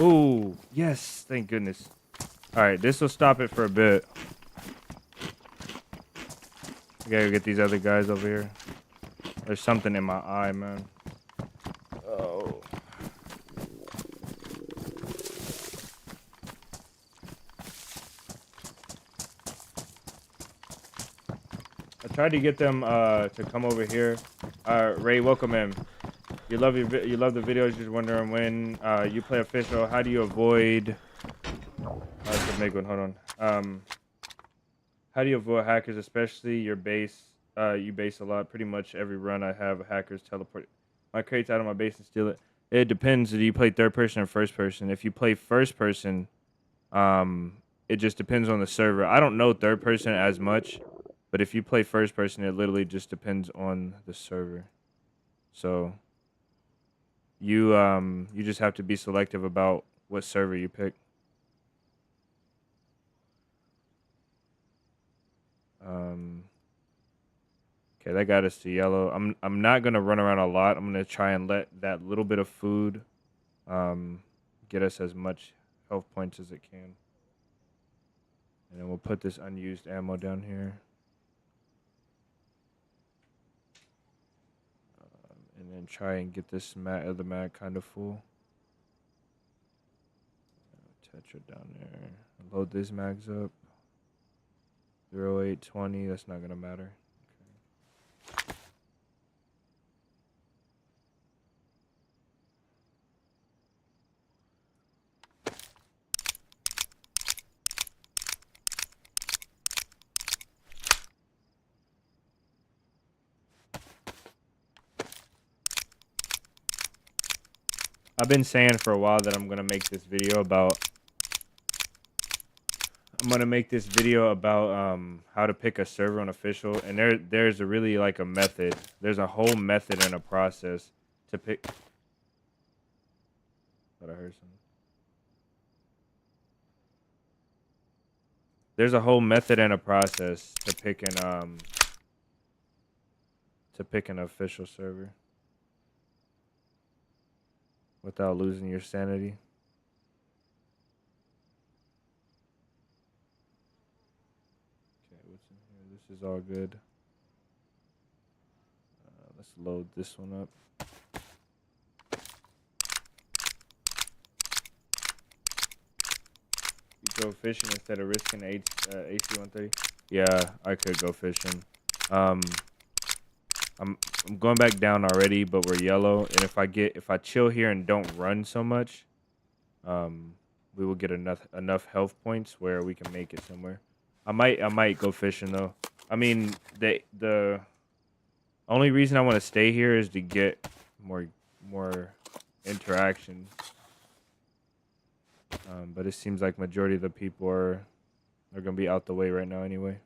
Ooh, yes, thank goodness. Alright, this will stop it for a bit. I gotta get these other guys over here. There's something in my eye, man. Oh. I tried to get them to come over here. Ray, welcome in. You love the videos. Just wondering when you play official. How do you avoid? That's a big one. Hold on. How do you avoid hackers, especially your base? You base a lot. Pretty much every run I have hackers teleport my crates out of my base and steal it. It depends. Do you play third person or first person? If you play first person, it just depends on the server. I don't know third person as much, but if you play first person, it literally just depends on the server. So you just have to be selective about what server you pick. Okay, that got us to yellow. I'm not gonna run around a lot. I'm gonna try and let that little bit of food get us as much health points as it can. And then we'll put this unused ammo down here. And then try and get this other mag kind of full. Tetra down there. Load these mags up. 0820, that's not gonna matter. Okay. I've been saying for a while that I'm gonna make this video about how to pick a server on official, and there's a really like a method. There's a whole method and a process to pick. Thought I heard something. There's a whole method and a process to pick an official server without losing your sanity. what's in here. This is all good. Let's load this one up. You go fishing instead of risking AC-130. Yeah, I could go fishing. I'm going back down already, but we're yellow. And if I chill here and don't run so much, we will get enough health points where we can make it somewhere. I might go fishing though. I mean, the only reason I want to stay here is to get more interaction. But it seems like majority of the people are gonna be out the way right now anyway.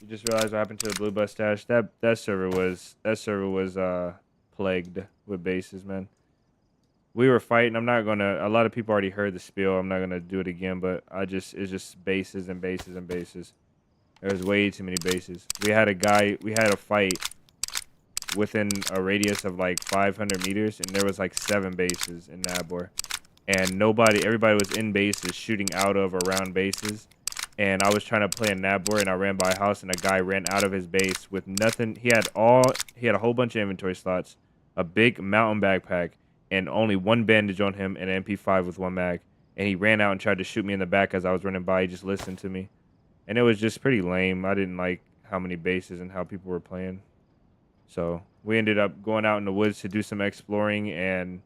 You just realized what happened to the blue bus stash. That server was plagued with bases, man. We were fighting. A lot of people already heard the spiel. I'm not gonna do it again, but it's just bases and bases and bases. There's way too many bases. We had a fight within a radius of like 500 meters, and there was like 7 bases in Nabor, and everybody was in bases, shooting out of around bases. And I was trying to play in Nabor, and I ran by a house, and a guy ran out of his base with nothing. He had a whole bunch of inventory slots, a big mountain backpack, and only 1 bandage on him, and an MP5 with 1 mag. And he ran out and tried to shoot me in the back as I was running by. He just listened to me, and it was just pretty lame. I didn't like how many bases and how people were playing. So we ended up going out in the woods to do some exploring, and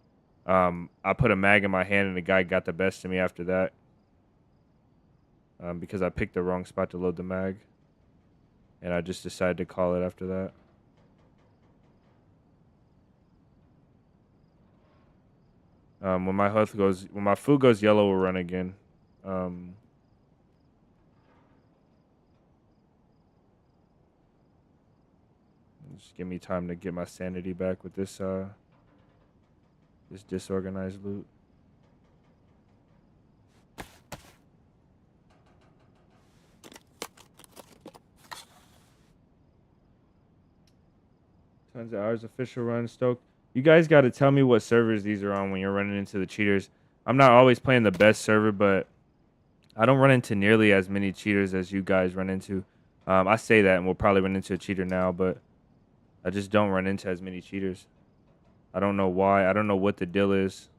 I put a mag in my hand, and the guy got the best of me after that. Because I picked the wrong spot to load the mag, and I just decided to call it after that. When my food goes yellow, we'll run again. Just give me time to get my sanity back with this disorganized loot. Tons of hours official run stoked. You guys got to tell me what servers these are on when you're running into the cheaters. I'm not always playing the best server, but I don't run into nearly as many cheaters as you guys run into. I say that, and we'll probably run into a cheater now, but I just don't run into as many cheaters. I don't know why. I don't know what the deal is.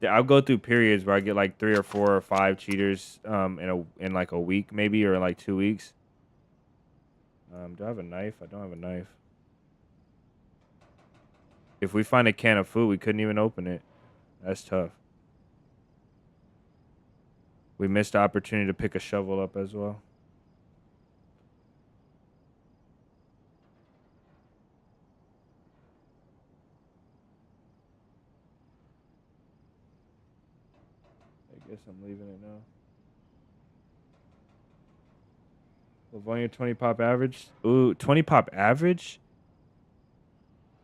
I'll go through periods where I get like 3 or 4 or 5 cheaters in like a week maybe, or like 2 weeks. Do I have a knife? I don't have a knife. If we find a can of food, we couldn't even open it. That's tough. We missed the opportunity to pick a shovel up as well. I guess I'm leaving it now. Livonia 20 pop average. Ooh, 20 pop average?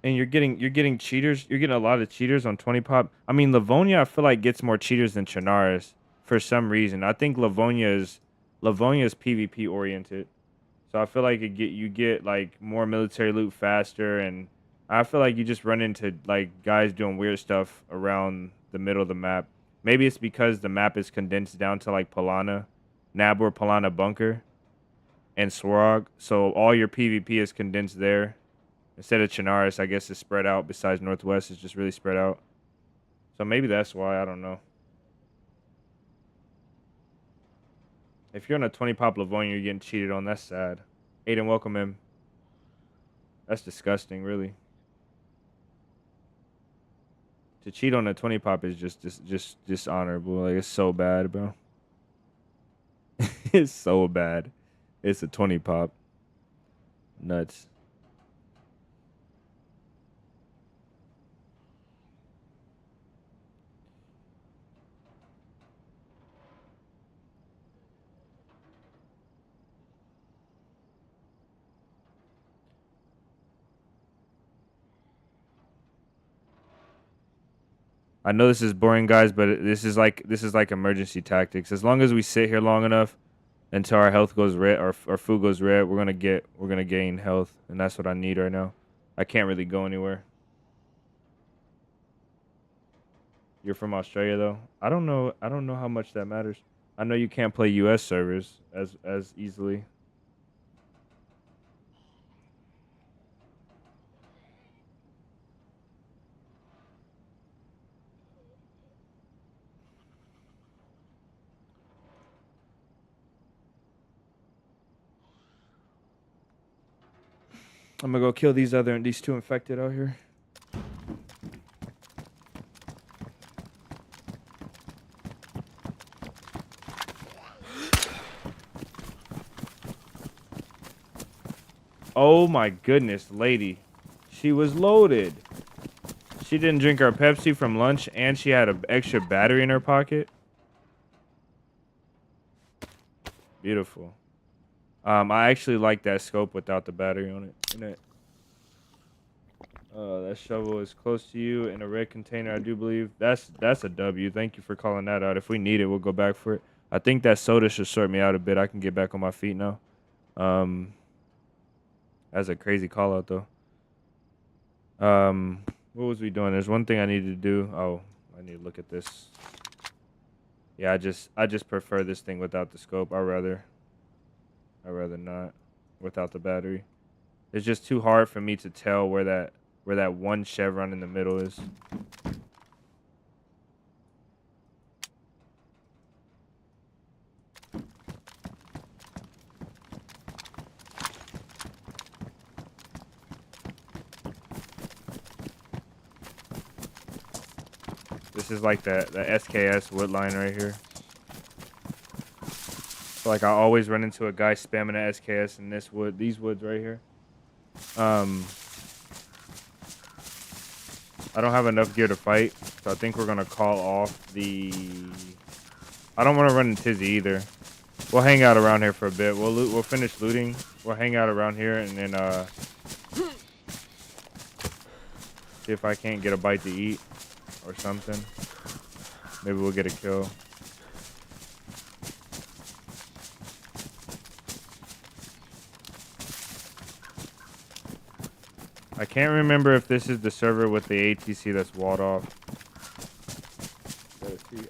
And you're getting cheaters. You're getting a lot of cheaters on 20 pop. I mean, Livonia, I feel like gets more cheaters than Chernarus for some reason. I think Livonia is PvP oriented, so I feel like you get like more military loot faster, and I feel like you just run into like guys doing weird stuff around the middle of the map. Maybe it's because the map is condensed down to like Palana, Nabor, Palana Bunker, and Swarog, so all your PvP is condensed there. Instead of Chernarus, I guess it's spread out. Besides Northwest, it's just really spread out. So maybe that's why. I don't know. If you're on a 20 pop Livonia, you're getting cheated on. That's sad. Aiden, welcome him. That's disgusting, really. To cheat on a 20 pop is just dishonorable. Like, it's so bad, bro. It's so bad. It's a 20 pop. Nuts. I know this is boring, guys, but this is like emergency tactics. As long as we sit here long enough until our health goes red, our food goes red, we're gonna gain health, and that's what I need right now. I can't really go anywhere. You're from Australia though. I don't know. I don't know how much that matters. I know you can't play U.S. servers as easily. I'm gonna go kill these two infected out here. Oh my goodness, lady. She was loaded. She didn't drink our Pepsi from lunch and she had an extra battery in her pocket. Beautiful. I actually like that scope without the battery on it. That shovel is close to you in a red container, I do believe. That's a W. Thank you for calling that out. If we need it, we'll go back for it. I think that soda should sort me out a bit. I can get back on my feet now. That's a crazy call out though. What was we doing? There's one thing I need to do. Oh, I need to look at this. Yeah, I just prefer this thing without the scope. I'd rather not without the battery. It's just too hard for me to tell where that one chevron in the middle is. This is like the SKS wood line right here. So like I always run into a guy spamming the SKS in these woods right here. I don't have enough gear to fight, so I think we're gonna call off the. I don't want to run into Tizzy either. We'll hang out around here for a bit. We'll finish looting. We'll hang out around here and then see if I can't get a bite to eat or something. Maybe we'll get a kill. I can't remember if this is the server with the ATC that's walled off.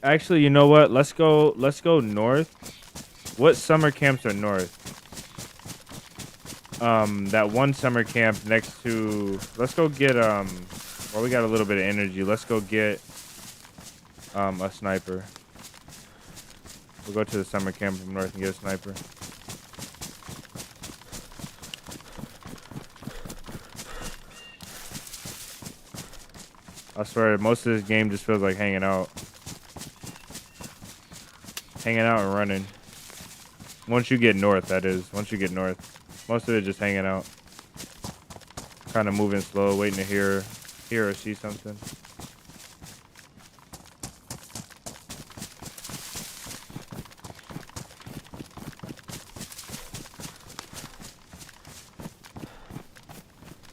Actually, you know what? Let's go north. What summer camps are north? That one summer camp next to. Let's go get well, we got a little bit of energy. Let's go get a sniper. We'll go to the summer camp from north and get a sniper. I swear, most of this game just feels like hanging out. Hanging out and running. Once you get north, that is. Once you get north. Most of it just hanging out. Kind of moving slow, waiting to hear or see something.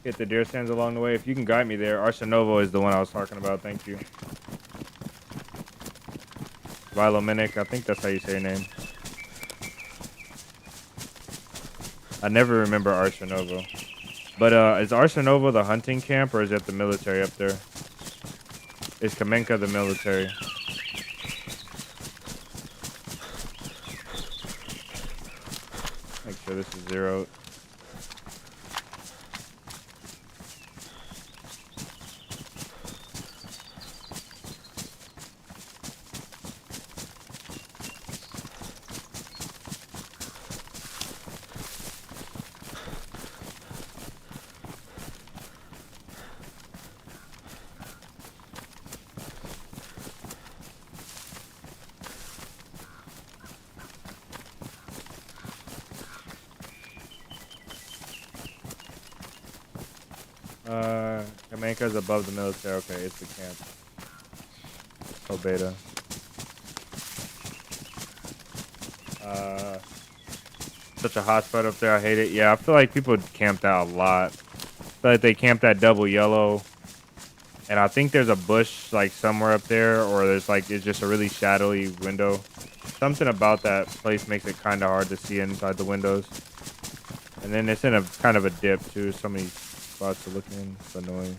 Get the deer stands along the way. If you can guide me there. Arsenovo is the one I was talking about. Thank you. Vilominic. I think that's how you say your name. I never remember Arsenovo. But is Arsenovo the hunting camp or is it the military up there? Is Kamenka the military? Make sure this is zeroed. Kamenka's above the military. Okay, it's the camp. Oh, beta. Such a hot spot up there. I hate it. Yeah, I feel like people camped out a lot. I feel like they camped that double yellow. And I think there's a bush like somewhere up there, or there's like it's just a really shadowy window. Something about that place makes it kind of hard to see inside the windows. And then it's in a kind of a dip too. So many spots to look in. It's annoying.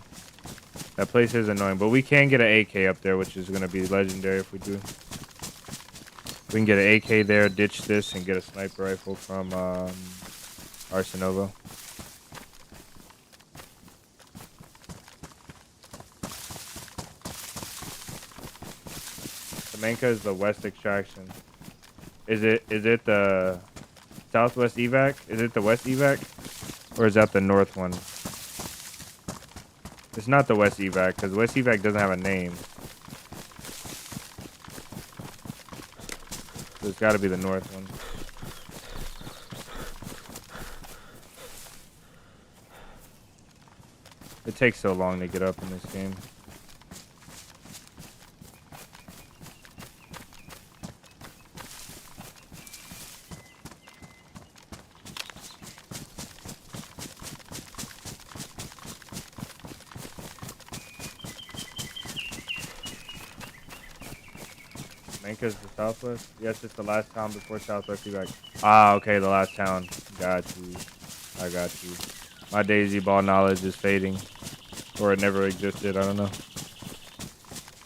That place is annoying, but we can get an AK up there, which is gonna be legendary if we do. We can get an AK there, ditch this, and get a sniper rifle from Arsenovo. Semenka is the west extraction. Is it the southwest evac? Is it the west evac? Or is that the north one? It's not the west evac, because west evac doesn't have a name. So it's got to be the north one. It takes so long to get up in this game. Manka's the southwest? Yes, it's the last town before southwest evac. Ah, okay, the last town. Got you. I got you. My DayZ ball knowledge is fading. Or it never existed, I don't know.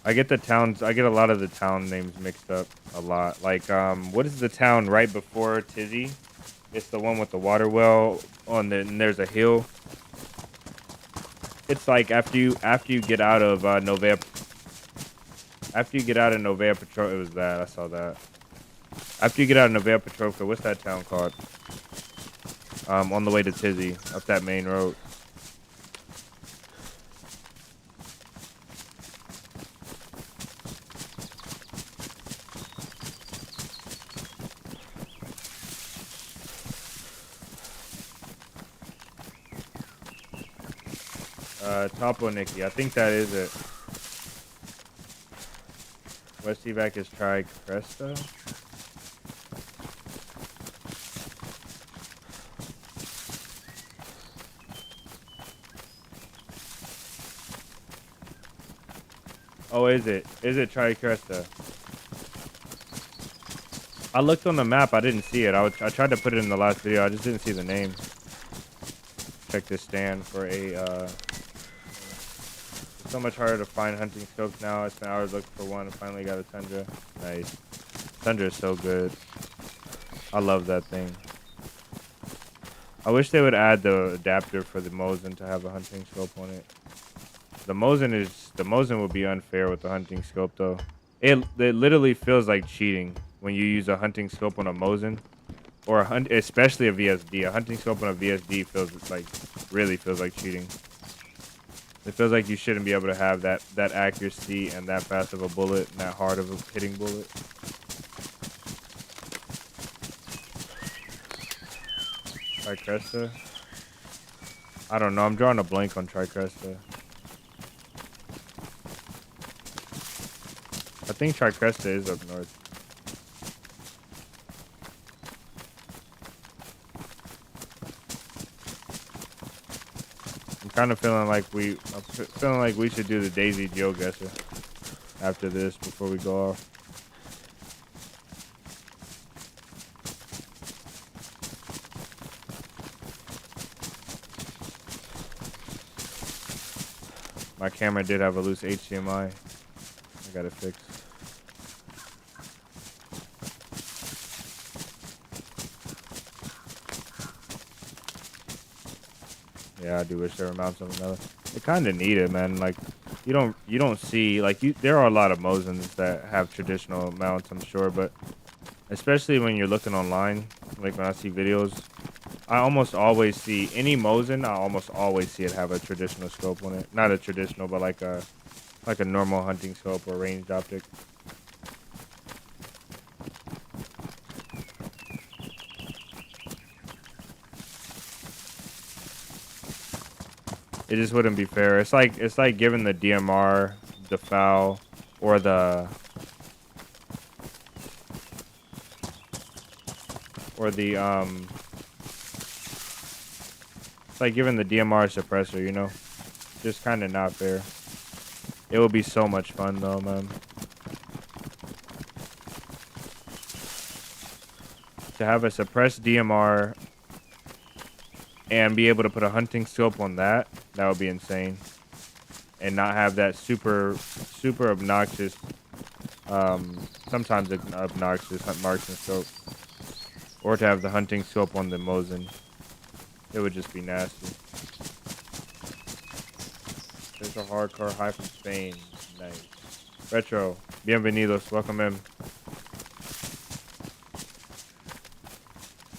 I get the towns, I get a lot of the town names mixed up a lot. Like, what is the town right before Tizzy? It's the one with the water well on the, and there's a hill. It's like after you get out of Novea. After you get out of Novea Petrovka, it was that, I saw that. After you get out of Novea Petrovka, what's that town called? On the way to Tizzy, up that main road. Topo Nikki, I think that is it. West evac is Tri Cresta. Oh, is it? Is it Tri Cresta? I looked on the map, I didn't see it. I tried to put it in the last video, I just didn't see the name. Check this stand for a so much harder to find hunting scopes now. I spent hours looking for one and finally got a Tundra. Nice. Tundra is so good. I love that thing. I wish they would add the adapter for the Mosin to have a hunting scope on it. The Mosin would be unfair with the hunting scope though. It literally feels like cheating when you use a hunting scope on a Mosin or especially a VSD. A hunting scope on a VSD really feels like cheating. It feels like you shouldn't be able to have that accuracy and that fast of a bullet and that hard of a hitting bullet. Tricresta? I don't know. I'm drawing a blank on Tricresta. I think Tricresta is up north. I'm feeling like we should do the DayZ geoguesser after this before we go off. My camera did have a loose HDMI. I got it fixed. Yeah, I do wish there were mounts on another. They kind of need it, man. Like, you don't see, like, there are a lot of Mosins that have traditional mounts, I'm sure, but especially when you're looking online, like when I see videos, I almost always see any Mosin. I almost always see it have a traditional scope on it. Not a traditional, but like a normal hunting scope or ranged optic. It just wouldn't be fair. It's like giving the DMR, the FAL, or the it's like giving the DMR a suppressor, you know? Just kind of not fair. It would be so much fun though, man. To have a suppressed DMR and be able to put a hunting scope on that would be insane. and not have that super obnoxious, sometimes obnoxious marksman scope, or to have the hunting scope on the Mosin. It would just be nasty. There's a hardcore high from Spain. Nice. Retro, bienvenidos. Welcome in.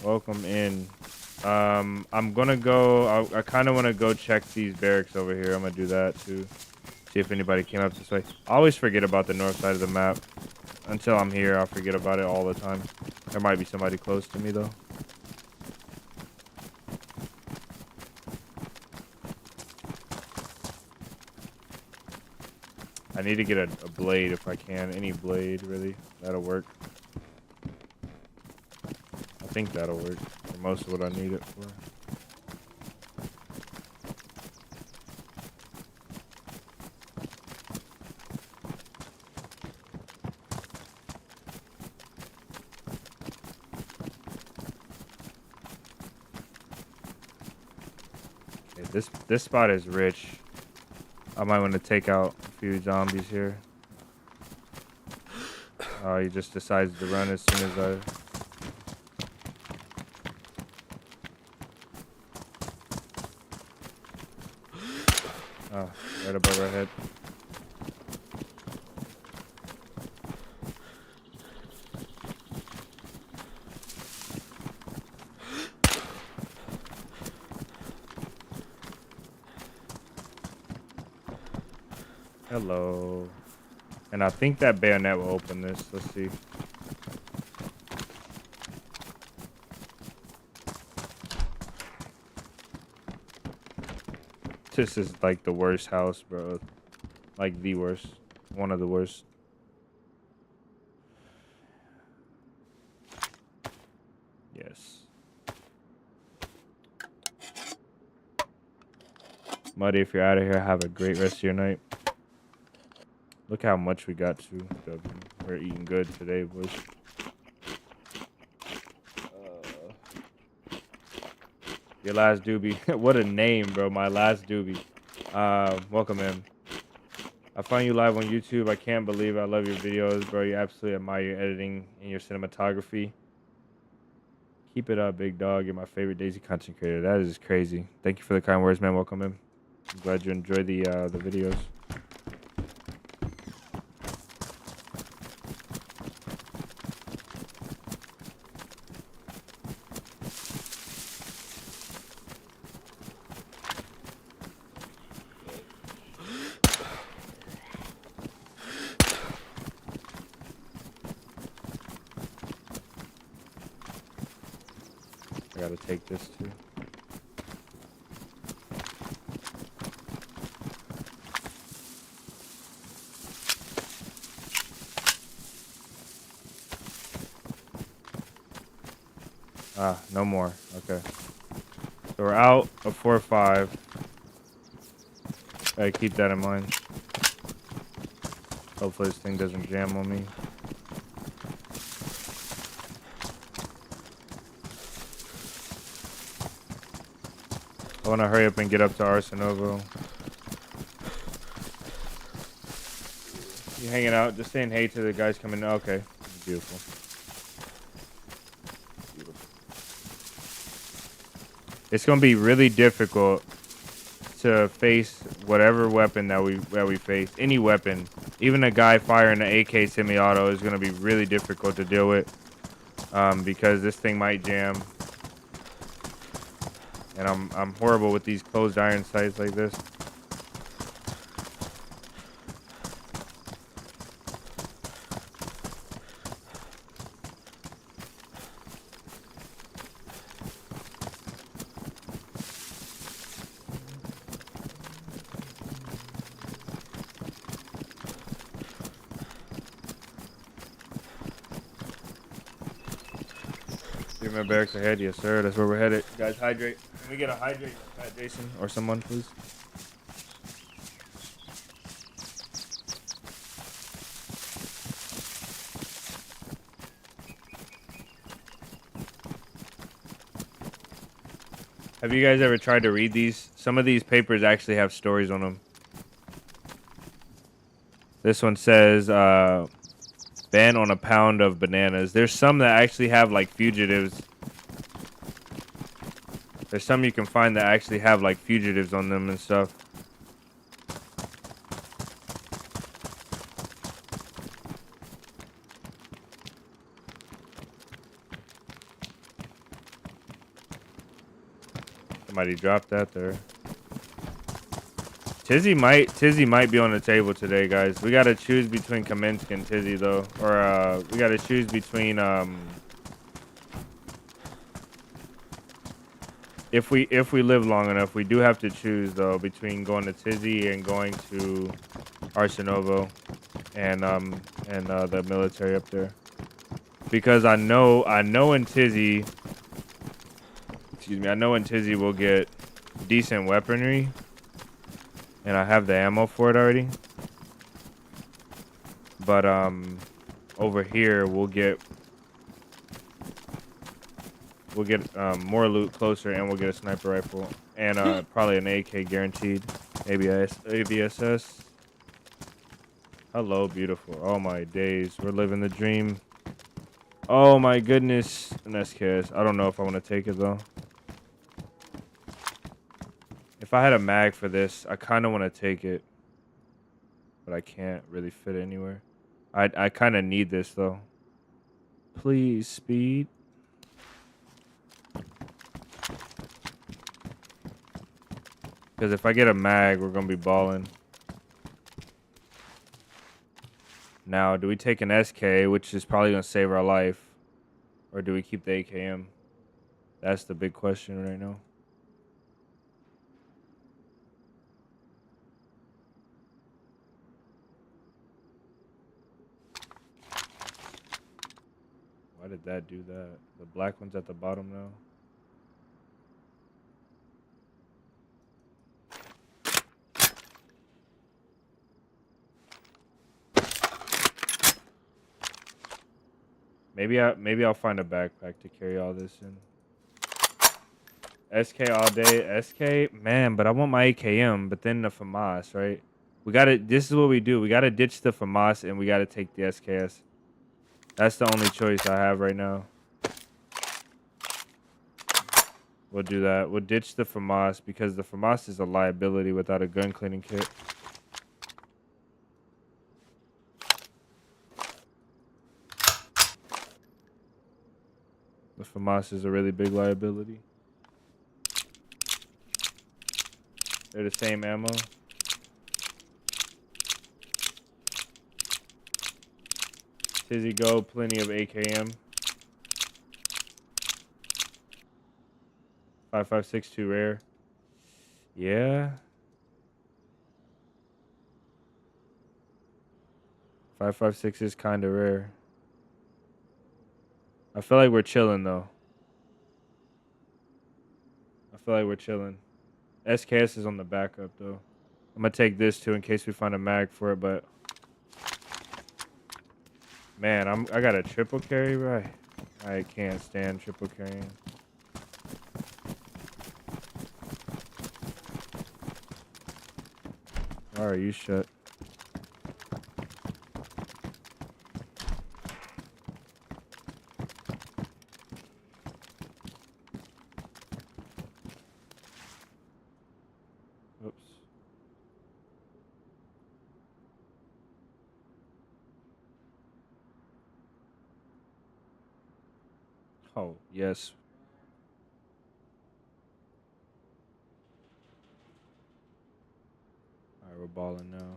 Welcome in. I'm gonna go. I kind of want to go check these barracks over here. I'm gonna do that too. See if anybody came up this way. I always forget about the north side of the map. Until I'm here, I'll forget about it all the time. There might be somebody close to me though. I need to get a blade if I can. Any blade, really. That'll work. I think that'll work for most of what I need it for. Okay, this spot is rich. I might want to take out a few zombies here. Oh, he just decides to run as soon as I... Oh, right above our head. Hello. And I think that bayonet will open this. Let's see. This is like the worst house, bro. Like the worst. One of the worst. Yes. Muddy, if you're out of here, have a great rest of your night. Look how much we got to. We're eating good today, boys. Your last doobie. What a name, bro. My last doobie. Welcome in. I find you live on YouTube. I can't believe it. I love your videos, bro. You absolutely admire your editing and your cinematography. Keep it up, big dog. You're my favorite DayZ content creator. That is crazy. Thank you for the kind words, man. Welcome in. I'm glad you enjoy the videos. I gotta take this too. Ah, no more. Okay. So we're out of 4 or 5. Gotta keep that in mind. Hopefully this thing doesn't jam on me. I want to hurry up and get up to Arsenovo. You hanging out? Just saying hey to the guys coming. Okay. Beautiful. It's going to be really difficult to face whatever weapon that we face. Any weapon. Even a guy firing an AK semi-auto is going to be really difficult to deal with. Because this thing might jam. And I'm horrible with these closed iron sights like this. You're my barracks ahead, yes sir. That's where we're headed. Guys, hydrate. Can we get a hydrate, Jason, or someone, please? Have you guys ever tried to read these? Some of these papers actually have stories on them. This one says ban on a pound of bananas. There's some that actually have like fugitives. There's some you can find that actually have like fugitives on them and stuff. Somebody dropped that there. Tizzy might be on the table today, guys. We gotta choose between Kaminsky and Tizzy though. Or we gotta choose between if we live long enough, we do have to choose though between going to Tizzy and going to Arsenovo and the military up there. Because I know in Tizzy, excuse me, I know in Tizzy we'll get decent weaponry. And I have the ammo for it already. But over here we'll get more loot closer, and we'll get a sniper rifle and probably an AK guaranteed. ABSS. Hello, beautiful. Oh my days, we're living the dream. Oh my goodness, an SKS. I don't know if I want to take it though. If I had a mag for this, I kind of want to take it, but I can't really fit it anywhere. I kind of need this though. Please, speed. Because if I get a mag, we're going to be balling. Now, do we take an SK, which is probably going to save our life? Or do we keep the AKM? That's the big question right now. Why did that do that? The black one's at the bottom now. Maybe I'll find a backpack to carry all this in. SK all day. SK, man, but I want my AKM, but then the FAMAS, right? This is what we do. We gotta ditch the FAMAS and we gotta take the SKS. That's the only choice I have right now. We'll do that. We'll ditch the FAMAS because the FAMAS is a liability without a gun cleaning kit. The FAMAS is a really big liability. They're the same ammo. Tizzy go, plenty of AKM. 5562 rare. Yeah. 556 is kind of rare. I feel like we're chilling though. I feel like we're chilling. SKS is on the backup though. I'm gonna take this too in case we find a mag for it, but man, I got a triple carry, right? I can't stand triple carrying. Why are you shut? Oops. Oh, yes. All right, we're balling now.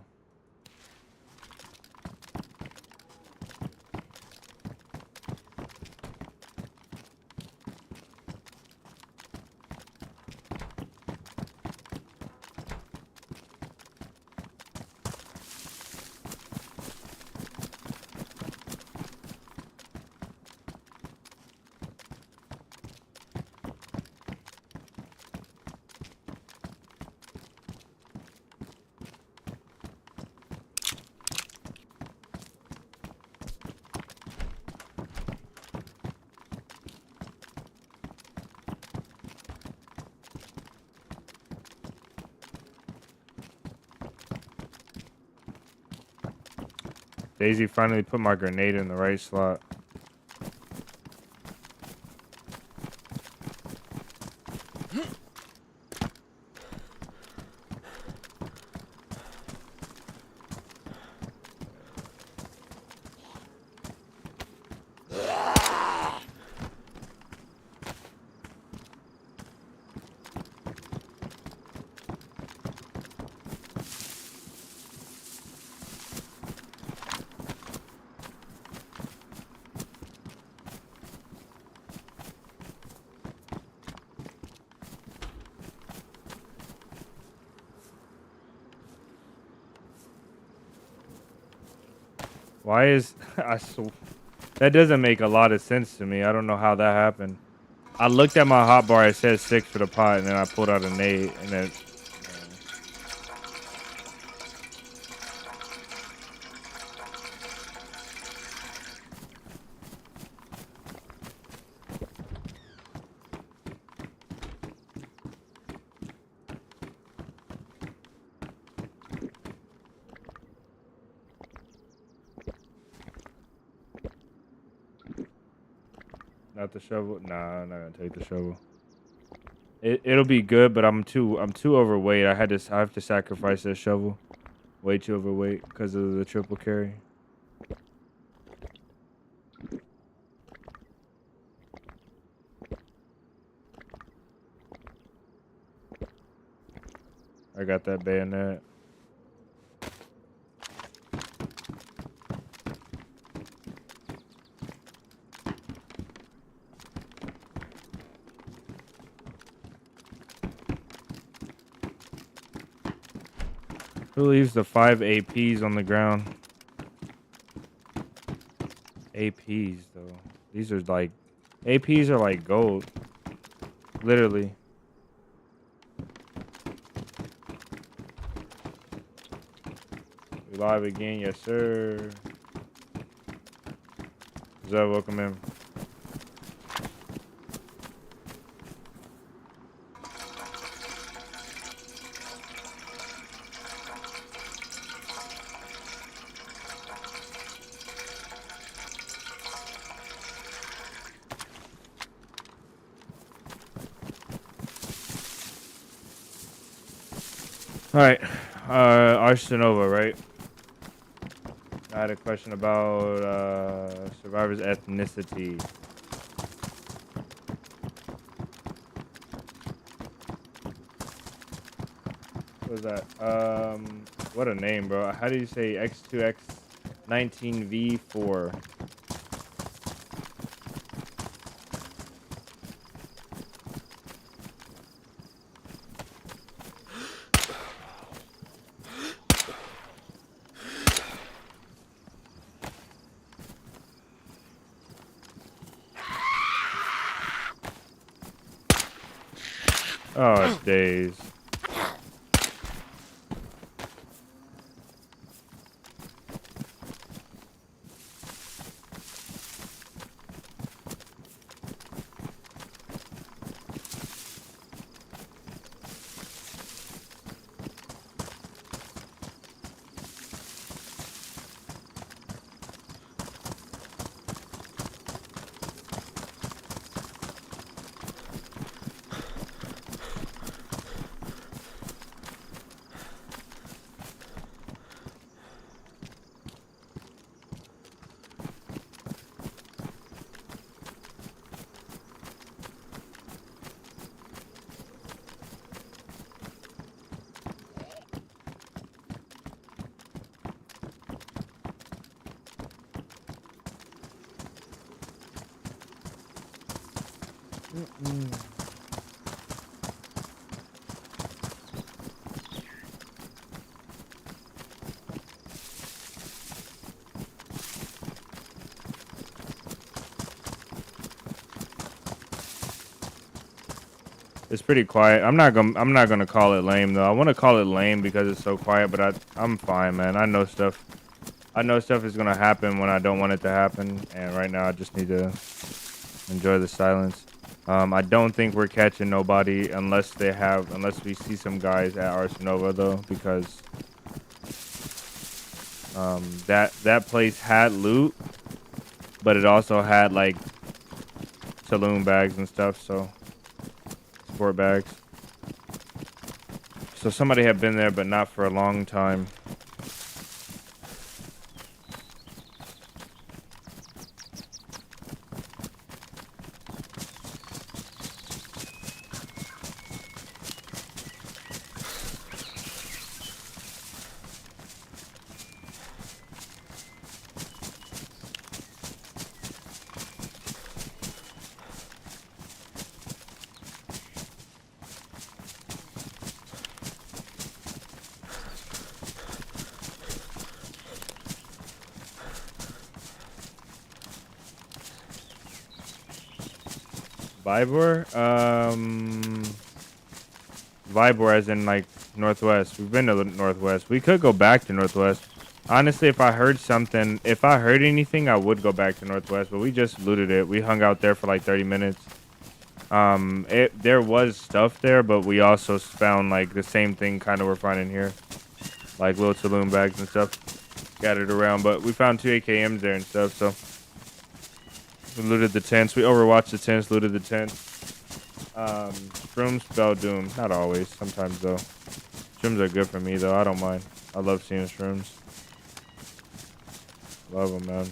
DayZ finally put my grenade in the right slot. Why is that doesn't make a lot of sense to me. I don't know how that happened. I looked at my hotbar. It said 6 for the pot, and then I pulled out a nade, and then. Not the shovel. Nah, I'm not gonna take the shovel. It'll be good, but I'm too overweight. I have to sacrifice that shovel. Way too overweight because of the triple carry. I got that bayonet. Who leaves the 5 APs on the ground? APs though. These are like APs are like gold. Literally. We live again, yes sir. What's up? Welcome in. All right, Arsenova, right? I had a question about survivor's ethnicity. What was that? What a name, bro. How do you say X2X19V4? Oh, it's DayZ. It's pretty quiet. I'm not gonna call it lame though. I want to call it lame because it's so quiet, but I'm fine, man. I know stuff is gonna happen when I don't want it to happen, and right now I just need to enjoy the silence. I don't think we're catching nobody unless we see some guys at Arsenova though, because That place had loot, but it also had like saloon bags and stuff, so sport bags. So somebody had been there, but not for a long time. Vibor? Vibor as in like Northwest. We've been to the Northwest. We could go back to Northwest. Honestly, if I heard anything, I would go back to Northwest, but we just looted it. We hung out there for like 30 minutes. There was stuff there, but we also found like the same thing kind of we're finding here. Like little saloon bags and stuff scattered around, but we found 2 AKMs there and stuff, so we looted the tents. We overwatched the tents, looted the tents. Shrooms spell doom. Not always. Sometimes, though. Shrooms are good for me, though. I don't mind. I love seeing shrooms. Love them, man.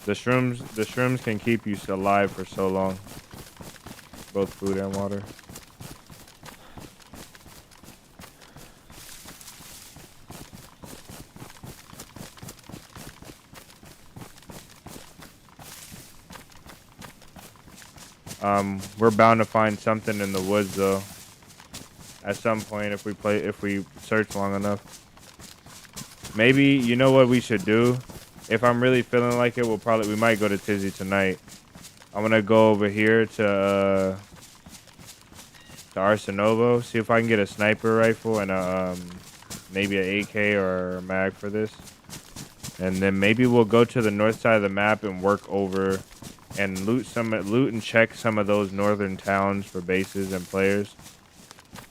The shrooms can keep you alive for so long. Both food and water. We're bound to find something in the woods though. At some point, if we search long enough. Maybe, you know what we should do? If I'm really feeling like it, we might go to Tizzy tonight. I'm gonna go over here to Arsenovo, see if I can get a sniper rifle and maybe an AK or a mag for this. And then maybe we'll go to the north side of the map and work over and loot and check some of those northern towns for bases and players.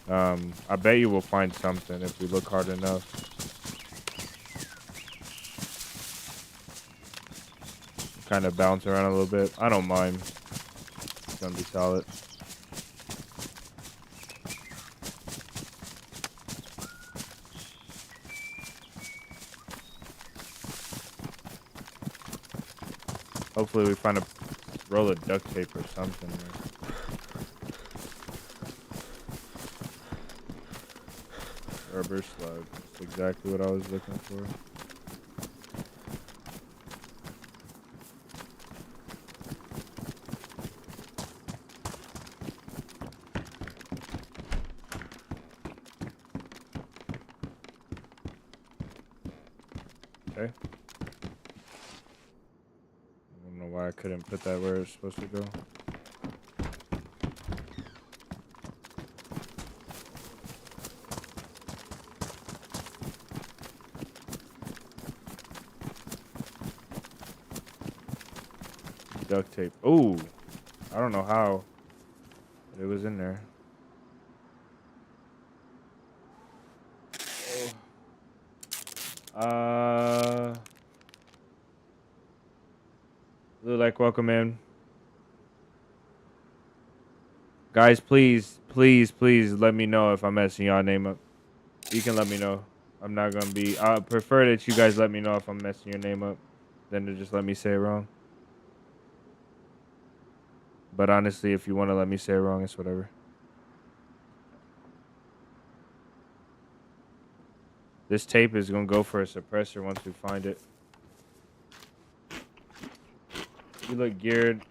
I bet you we'll find something if we look hard enough. Kind of bounce around a little bit. I don't mind. It's gonna be solid. Hopefully we find a roll of duct tape or something. Rubber slug. That's exactly what I was looking for. Okay. I don't know why I couldn't put that where it's supposed to go. Duct tape. Ooh, I don't know how, but it was in there. Blue like welcome in. Guys, please let me know if I'm messing y'all name up. You can let me know. I'm not gonna be. I prefer that you guys let me know if I'm messing your name up than to just let me say it wrong. But honestly, if you want to let me say it wrong, it's whatever. This tape is going to go for a suppressor once we find it. You look geared.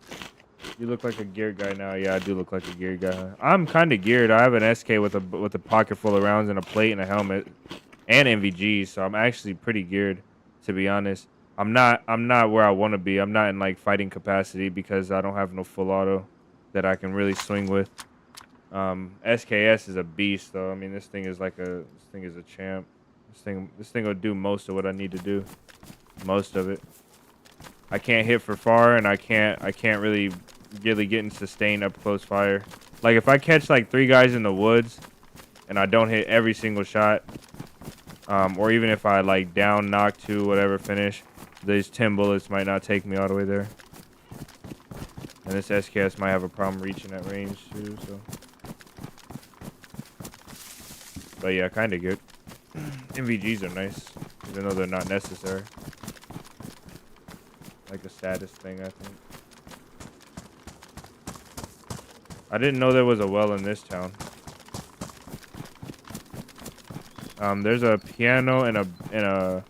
You look like a geared guy now. Yeah, I do look like a geared guy. I'm kind of geared. I have an SK with a pocket full of rounds and a plate and a helmet and NVGs, so I'm actually pretty geared, to be honest. I'm not where I want to be. I'm not in like fighting capacity because I don't have no full auto that I can really swing with. SKS is a beast though. I mean, this thing is a champ. This thing will do most of what I need to do. Most of it. I can't hit for far, and I can't really get in sustained up close fire. Like if I catch like 3 guys in the woods and I don't hit every single shot, Or even if I like down, knock 2, whatever, finish, these 10 bullets might not take me all the way there. And this SKS might have a problem reaching that range too, so. But yeah, kind of good. MVGs are nice, even though they're not necessary. Like a status thing, I think. I didn't know there was a well in this town. There's a piano and a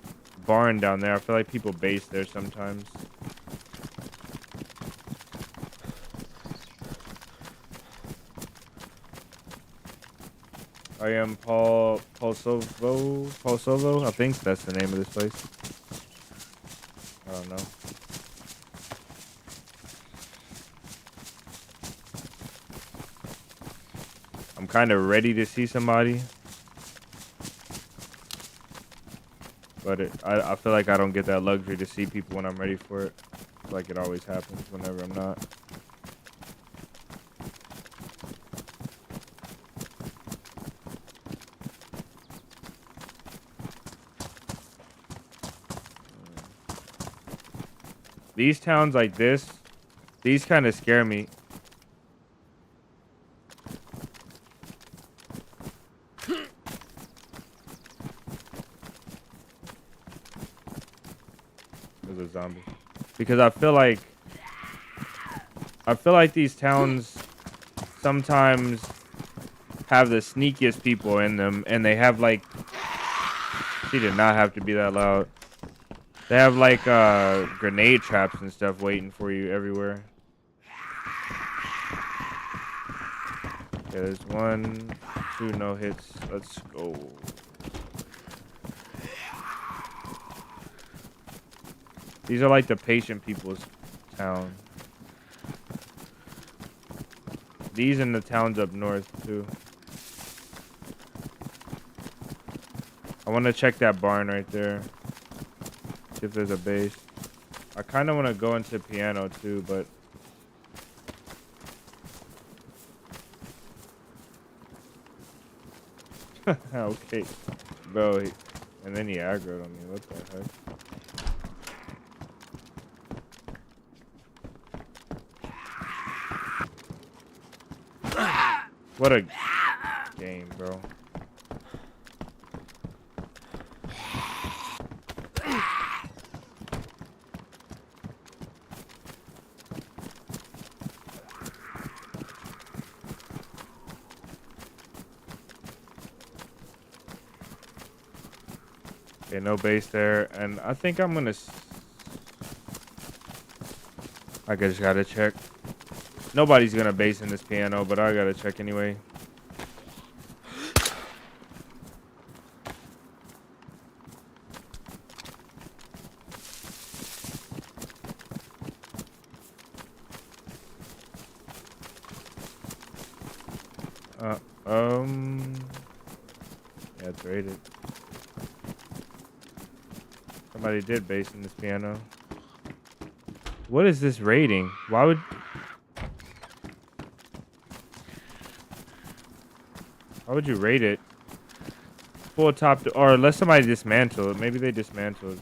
barn down there. I feel like people base there sometimes. I am Polsovo. I think that's the name of this place. I don't know. I'm kind of ready to see somebody. But I feel like I don't get that luxury to see people when I'm ready for it. Like it always happens whenever I'm not. These towns like this, these kind of scare me. There's a zombie. Because I feel like these towns sometimes have the sneakiest people in them, and they have like, she did not have to be that loud. They have like grenade traps and stuff waiting for you everywhere. Okay, there's 1, 2 no hits. Let's go. These are like the patient people's town. These and the towns up north too. I want to check that barn right there. See if there's a base. I kind of want to go into piano too, but okay, bro. And then he aggroed on me. What the heck? What a game, bro. Okay, no base there, and I think I'm gonna. I just gotta check. Nobody's gonna base in this piano, but I gotta check anyway. Yeah, it's rated. Somebody did base in this piano. What is this rating? Why would you rate it? Full top, or unless somebody dismantled it. Maybe they dismantled.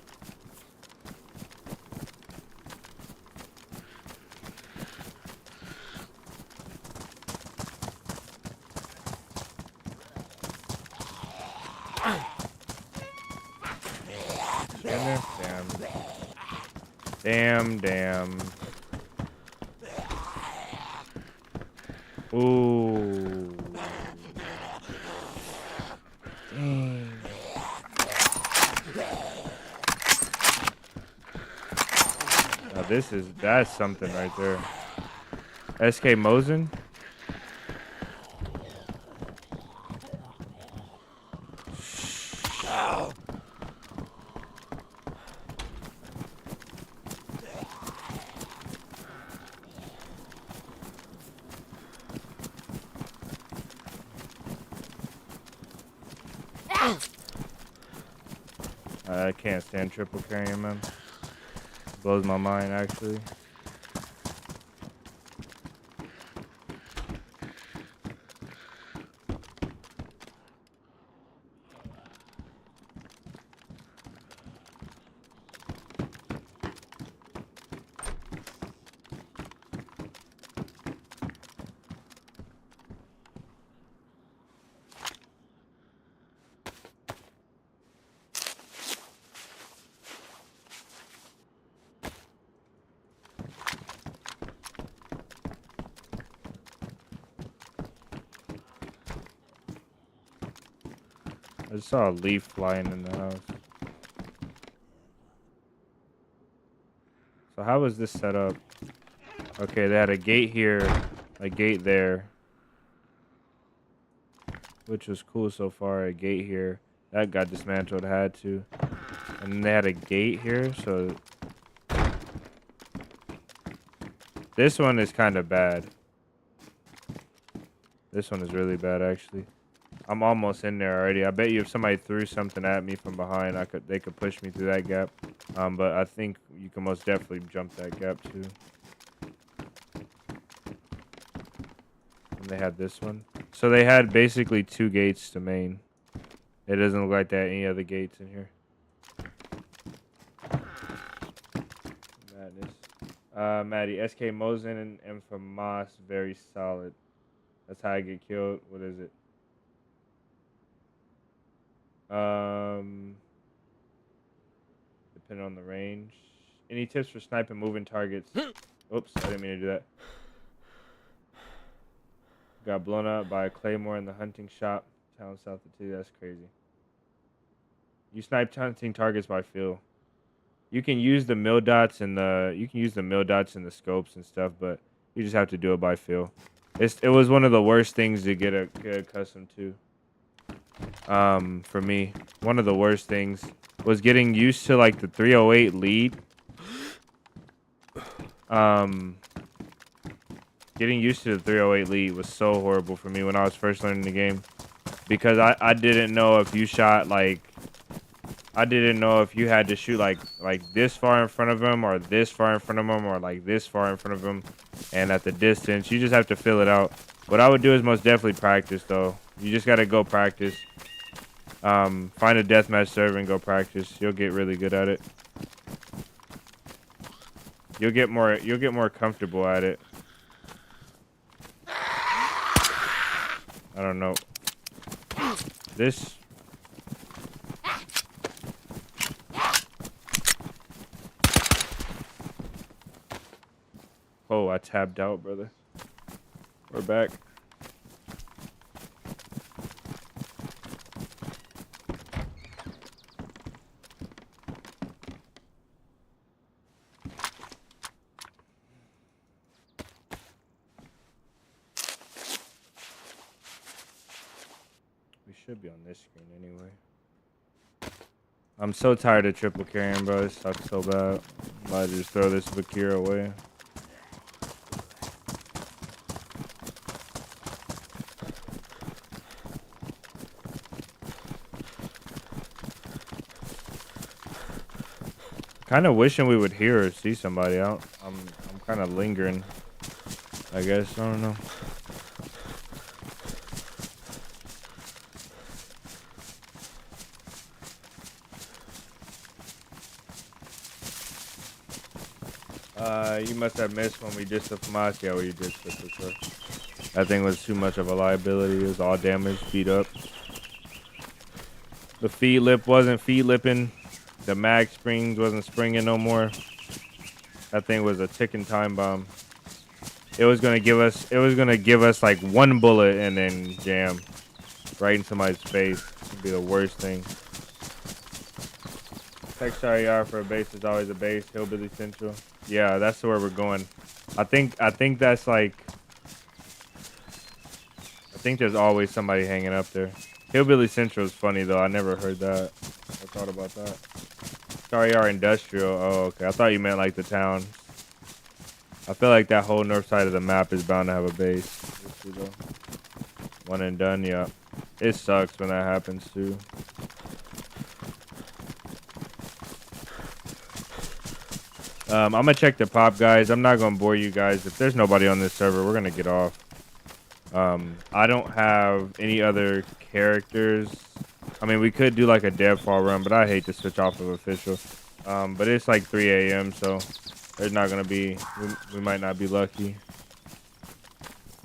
Damn. Ooh. Dang. Now that's something right there. SK Mosin. I can't stand triple carrying, man. Blows my mind, actually. I just saw a leaf flying in the house. So how was this set up? Okay, they had a gate here, a gate there, which was cool so far. A gate here that got dismantled, had to, and then they had a gate here. So this one is kind of bad. This one is really bad, actually. I'm almost in there already. I bet you if somebody threw something at me from behind, they could push me through that gap. But I think you can most definitely jump that gap too. And they had this one. So they had basically 2 gates to main. It doesn't look like they had any other gates in here. Madness. Maddie, SK Mosin and Infamous, very solid. That's how I get killed. What is it? Depending on the range. Any tips for sniping moving targets? Oops, I didn't mean to do that. Got blown up by a claymore in the hunting shop, town south of 2. That's crazy. You snipe hunting targets by feel. You can use the mill dots and the scopes and stuff, but you just have to do it by feel. It was one of the worst things to get accustomed to. For me, one of the worst things was getting used to like the 308 lead. Getting used to the 308 lead was so horrible for me when I was first learning the game, because I didn't know if you shot like, I didn't know if you had to shoot like this far in front of him or this far in front of him or like this far in front of him, and at the distance you just have to fill it out. What I would do is most definitely practice though. You just gotta go practice. Find a deathmatch server and go practice. You'll get really good at it. You'll get more comfortable at it. I don't know. This. Oh, I tabbed out, brother. We're back. We should be on this screen anyway. I'm so tired of triple carrying, bro. It sucks so bad. I might just throw this Vakir away. Kind of wishing we would hear or see somebody out. I'm kind of lingering, I guess. I don't know. You must have missed when we just the FAMAS. Yeah, we did switch the truck. That thing was too much of a liability. It was all damaged, beat up. The feed lip wasn't feed lipping. The mag springs wasn't springing no more. That thing was a ticking time bomb. It was gonna give us like one bullet and then jam right in somebody's face. It'd be the worst thing. Text RER for a base is always a base. Hillbilly Central. Yeah, that's where we're going. I think that's like, I think there's always somebody hanging up there. Hillbilly Central is funny though. I never heard that. I thought about that. RER Industrial. Oh, okay. I thought you meant like the town. I feel like that whole north side of the map is bound to have a base. One and done. Yeah. It sucks when that happens too. I'm gonna check the pop, guys. I'm not gonna bore you guys. If there's nobody on this server, we're gonna get off. I don't have any other characters. I mean, we could do like a deadfall run, but I hate to switch off of official. But it's like 3 a.m., so there's not gonna be. We might not be lucky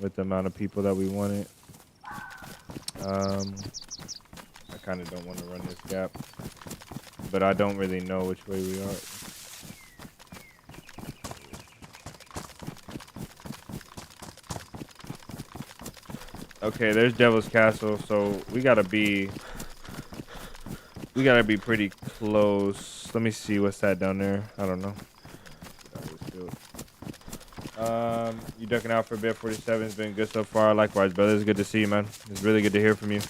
with the amount of people that we wanted. I kind of don't want to run this gap, but I don't really know which way we are. Okay, there's Devil's Castle, so we gotta be We gotta be pretty close. Let me see what's that down there. I don't know. You ducking out for a bit. 47 has been good so far. Likewise, brother. It's good to see you, man. It's really good to hear from you.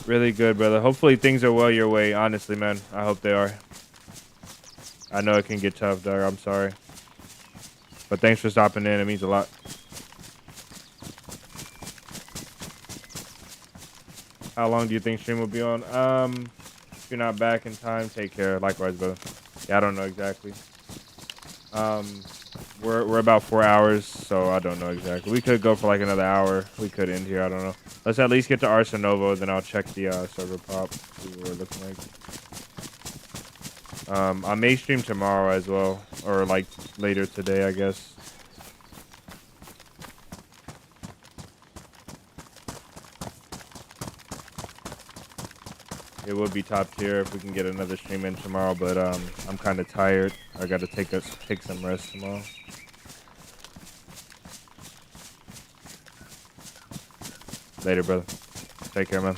Really good, brother. Hopefully things are well your way. Honestly, man. I hope they are. I know it can get tough, dog. I'm sorry. But thanks for stopping in. It means a lot. How long do you think stream will be on? If you're not back in time, take care. Likewise, brother. Yeah, I don't know exactly. We're about 4 hours, so I don't know exactly. We could go for like another hour. We could end here. I don't know. Let's at least get to Arsenovo, then I'll check the server pop. See what we're looking like. I may stream tomorrow as well, or like later today, I guess. It would be top tier if we can get another stream in tomorrow, but I'm kind of tired. I got to take some rest tomorrow. Later, brother. Take care, man.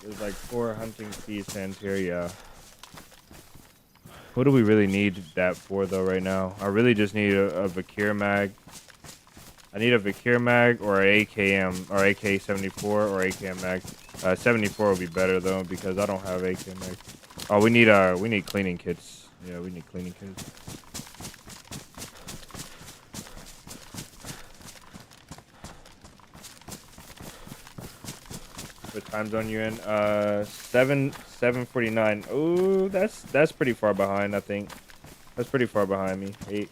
There's like 4 hunting sea sands here, yeah. What do we really need that for, though, right now? I really just need a Vakir mag. I need a Vakir mag or an AKM, or AK-74 or AKM mag. 74 would be better, though, because I don't have AKM mag. Oh, we need cleaning kits. Yeah, we need cleaning kits. What time zone you in? 7:49. Ooh, that's pretty far behind, I think. That's pretty far behind me. 8.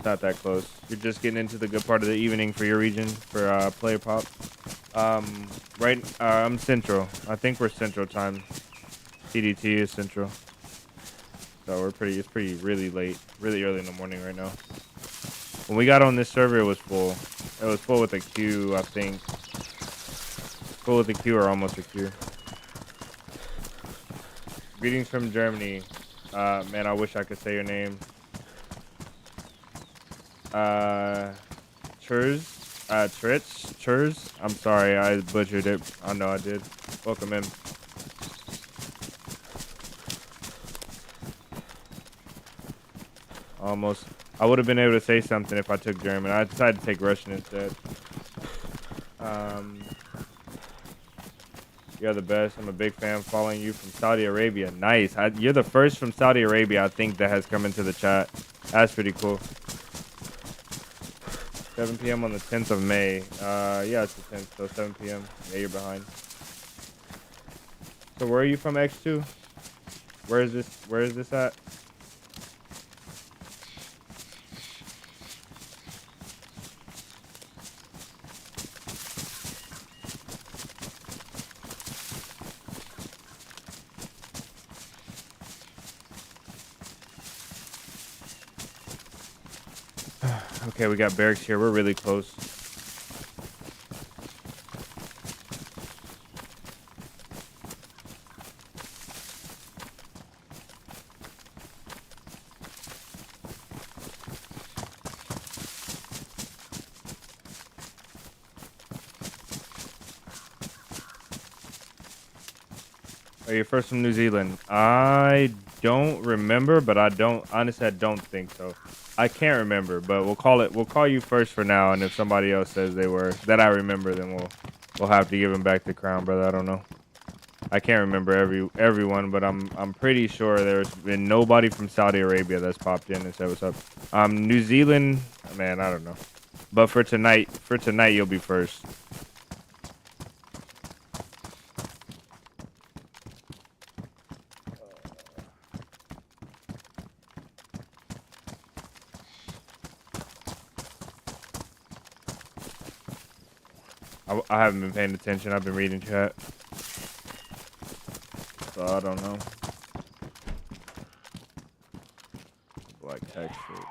Not that close. You're just getting into the good part of the evening for your region for player pop. I'm central. I think we're central time. CDT is central. So it's pretty really late, really early in the morning right now. When we got on this server, it was full. It was full with a queue, I think. Full with a queue or almost a queue. Greetings from Germany. Man, I wish I could say your name. Churs. I'm sorry, I butchered it. I know I did. Welcome in. Almost. I would have been able to say something if I took German. I decided to take Russian instead. You're the best. I'm a big fan following you from Saudi Arabia. Nice. You're the first from Saudi Arabia, I think, that has come into the chat. That's pretty cool. 7 p.m. on the 10th of May. Yeah, it's the 10th, so 7 p.m. Yeah, you're behind. So where are you from, X2? Where is this at? Okay, we got barracks here. We're really close. Are you first from New Zealand? I don't remember, but honestly, I don't think so. I can't remember, but we'll call you first for now, and if somebody else says they were that I remember, then we'll have to give him back the crown, brother. I don't know. I can't remember everyone, but I'm pretty sure there's been nobody from Saudi Arabia that's popped in and said what's up. New Zealand, man, I don't know. But for tonight you'll be first. I haven't been paying attention. I've been reading chat. So I don't know. Black texture.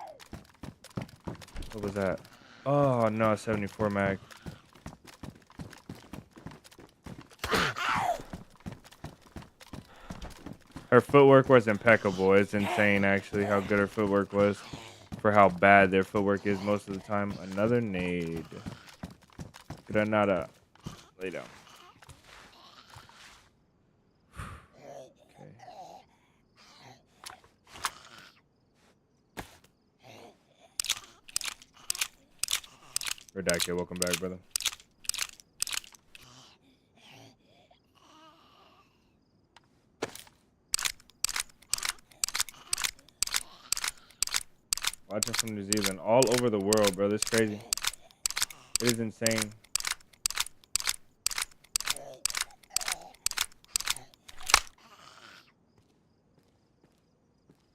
What was that? Oh no, 74 mag. Her footwork was impeccable. It's insane, actually, how good her footwork was for how bad their footwork is most of the time. Another nade. Granada. Lay down. Okay. Redacted, welcome back, brother. Watching from New Zealand, all over the world, bro. This is crazy. It is insane.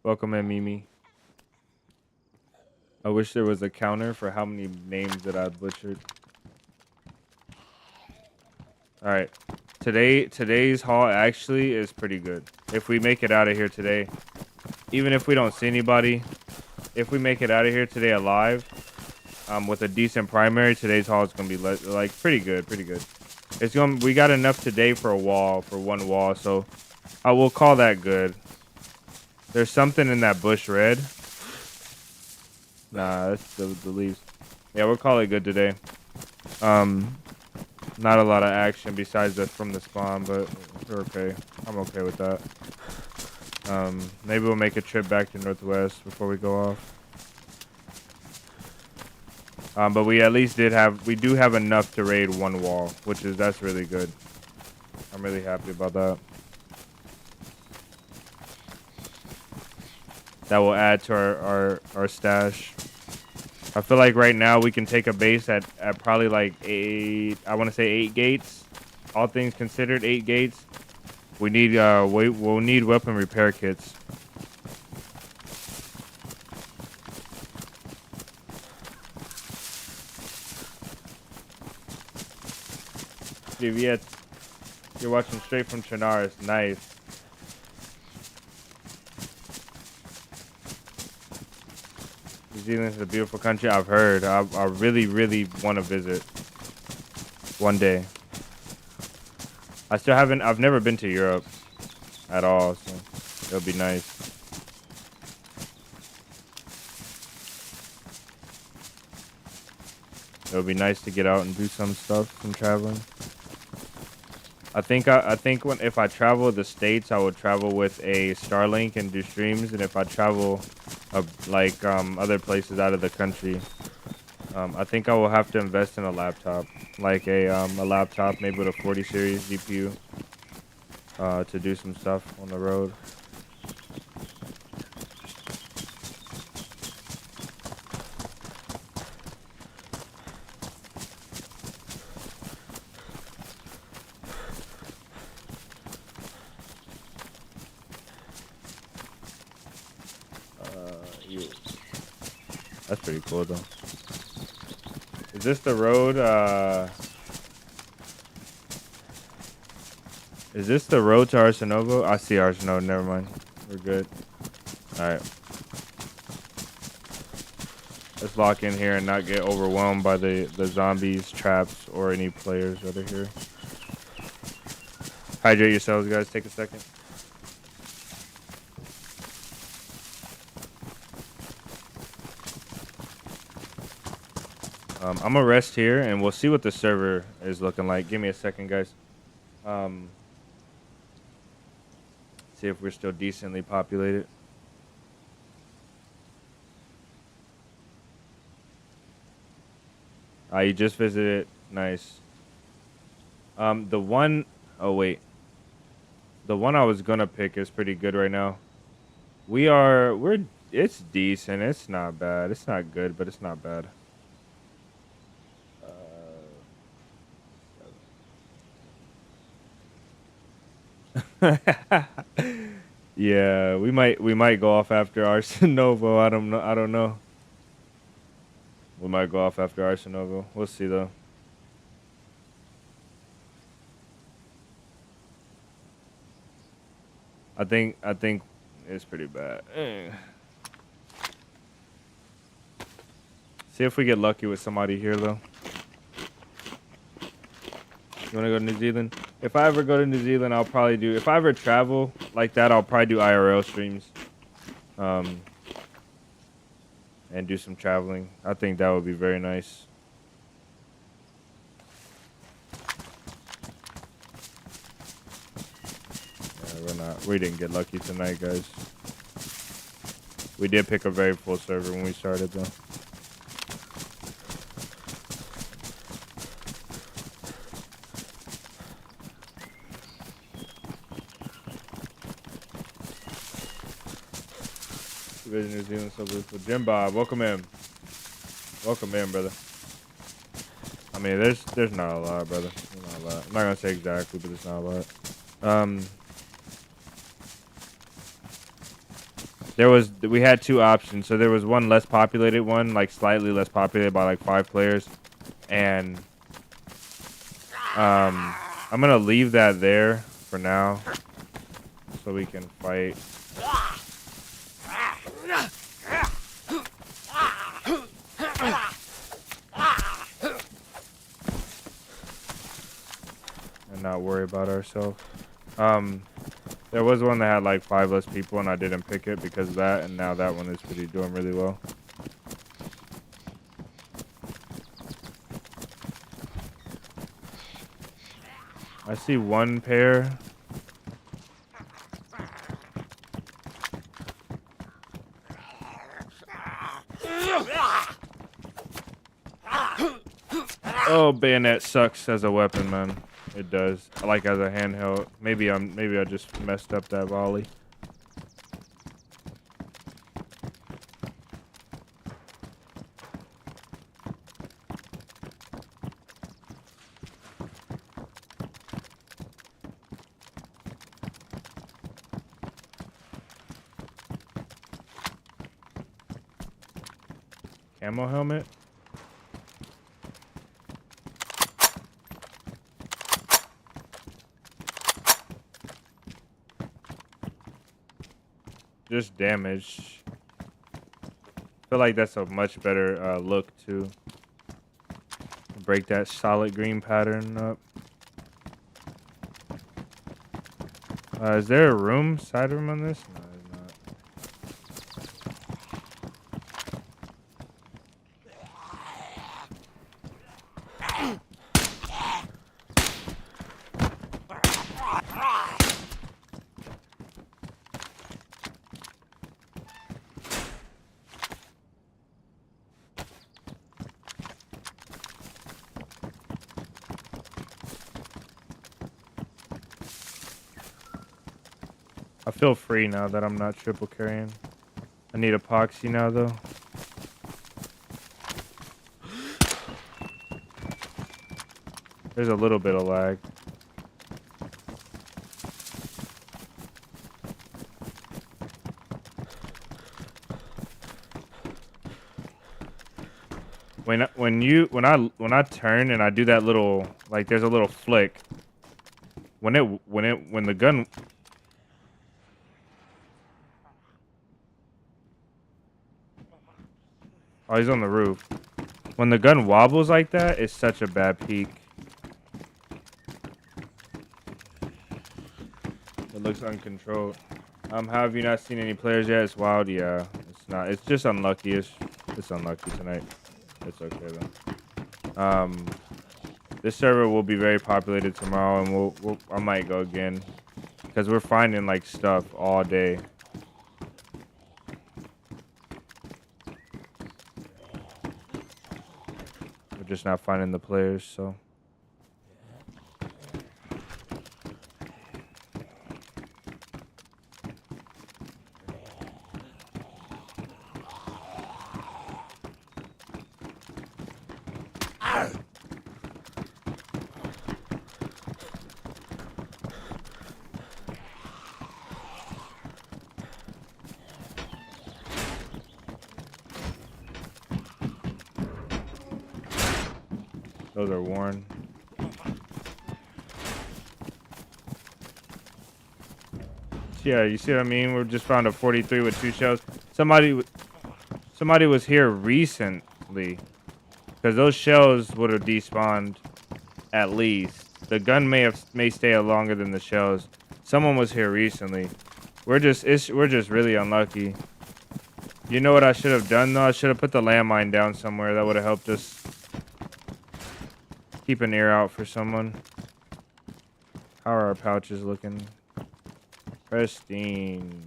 Welcome in, Mimi. I wish there was a counter for how many names that I butchered. All right, today's haul actually is pretty good. If we make it out of here today, even if we don't see anybody, if we make it out of here today alive, with a decent primary, today's haul is gonna be like pretty good, pretty good. We got enough today for one wall, so I will call that good. There's something in that bush red. Nah, that's the leaves. Yeah, we'll call it good today. Not a lot of action besides that from the spawn, but we're okay. I'm okay with that. Maybe we'll make a trip back to Northwest before we go off. But we at least we do have enough to raid one wall, that's really good. I'm really happy about that. That will add to our stash. I feel like right now we can take a base at probably like 8. I want to say 8 gates. All things considered, 8 gates. We need we'll need weapon repair kits. Juviet, you're watching straight from Chinaris. Nice. New Zealand is a beautiful country. I've heard. I really, really want to visit one day. I've never been to Europe at all, so it'll be nice. It'll be nice to get out and do some stuff, some traveling. I think if I travel the States, I would travel with a Starlink and do streams, and if I travel other places out of the country, I think I will have to invest in a laptop, like a laptop maybe with a 40 series GPU, to do some stuff on the road. That's pretty cool though. Is this the road? Is this the road to Arsenovo? I see Arsenovo. Never mind. We're good. All right. Let's lock in here and not get overwhelmed by the zombies, traps, or any players that are here. Hydrate yourselves, guys. Take a second. I'm gonna rest here and we'll see what the server is looking like. Give me a second, guys. See if we're still decently populated. You just visited. Nice. The one I was gonna pick is pretty good right now. It's decent. It's not bad. It's not good, but it's not bad. Yeah, we might go off after Arsenovo. I don't know. We might go off after Arsenovo. We'll see though. I think it's pretty bad. See if we get lucky with somebody here though. You wanna go to New Zealand? If I ever go to New Zealand, I'll probably do. If I ever travel, like that, I'll probably do IRL streams, and do some traveling. I think that would be very nice. Yeah, we didn't get lucky tonight, guys. We did pick a very full server when we started, though. Visit New Zealand suburbs for Jim Bob. Welcome in. Welcome in, brother. I mean, there's not a lot, brother. There's not a lot. I'm not gonna say exactly, but there's not a lot. We had two options. So there was one less populated one, like slightly less populated by like 5 players, and I'm gonna leave that there for now, so we can fight. And not worry about ourselves. There was one that had like 5 less people, and I didn't pick it because of that, and now that one is doing really well. I see one pair. Oh, bayonet sucks as a weapon, man. It does. I like as a handheld. Maybe I just messed up that volley. Camo helmet. Just damage. I feel like that's a much better look too. Break that solid green pattern up. Is there a room, side room on this? No, there's not. I feel free now that I'm not triple carrying. I need epoxy now though. There's a little bit of lag. When I turn and I do that little, like, there's a little flick. When the gun. Oh, he's on the roof. When the gun wobbles like that, it's such a bad peek. It looks uncontrolled. How have you not seen any players yet? It's wild. Yeah, it's not. It's just unlucky. It's unlucky tonight. It's okay though. This server will be very populated tomorrow, and I might go again because we're finding like stuff all day. Just not finding the players, so. Those are worn. Yeah, you see what I mean? We just found a 43 with 2 shells. Somebody was here recently, because those shells would have despawned at least. The gun may stay out longer than the shells. Someone was here recently. We're just really unlucky. You know what I should have done though? I should have put the landmine down somewhere. That would have helped us keep an ear out for someone. How are our pouches looking? Pristine.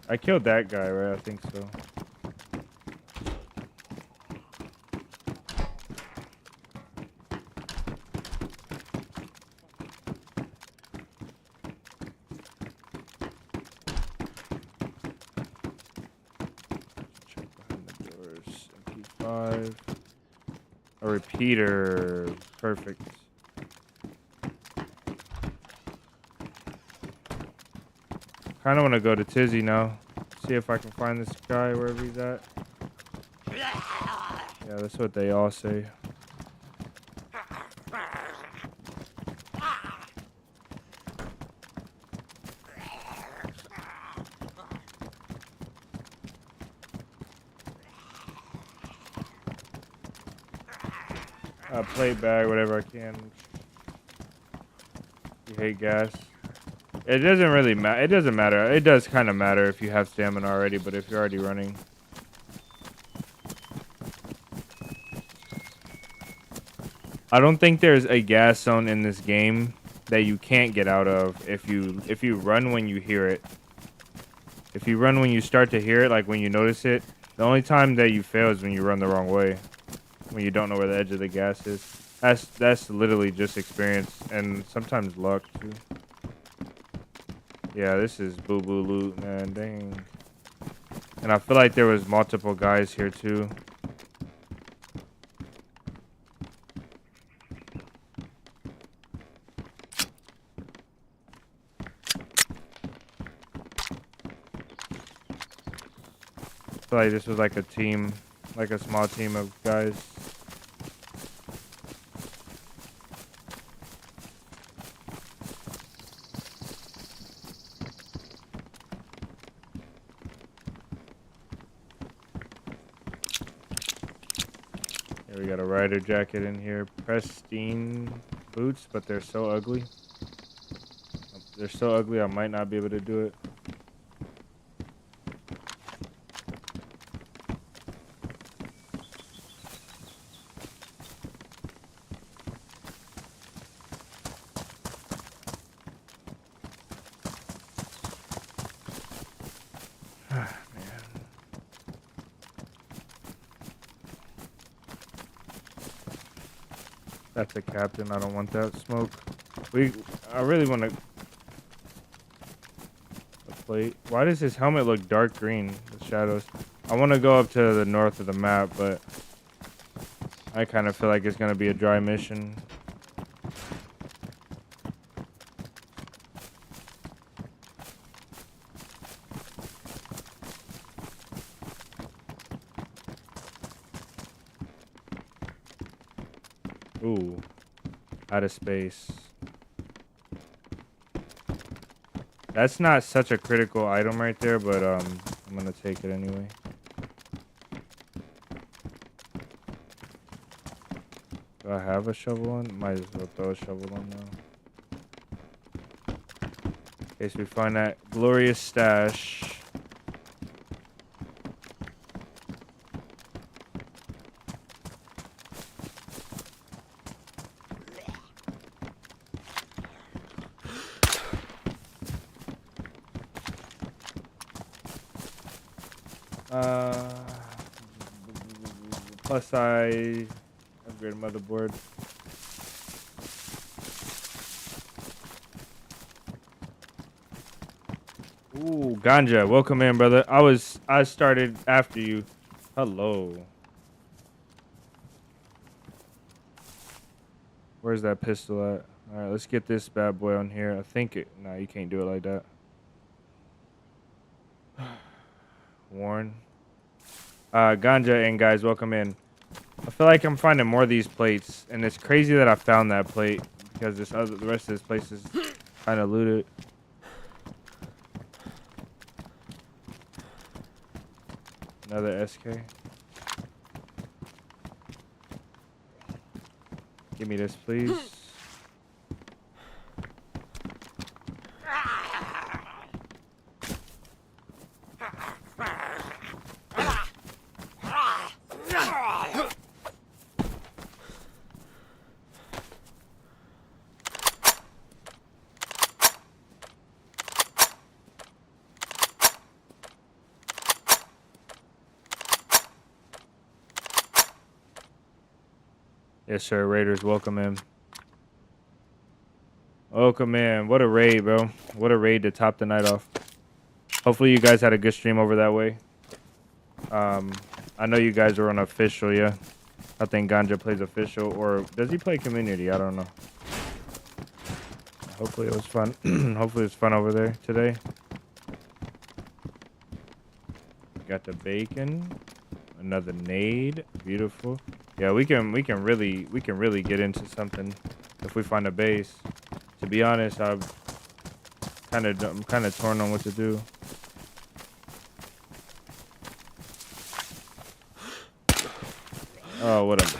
I killed that guy, right? I think so. Check behind the doors. MP5. A repeater. Perfect. Kind of want to go to Tizzy now. See if I can find this guy wherever he's at. Yeah, that's what they all say. Plate bag, whatever I can. You hate gas. It doesn't really matter. It doesn't matter. It does kind of matter if you have stamina already, but if you're already running. I don't think there's a gas zone in this game that you can't get out of if you run when you hear it. If you run when you start to hear it, like when you notice it, the only time that you fail is when you run the wrong way. When you don't know where the edge of the gas is. That's literally just experience and sometimes luck too. Yeah, this is boo-boo loot, man. Dang. And I feel like there was multiple guys here too. I feel like this was like a team, like a small team of guys. Yeah, we got a rider jacket in here. Pristine boots, but they're so ugly. They're so ugly, I might not be able to do it. That's a captain. I don't want that smoke. I really want to. A plate. Why does his helmet look dark green? The shadows. I want to go up to the north of the map, but I kind of feel like it's gonna be a dry mission. Ooh, out of space. That's not such a critical item right there, but I'm gonna take it anyway. Do I have a shovel on? Might as well throw a shovel on now. In case we find that glorious stash. Plus I upgrade motherboard. Ooh, Ganja, welcome in, brother. I started after you. Hello. Where's that pistol at? All right, let's get this bad boy on here. I think it. Nah, you can't do it like that. Warren. Ganja and guys, welcome in. I feel like I'm finding more of these plates, and it's crazy that I found that plate because the rest of this place is kind of looted. Another SK. Give me this, please. Yes, sir. Raiders, welcome in. Welcome in. What a raid, bro. What a raid to top the night off. Hopefully you guys had a good stream over that way. I know you guys were on official, yeah. I think Ganja plays official, or does he play community? I don't know. Hopefully it was fun. Hopefully it's fun over there today. Got the bacon. Another nade. Beautiful. Yeah, we can really get into something if we find a base. To be honest, I'm kind of torn on what to do. Oh, what a base.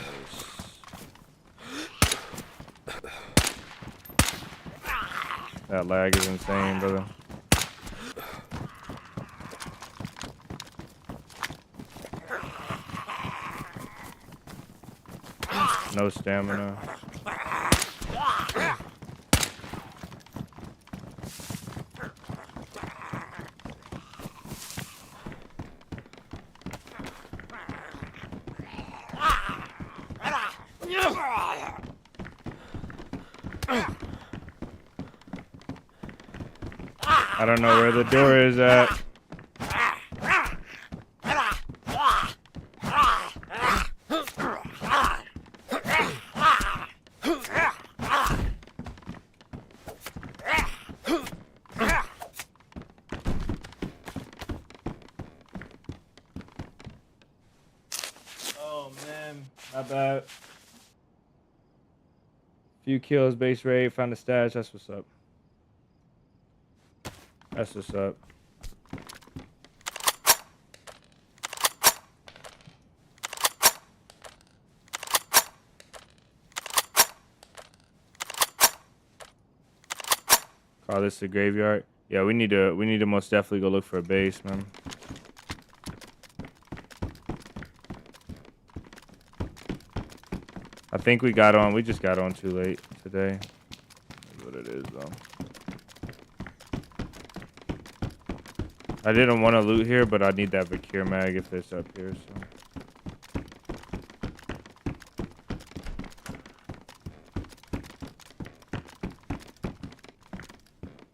That lag is insane, brother. No stamina. I don't know where the door is at. Oh man, not bad. Few kills, base raid, found a stash. That's what's up. That's what's up. Call this the graveyard. Yeah, we need to most definitely go look for a base, man. I think we just got on too late today. That's what it is though. I didn't want to loot here, but I need that Vakir mag if it's up here, so.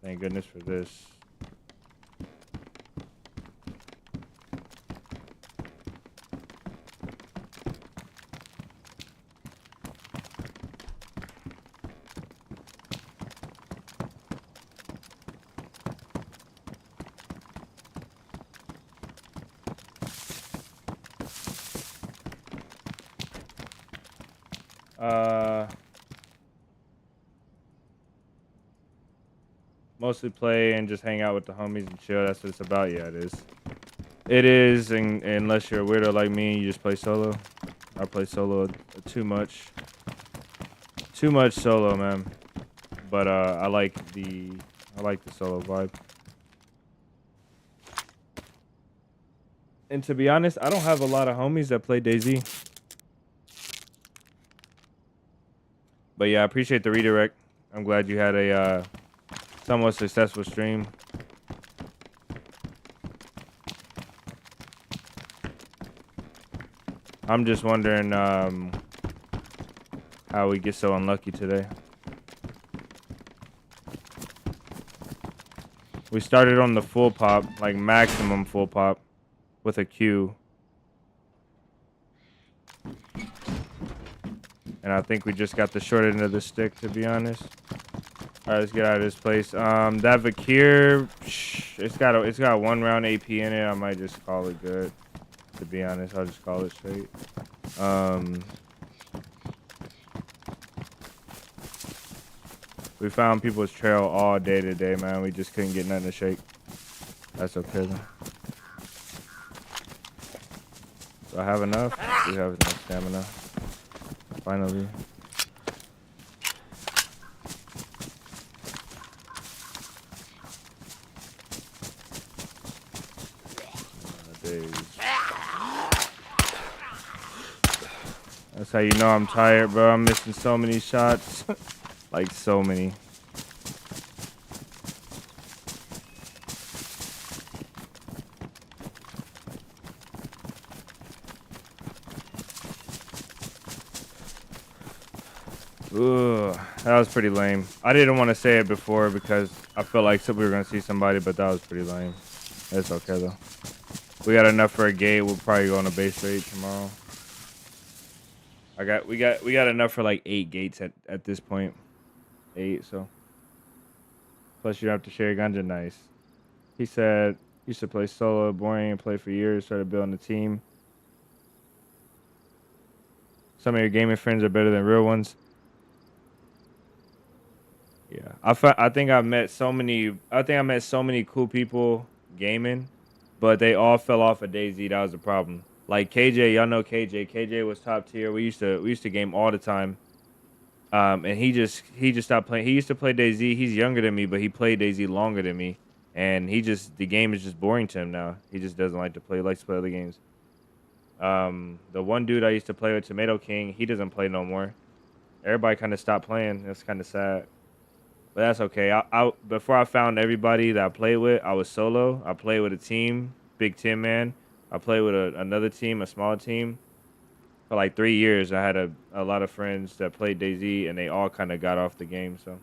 Thank goodness for this. Mostly play and just hang out with the homies and chill. That's what it's about. Yeah, it is. It is, and unless you're a weirdo like me, you just play solo. I play solo too much. Too much solo, man. But I like the solo vibe. And to be honest, I don't have a lot of homies that play DayZ. But yeah, I appreciate the redirect. I'm glad you had a somewhat successful stream. I'm just wondering how we get so unlucky today. We started on the full pop, like maximum full pop, with a Q. And I think we just got the short end of the stick, to be honest. Alright, let's get out of this place. That Vakir, it's got 1 round AP in it. I might just call it good. To be honest, I'll just call it straight. We found people's trail all day today, man. We just couldn't get nothing to shake. That's okay though. Do I have enough? We have enough stamina. Finally. That's how you know I'm tired, bro. I'm missing so many shots. Like, so many. Ugh, that was pretty lame. I didn't want to say it before because I felt like we were going to see somebody, but that was pretty lame. It's okay, though. We got enough for a gate. We'll probably go on a base raid tomorrow. We got enough for like 8 gates at this point. 8, so. Plus you don't have to share ganja. Nice. He said used to play solo, boring, and play for years, started building a team. Some of your gaming friends are better than real ones. Yeah. I think I met so many cool people gaming, but they all fell off of DayZ. That was the problem. Like KJ, y'all know KJ. KJ was top tier. We used to game all the time. And he just stopped playing. He used to play DayZ. He's younger than me, but he played DayZ longer than me. And the game is just boring to him now. He just doesn't like to play. He likes to play other games. The one dude I used to play with, Tomato King, he doesn't play no more. Everybody kind of stopped playing. That's kind of sad. But that's okay. Before I found everybody that I played with, I was solo. I played with a team, Big Tim Man. I played with another team, a smaller team. For like 3 years, I had a lot of friends that played DayZ, and they all kind of got off the game. So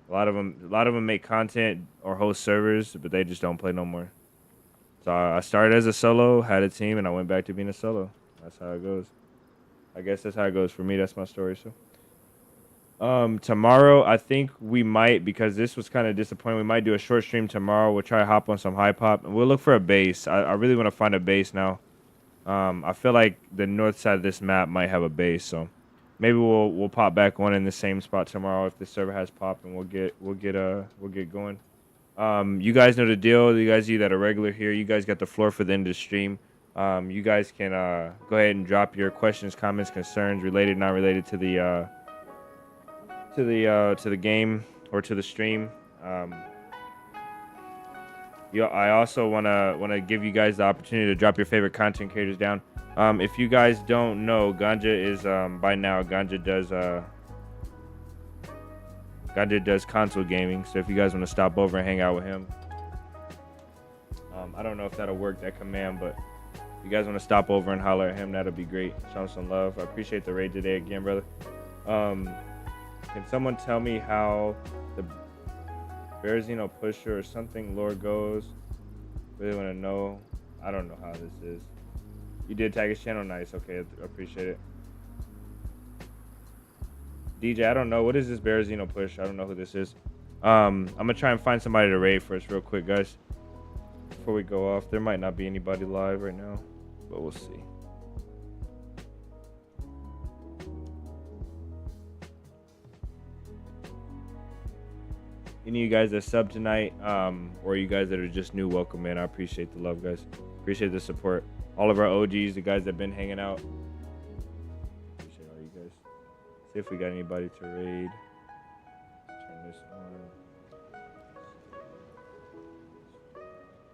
a lot of them make content or host servers, but they just don't play no more. So I started as a solo, had a team, and I went back to being a solo. That's how it goes. I guess that's how it goes for me. That's my story. So tomorrow, I think we might, because this was kind of disappointing, we might do a short stream tomorrow. We'll try to hop on some high pop, and we'll look for a base. I really want to find a base now. I feel like the north side of this map might have a base, so maybe we'll pop back one in the same spot tomorrow if the server has popped, and we'll get going. You guys know the deal. You guys that are regular here, you guys got the floor for the end of the stream. You guys can go ahead and drop your questions, comments, concerns, related, not related to the game or to the stream. I also wanna give you guys the opportunity to drop your favorite content creators down. If you guys don't know, Ganja is by now Ganja does console gaming. So if you guys want to stop over and hang out with him, I don't know if that'll work, that command, but if you guys want to stop over and holler at him, that'll be great. Show him some love. I appreciate the raid today again, brother. Can someone tell me how the Bearzino pusher or something lore goes? Really want to know. I don't know how this is. You did tag his channel. Nice. Okay, I appreciate it. DJ, I don't know. What is this Bearzino push? I don't know who this is. I'm going to try and find somebody to raid for us real quick, guys. Before we go off. There might not be anybody live right now, but we'll see. Any of you guys that sub tonight, or you guys that are just new, welcome in. I appreciate the love, guys. Appreciate the support. All of our OGs, the guys that have been hanging out. Appreciate all you guys. See if we got anybody to raid. Let's turn this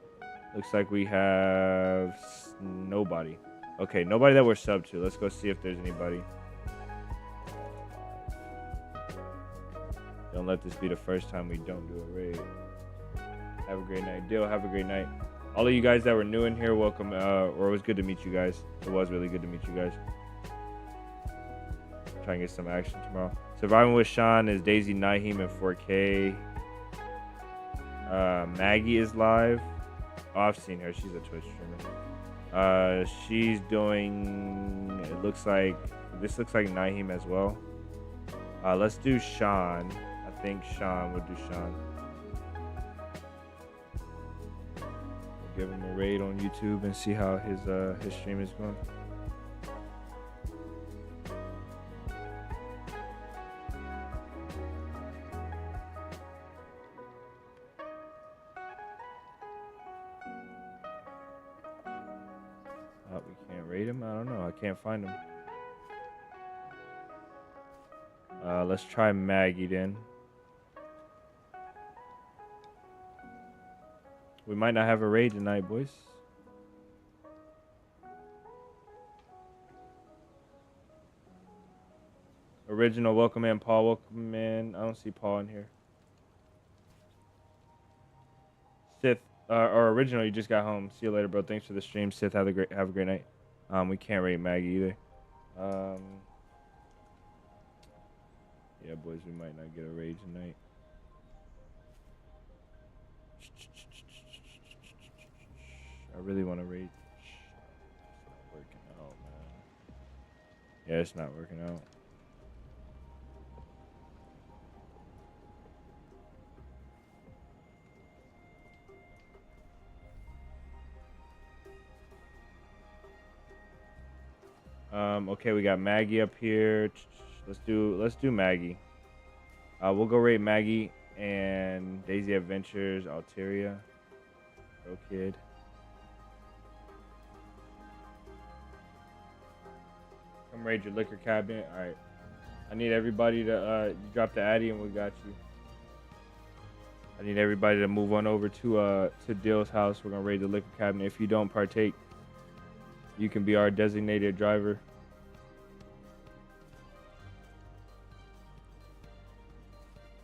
on. Looks like we have nobody. Okay, nobody that we're sub to. Let's go see if there's anybody. Don't let this be the first time we don't do a raid. Have a great night. Dill, have a great night. All of you guys that were new in here, welcome. Or it was good to meet you guys. It was really good to meet you guys. Try and get some action tomorrow. Surviving with Sean is DayZ Naheem in 4K. Maggie is live. Oh, I've seen her. She's a Twitch streamer. She's doing... This looks like Naheem as well. Let's do Sean. I think Sean. We'll do Sean. We'll give him a raid on YouTube and see how his stream is going. We can't raid him. I don't know. I can't find him. Let's try Maggie then. We might not have a raid tonight, boys. Original, welcome in. Paul, welcome in. I don't see Paul in here. Sith, or Original, you just got home. See you later, bro. Thanks for the stream, Sith. Have a great night. We can't raid Maggie either. Yeah, boys, we might not get a raid tonight. I really want to raid. It's not working out, man. Yeah, it's not working out. Okay, we got Maggie up here. Let's do Maggie. We'll go raid Maggie and DayZ Adventures, Alteria. Go kid. Come raid your liquor cabinet. Alright. I need everybody to you drop the addy and we got you. I need everybody to move on over to Dill's house. We're gonna raid the liquor cabinet. If you don't partake, you can be our designated driver.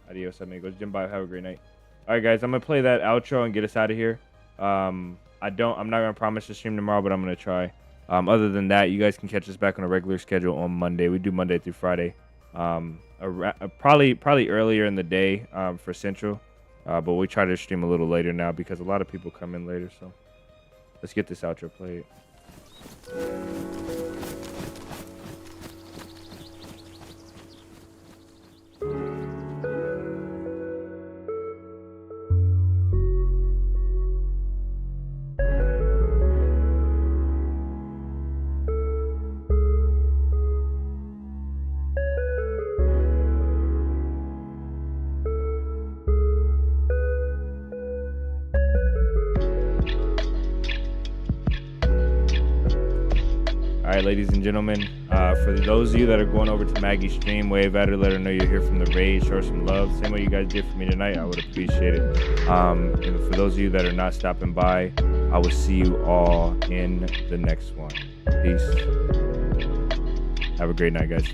Adios, amigos. Jimbo, have a great night. All right, guys, I'm gonna play that outro and get us out of here. I'm not gonna promise to stream tomorrow, but I'm gonna try. Other than that, you guys can catch us back on a regular schedule on Monday. We do Monday through Friday. Probably earlier in the day for Central, but we try to stream a little later now because a lot of people come in later. So let's get this outro played. Alright, ladies and gentlemen, for those of you that are going over to Maggie's stream, wave at her, let her know you're here from the raid, show her some love. Same way you guys did for me tonight, I would appreciate it. And for those of you that are not stopping by, I will see you all in the next one. Peace. Have a great night, guys.